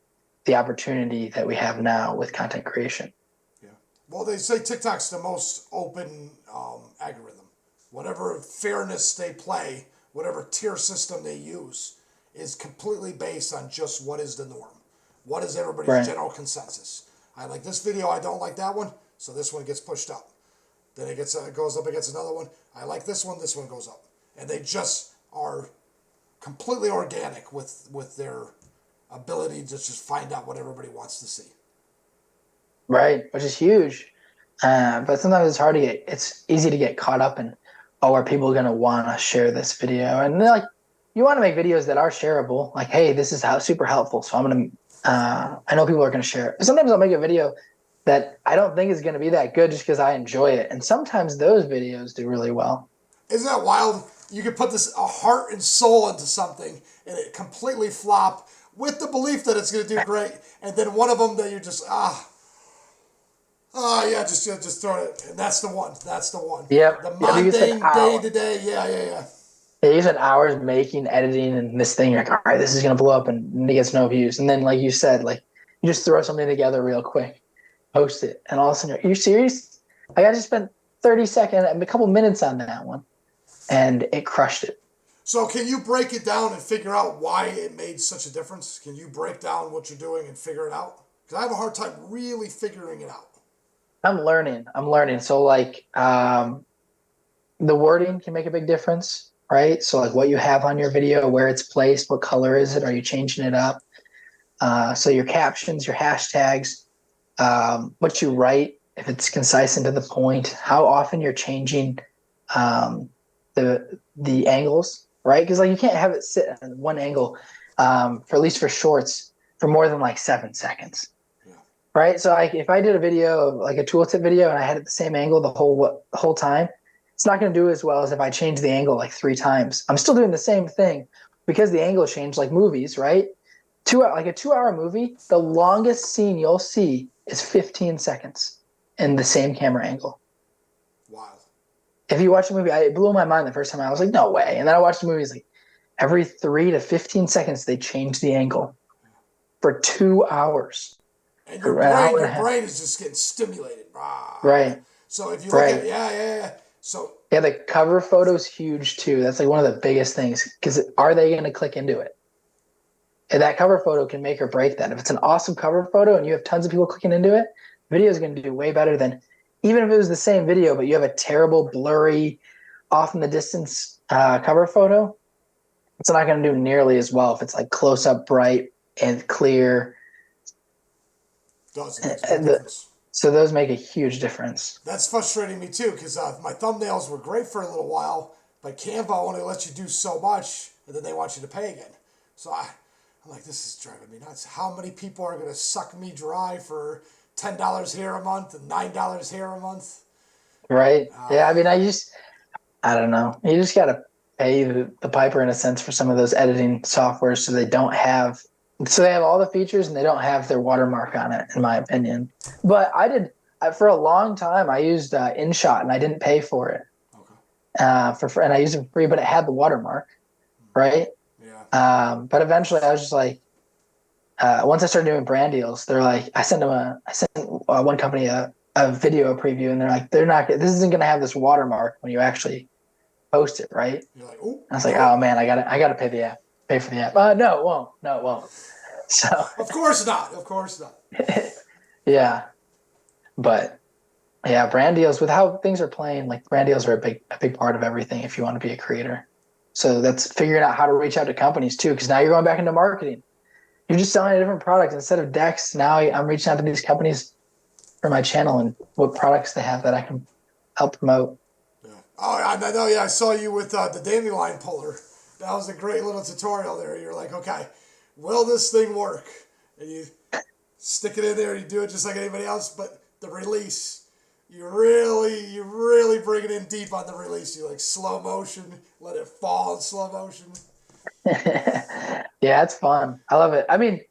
the opportunity that we have now with content creation. Yeah. Well, they say TikTok's the most open algorithm. Whatever fairness they play, whatever tier system they use, is completely based on just what is the norm. What is everybody's general consensus? I like this video, I don't like that one, so this one gets pushed up. Then it goes up against another one. I like this one goes up. And they just are completely organic with their ability to just find out what everybody wants to see. Right, which is huge. But sometimes it's easy to get caught up in, oh, are people going to want to share this video? And they're like, you want to make videos that are shareable. Like, hey, this is super helpful. So I know people are going to share it. But sometimes I'll make a video that I don't think is going to be that good just because I enjoy it. And sometimes those videos do really well. Isn't that wild? You can put a heart and soul into something and it completely flop with the belief that it's going to do great. And then one of them that you're just, yeah, just throw it. And that's the one. That's the one. Yep. The mundane, day to day. Yeah. You spend hours making, editing, and this thing. You're like, all right, this is going to blow up, and it gets no views. And then, like you said, like you just throw something together real quick, post it, and all of a sudden, are you serious? Like I just spent 30 seconds, a couple minutes on that one, and it crushed it. So can you break it down and figure out why it made such a difference? Can you break down what you're doing and figure it out? Because I have a hard time really figuring it out. I'm learning. So like the wording can make a big difference, right? So like what you have on your video, where it's placed, what color is it? Are you changing it up? So your captions, your hashtags, what you write, if it's concise and to the point, how often you're changing the angles, right? Because like you can't have it sit at one angle for at least for shorts for more than like 7 seconds. Right. So if I did a video of like a tooltip video and I had it the same angle the whole time, it's not going to do as well as if I change the angle like 3 times. I'm still doing the same thing because the angle changed, like movies, right? Like a 2-hour movie, the longest scene you'll see is 15 seconds in the same camera angle. Wow. If you watch a movie, it blew my mind the first time. I was like, no way. And then I watched the movies like every 3 to 15 seconds, they change the angle for 2 hours. And your brain is just getting stimulated. Right. So if you look at yeah. So yeah, the cover photo is huge too. That's like one of the biggest things because are they going to click into it? And that cover photo can make or break that. If it's an awesome cover photo and you have tons of people clicking into it, the video is going to do way better than even if it was the same video, but you have a terrible, blurry, off in the distance cover photo. It's not going to do nearly as well if it's like close up, bright and clear. So those make a huge difference. That's frustrating me too because my thumbnails were great for a little while, but Canva only lets you do so much, and then they want you to pay again. So I'm like, this is driving me nuts. How many people are going to suck me dry for $10 here a month and $9 here a month? Right. Yeah. I mean, I don't know. You just got to pay the piper in a sense for some of those editing softwares so they have all the features and they don't have their watermark on it, in my opinion. But for a long time, I used InShot and I didn't pay for it. Okay. And I used it for free, but it had the watermark, right? Yeah. But eventually I was just like, once I started doing brand deals, they're like, I sent one company a video preview and they're like, this isn't going to have this watermark when you actually post it, right? You're like, ooh, I was like, oh man, I gotta pay for the app. No, it won't. So of course not. Yeah, but Yeah, brand deals with how things are playing, like brand deals are a big part of everything if you want to be a creator. So that's figuring out how to reach out to companies too, because now you're going back into marketing. You're just selling a different product instead of decks. Now I'm reaching out to these companies for my channel and what products they have that I can help promote. Yeah. Oh, I know. Yeah, I saw you with the dandelion puller. That was a great little tutorial there. You're like, okay, will this thing work? And you stick it in there. You do it just like anybody else, but the release, you really bring it in deep on the release. You like slow motion, let it fall in slow motion. Yeah, it's fun. I love it. I mean,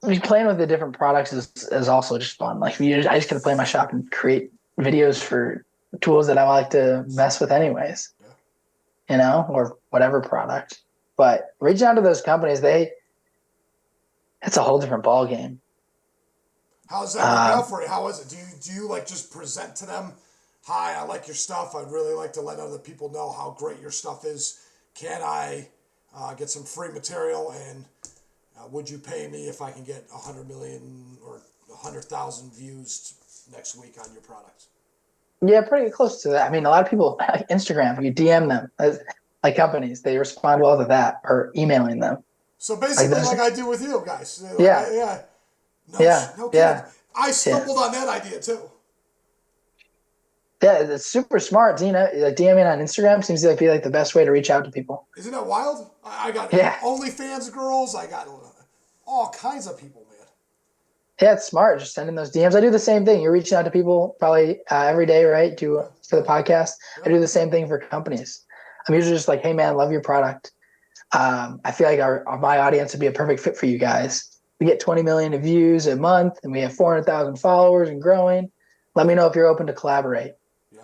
playing with the different products is also just fun. Like I just get to play in my shop and create videos for tools that I like to mess with anyways, Yeah. or whatever product. But reaching out to those companies, it's a whole different ball game. How's that work out for you? How is it? Do you like just present to them? Hi, I like your stuff. I'd really like to let other people know how great your stuff is. Can I get some free material? And would you pay me if I can get 100 million or 100,000 views next week on your product? Yeah, pretty close to that. I mean, a lot of people, Instagram, you DM them, like companies, they respond well to that, or emailing them. So Like basically, there's, like I do with you guys. yeah, Yeah. No, yeah, no kidding. yeah, I yeah. stumbled on that idea too. Yeah, it's super smart. Like DMing on Instagram seems to be like the best way to reach out to people. Isn't that wild? I got Yeah, OnlyFans girls. I got all kinds of people, man. yeah, it's smart. Just sending those DMs. I do the same thing. You're reaching out to people probably every day, right? Yeah, For the podcast. I yeah. do the same thing for companies. I'm usually just like, hey man, love your product. I feel like my audience would be a perfect fit for you guys. We get 20 million views a month, and we have 400,000 followers and growing. Let me know if you're open to collaborate. Yeah.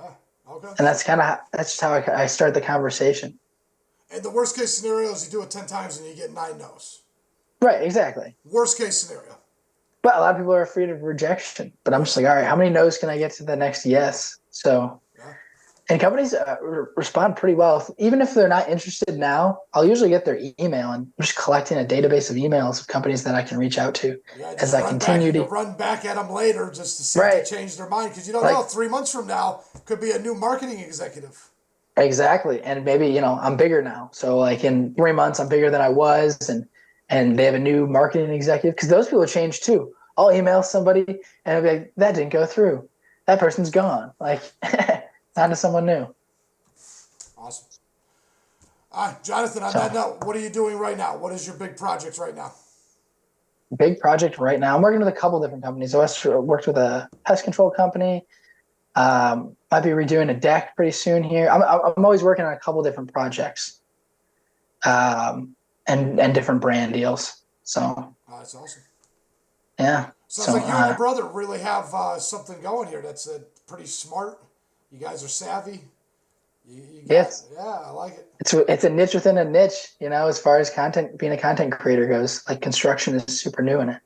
Okay. And that's just how I start the conversation. And the worst case scenario is you do it 10 times and you get 9 no's. Right, exactly. Worst case scenario. But a lot of people are afraid of rejection. But I'm Yeah. just like, all right, how many no's can I get to the next yes? So, Yeah. and companies respond pretty well. Even if they're not interested now, I'll usually get their email, and I'm just collecting a database of emails of companies that I can reach out to Yeah. as Just I run back. You continue can to, run back at them later just to see if they right, change their mind because you don't know. like 3 months from now could be a new marketing executive. exactly. And maybe, I'm bigger now. So like in 3 months, I'm bigger than I was, and they have a new marketing executive because those people change too. I'll email somebody and I'll be like, that didn't go through. That person's gone. Like, on to someone new. Awesome. All right, Jonathan. On that So note, what are you doing right now? What is your big project right now? big project right now. I'm working with a couple different companies. I worked with a pest control company. Might be redoing a deck pretty soon here. I'm always working on a couple different projects, and different brand deals. So Oh, that's awesome. yeah. Sounds So like you and your brother really have something going here. That's pretty smart. You guys are savvy. You got, yes, yeah, I like it. it's a niche within a niche. As far as being a content creator goes, like construction is super new in it.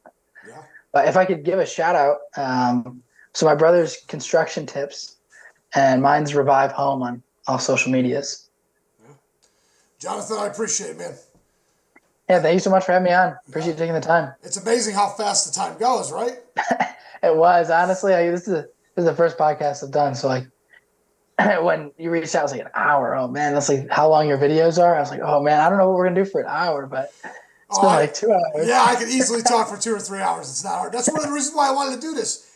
Yeah. But if I could give a shout out, so my brother's construction tips, and mine's Revive Home on all social medias. Yeah. Jonathan, I appreciate it, man. Yeah, thank you so much for having me on. Yeah. Appreciate you taking the time. It's amazing how fast the time goes, right? It was honestly, this is the first podcast I've done. So like, when you reached out, it was like an hour. Oh man, that's like how long your videos are. I was like, oh man, I don't know what we're gonna do for an hour, but it's Oh, been like 2 hours. yeah, I could easily talk for 2 or 3 hours. It's not hard. That's one of the reasons why I wanted to do this.